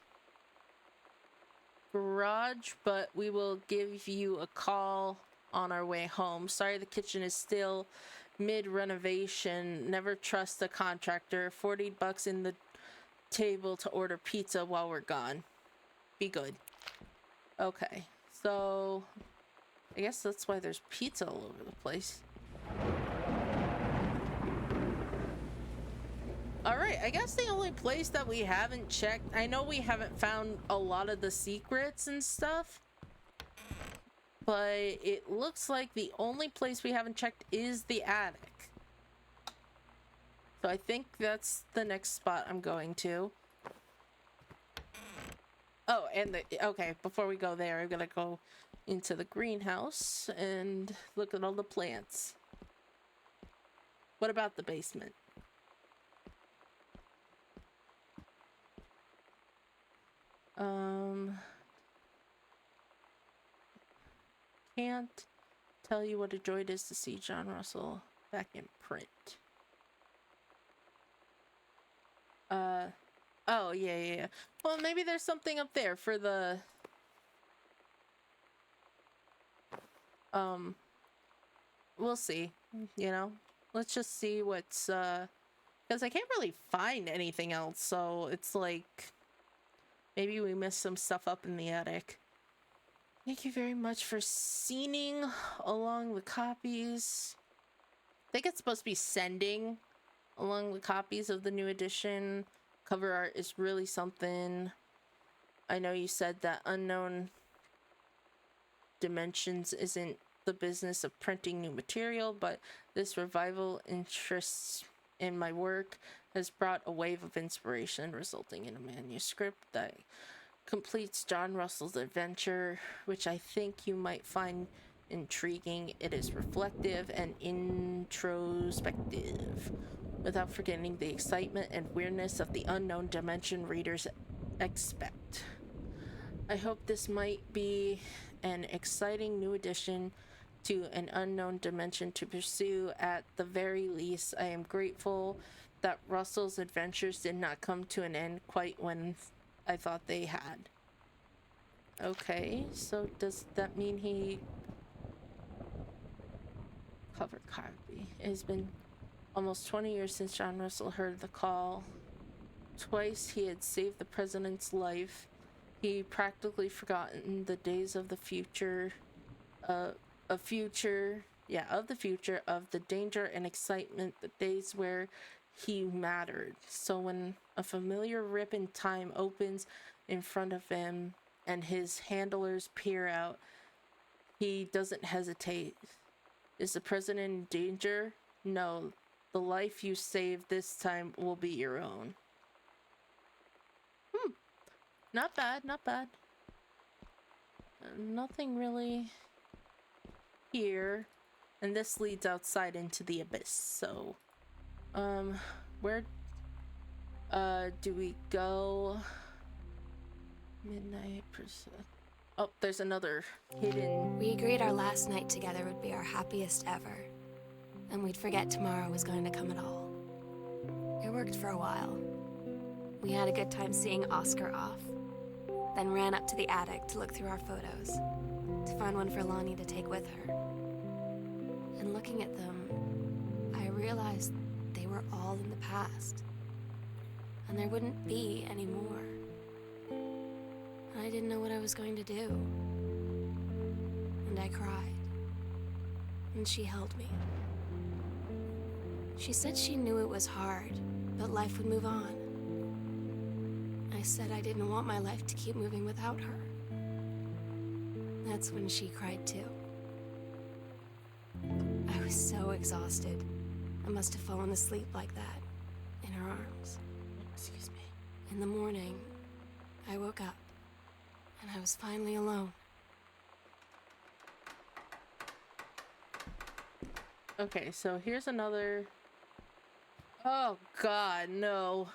garage, but we will give you a call on our way home. Sorry, the kitchen is still mid-renovation. Never trust a contractor. $40 in the table to order pizza while we're gone. Be good. Okay, so I guess that's why there's pizza all over the place. Alright, I guess the only place that we haven't checked, I know we haven't found a lot of the secrets and stuff, but it looks like the only place we haven't checked is the attic. So I think that's the next spot I'm going to. Oh, and okay, before we go there, I'm gonna go into the greenhouse and look at all the plants. What about the basement? Can't tell you what a joy it is to see John Russell back in print. Oh, yeah. Well, maybe there's something up there for the... We'll see, you know? Let's just see what's, because I can't really find anything else, so it's like... Maybe we missed some stuff up in the attic. Thank you very much for scening along the copies. I think it's supposed to be sending along the copies of the new edition. Cover art is really something. I know you said that Unknown Dimensions isn't the business of printing new material, but this revival interest in my work has brought a wave of inspiration, resulting in a manuscript that completes John Russell's adventure, which I think you might find intriguing. It is reflective and introspective, without forgetting the excitement and weirdness of the unknown dimension readers expect. I hope this might be an exciting new addition to an unknown dimension to pursue. At the very least, I am grateful that Russell's adventures did not come to an end quite when I thought they had. Okay, so does that mean he... Cover copy. It has been almost 20 years since John Russell heard the call. Twice he had saved the president's life. He practically forgotten the days of the future, of the future, of the danger and excitement, the days where he mattered. So when a familiar rip in time opens in front of him and his handlers peer out, he doesn't hesitate. Is the president in danger? No. The life you save this time will be your own. Not bad, not bad. Nothing really here. And this leads outside into the abyss, so... where... do we go? Midnight percent. Oh, there's another hidden... We agreed our last night together would be our happiest ever. And we'd forget tomorrow was going to come at all. It worked for a while. We had a good time seeing Oscar off. Then ran up to the attic to look through our photos. to find one for Lonnie to take with her. And looking at them, I realized they were all in the past. And there wouldn't be any more. And I didn't know what I was going to do. And I cried. And she held me. She said she knew it was hard, but life would move on. I said I didn't want my life to keep moving without her. That's when she cried too. I was so exhausted. I must have fallen asleep like that, in her arms. Excuse me. In the morning, I woke up, and I was finally alone. Okay, so here's another... Oh god, no.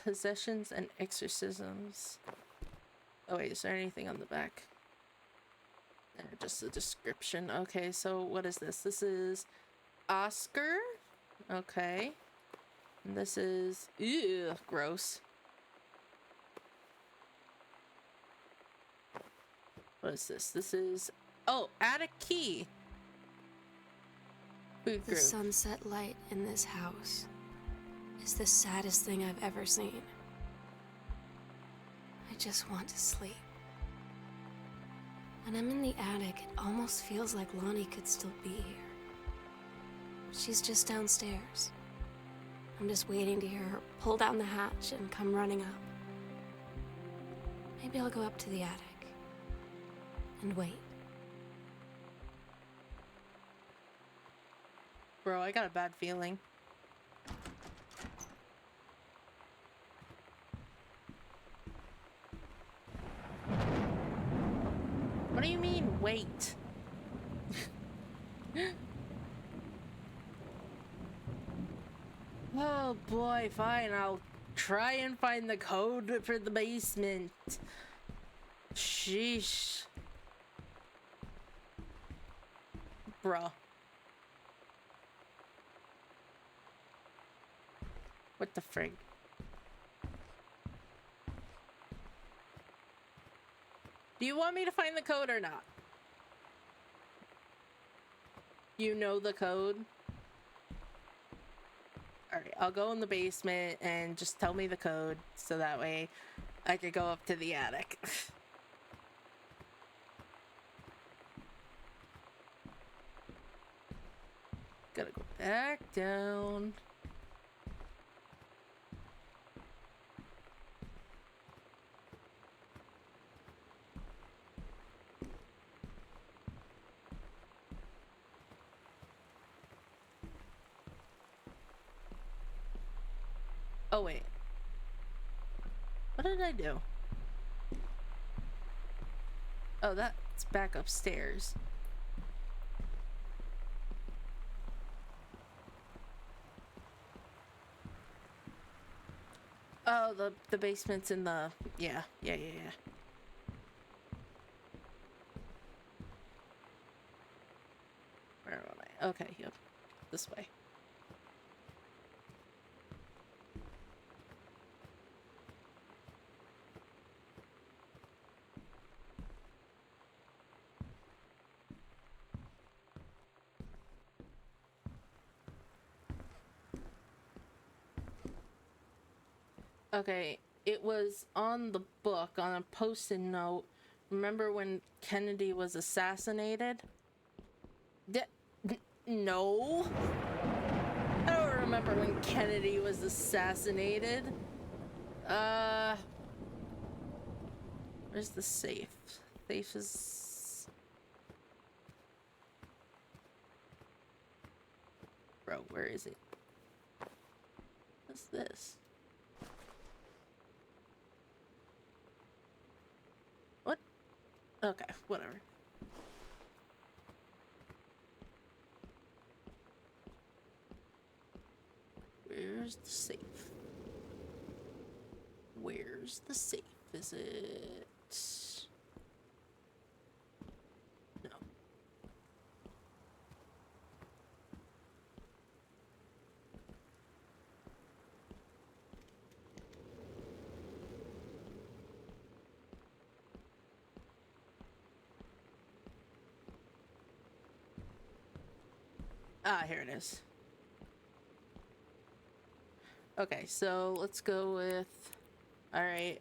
Possessions and exorcisms. Oh wait, is there anything on the back? Just a description. Okay, so what is this? This is Oscar. Okay. And this is... Ew, gross. What is this? This is... Oh, attic key. Food The group. sunset light in this house is the saddest thing I've ever seen. I just want to sleep. When I'm in the attic, it almost feels like Lonnie could still be here. She's just downstairs. I'm just waiting to hear her pull down the hatch and come running up. Maybe I'll go up to the attic and wait. Bro, I got a bad feeling. What do you mean, wait? Oh boy, fine. I'll try and find the code for the basement. Sheesh. Bruh. What the frig? Do you want me to find the code or not? You know the code? Alright, I'll go in the basement and just tell me the code so that way I could go up to the attic. Gotta go back down. Oh wait. What did I do? Oh, that's back upstairs. Oh, the basement's in the... Yeah. Where am I? Okay, yep. This way. Okay, it was on the book, on a post-it note. Remember when Kennedy was assassinated? No. I don't remember when Kennedy was assassinated. Where's the safe? Safe is... Bro, where is it? What's this? What? Okay, whatever. Where's the safe? Where's the safe? Is it... No. Ah, here it is. Okay, so let's go with, all right,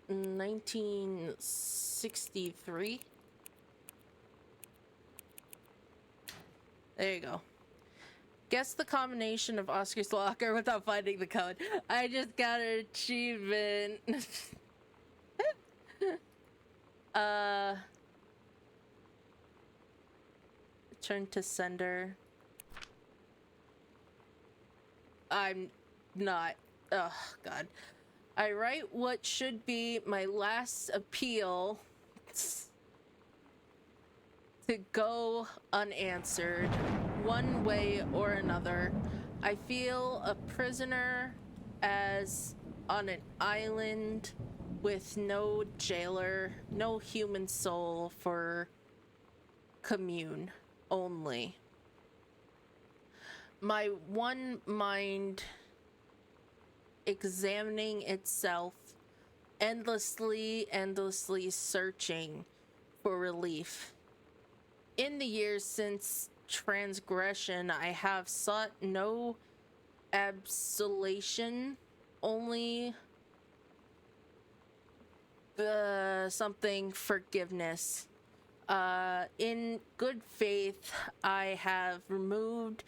1963. There you go. Guess the combination of Oscar's locker without finding the code. I just got an achievement. Turn to sender. I'm not. Oh, God. I write what should be my last appeal to go unanswered, one way or another. I feel a prisoner as on an island with no jailer, no human soul for commune only. My one mind examining itself, endlessly searching for relief. In the years since transgression, I have sought no absolution, only something forgiveness. In good faith, I have removed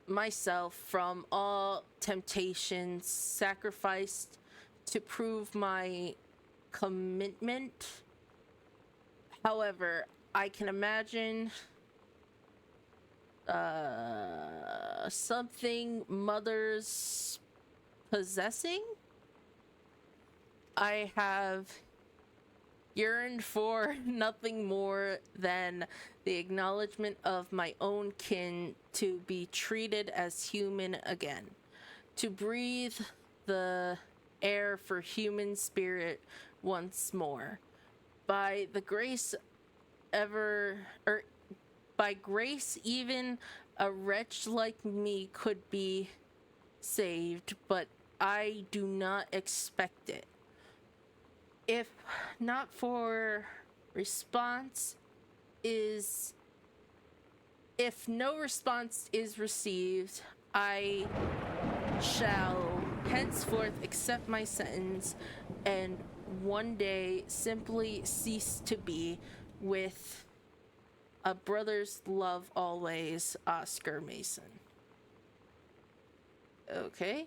myself from all temptations, sacrificed to prove my commitment. However, I can imagine something mothers possessing. I have yearned for nothing more than the acknowledgement of my own kin, to be treated as human again, to breathe the air for human spirit once more. By the grace by grace, even a wretch like me could be saved, but I do not expect it. If not for response is if no response is received, I shall henceforth accept my sentence and one day simply cease to be, with a brother's love always, Oscar Mason. Okay.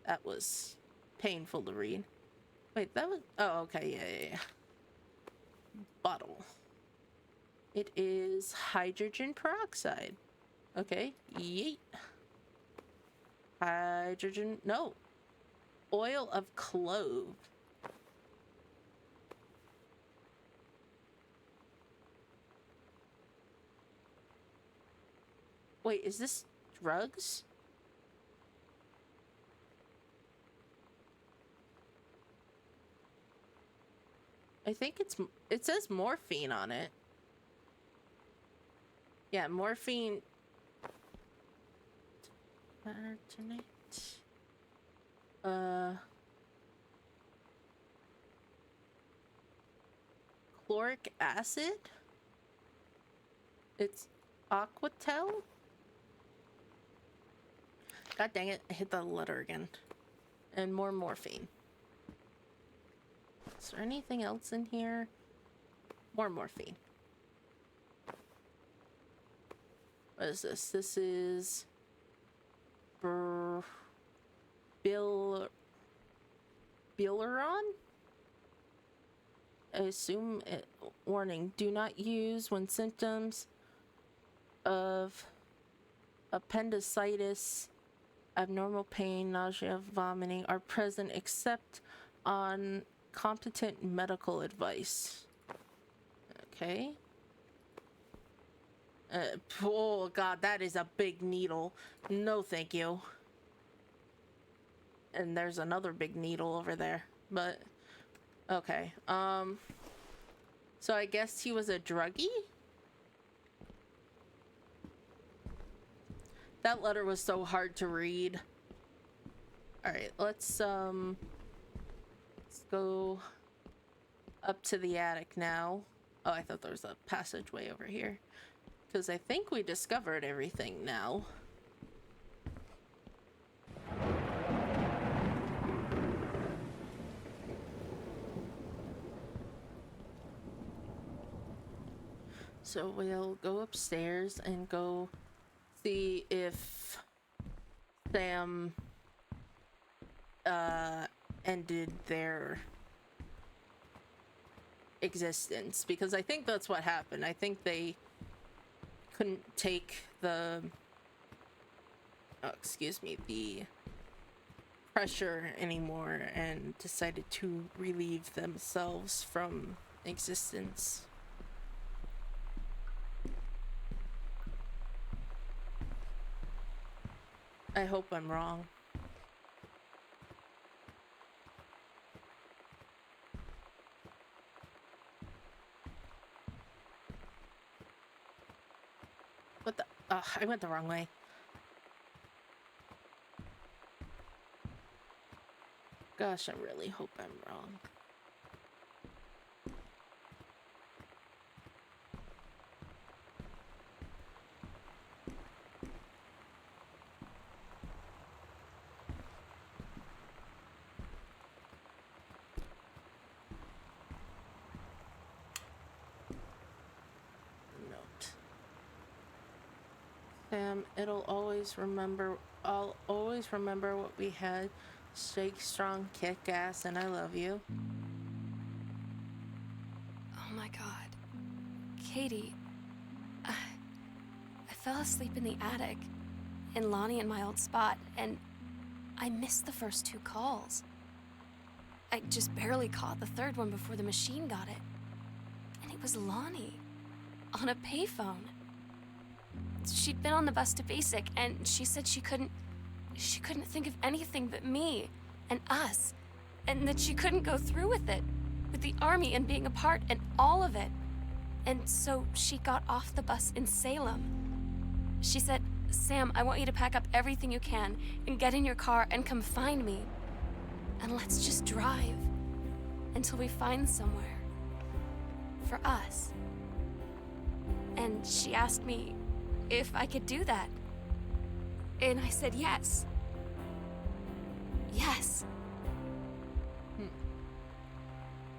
That was painful to read. Wait, that was... Oh, okay, yeah. Bottle. It is hydrogen peroxide. Okay, yeet. Hydrogen... No. Oil of clove. Wait, is this drugs? I think it says morphine on it. Yeah, morphine. Chloric acid? It's Aquatel? God dang it, I hit the letter again. And more morphine. Is there anything else in here? More morphine. What is this? This is... Bileron? I assume it... Warning, do not use when symptoms of appendicitis, abnormal pain, nausea, vomiting are present, except on competent medical advice. Okay. Oh god, that is a big needle. No thank you. And there's another big needle over there, but okay. So I guess he was a druggie? That letter was so hard to read. Alright, let's go up to the attic now. Oh, I thought there was a passageway over here. because I think we discovered everything now. So we'll go upstairs and go see if Sam ended their existence, because I think that's what happened. I think they couldn't take the the pressure anymore and decided to relieve themselves from existence. I hope I'm wrong. What the? I went the wrong way. Gosh, I really hope I'm wrong. Note. Sam, I'll always remember what we had. Shake, strong, kick ass, and I love you. Oh my god. Katie, I fell asleep in the attic, in Lonnie and my old spot, and I missed the first 2 calls. I just barely caught the 3rd one before the machine got it. And it was Lonnie, on a payphone. She'd been on the bus to Basic, and she said she couldn't think of anything but me and us, and that she couldn't go through with it, with the army and being a part and all of it. And so she got off the bus in Salem. She said, "Sam, I want you to pack up everything you can and get in your car and come find me. And let's just drive until we find somewhere for us." And she asked me if I could do that. And I said yes. Yes.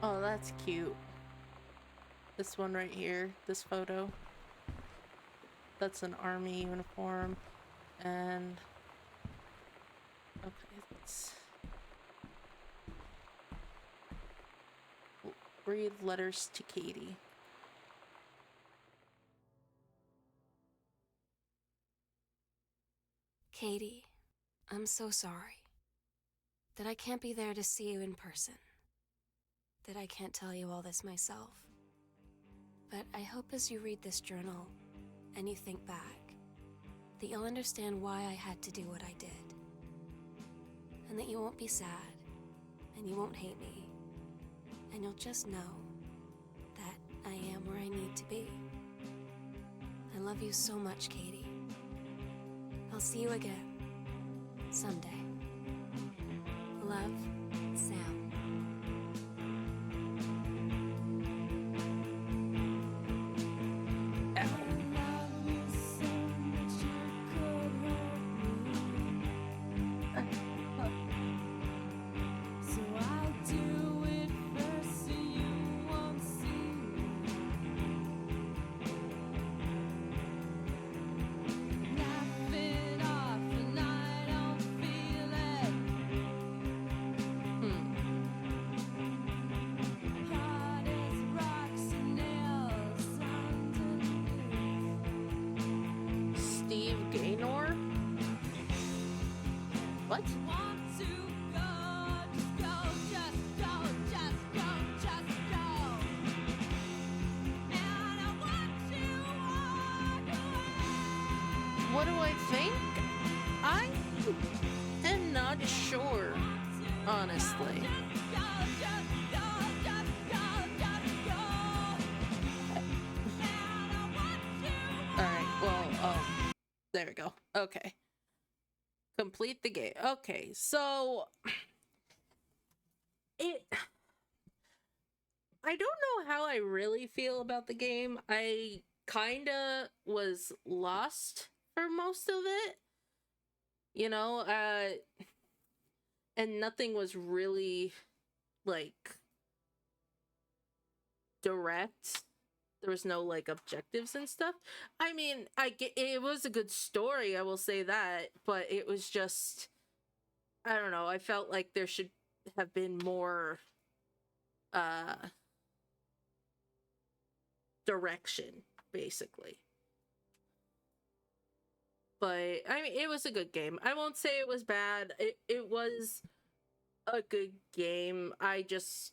Oh, that's cute. This one right here, this photo. That's an army uniform. And okay, let's read letters to Katie. Katie, I'm so sorry that I can't be there to see you in person, that I can't tell you all this myself. But I hope as you read this journal and you think back, that you'll understand why I had to do what I did. And that you won't be sad, and you won't hate me, and you'll just know that I am where I need to be. I love you so much, Katie. I'll see you again someday. Love, Sam. What? What do I think? I am not sure, honestly. Alright, well, there we go. Okay. Complete the game. Okay, so I don't know how I really feel about the game. I kinda was lost for most of it, you know, and nothing was really like direct. There was no like objectives and stuff. I mean, it was a good story, I will say that, but it was just, I don't know, I felt like there should have been more direction, basically. But I mean, it was a good game. I won't say it was bad. It was a good game. I just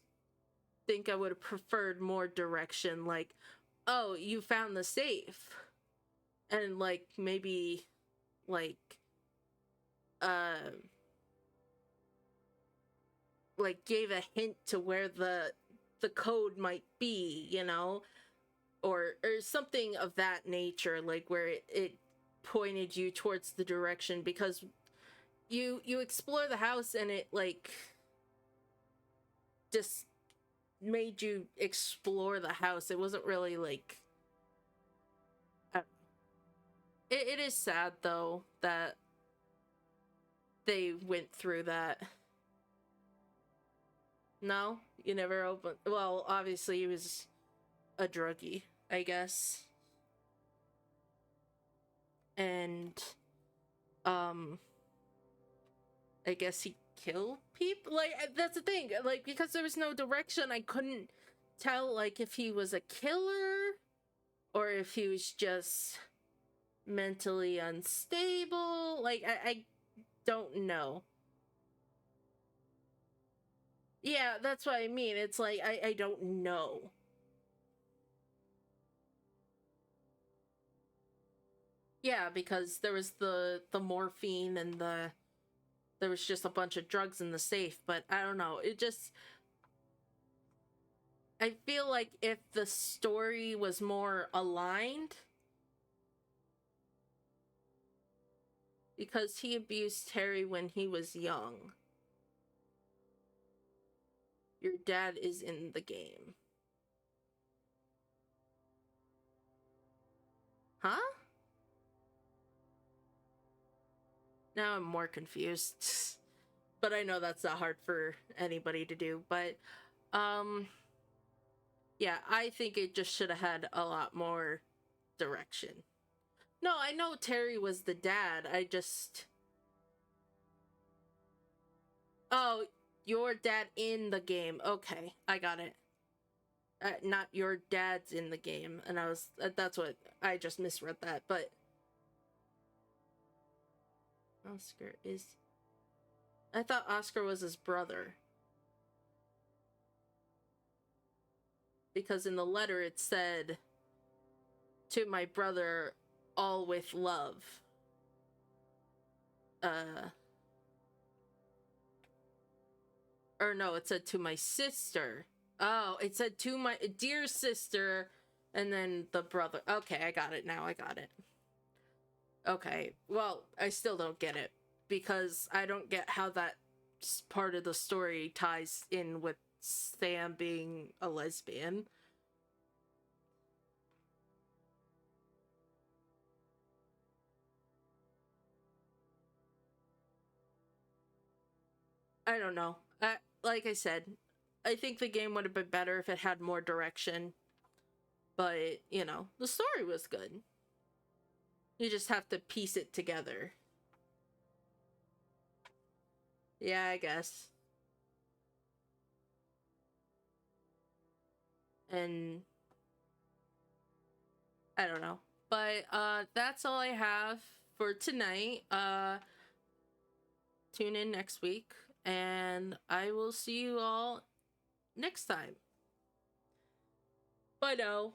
think I would have preferred more direction, like, oh, you found the safe, and like maybe like uh like gave a hint to where the code might be, you know, or something of that nature, like where it pointed you towards the direction, because you explore the house and it like just made you explore the house. It wasn't really like it is sad though that they went through that. No, you never opened. Well, obviously he was a druggie, I guess, and I guess he killed people. Like, that's the thing. Like, because there was no direction, I couldn't tell like if he was a killer or if he was just mentally unstable. Like, I don't know. Yeah, that's what I mean. It's like I don't know. Yeah, because there was the morphine and there was just a bunch of drugs in the safe, but I don't know. It just, I feel like if the story was more aligned, because he abused Terry when he was young. Your dad is in the game. Huh? Now I'm more confused. But I know that's not hard for anybody to do. But, yeah, I think it just should have had a lot more direction. No, I know Terry was the dad. I just... Oh, your dad in the game. Okay, I got it. Not your dad's in the game. And I was... that's what... I just misread that, but... Oscar is... I thought Oscar was his brother. Because in the letter it said, to my brother, all with love. Or no, it said to my sister. Oh, it said to my dear sister, and then the brother. Okay, I got it now. I got it. Okay, well, I still don't get it, because I don't get how that part of the story ties in with Sam being a lesbian. I don't know. Like I said, I think the game would have been better if it had more direction. But, you know, the story was good. You just have to piece it together. Yeah, I guess. And I don't know. But that's all I have for tonight. Tune in next week, and I will see you all next time. Bye now.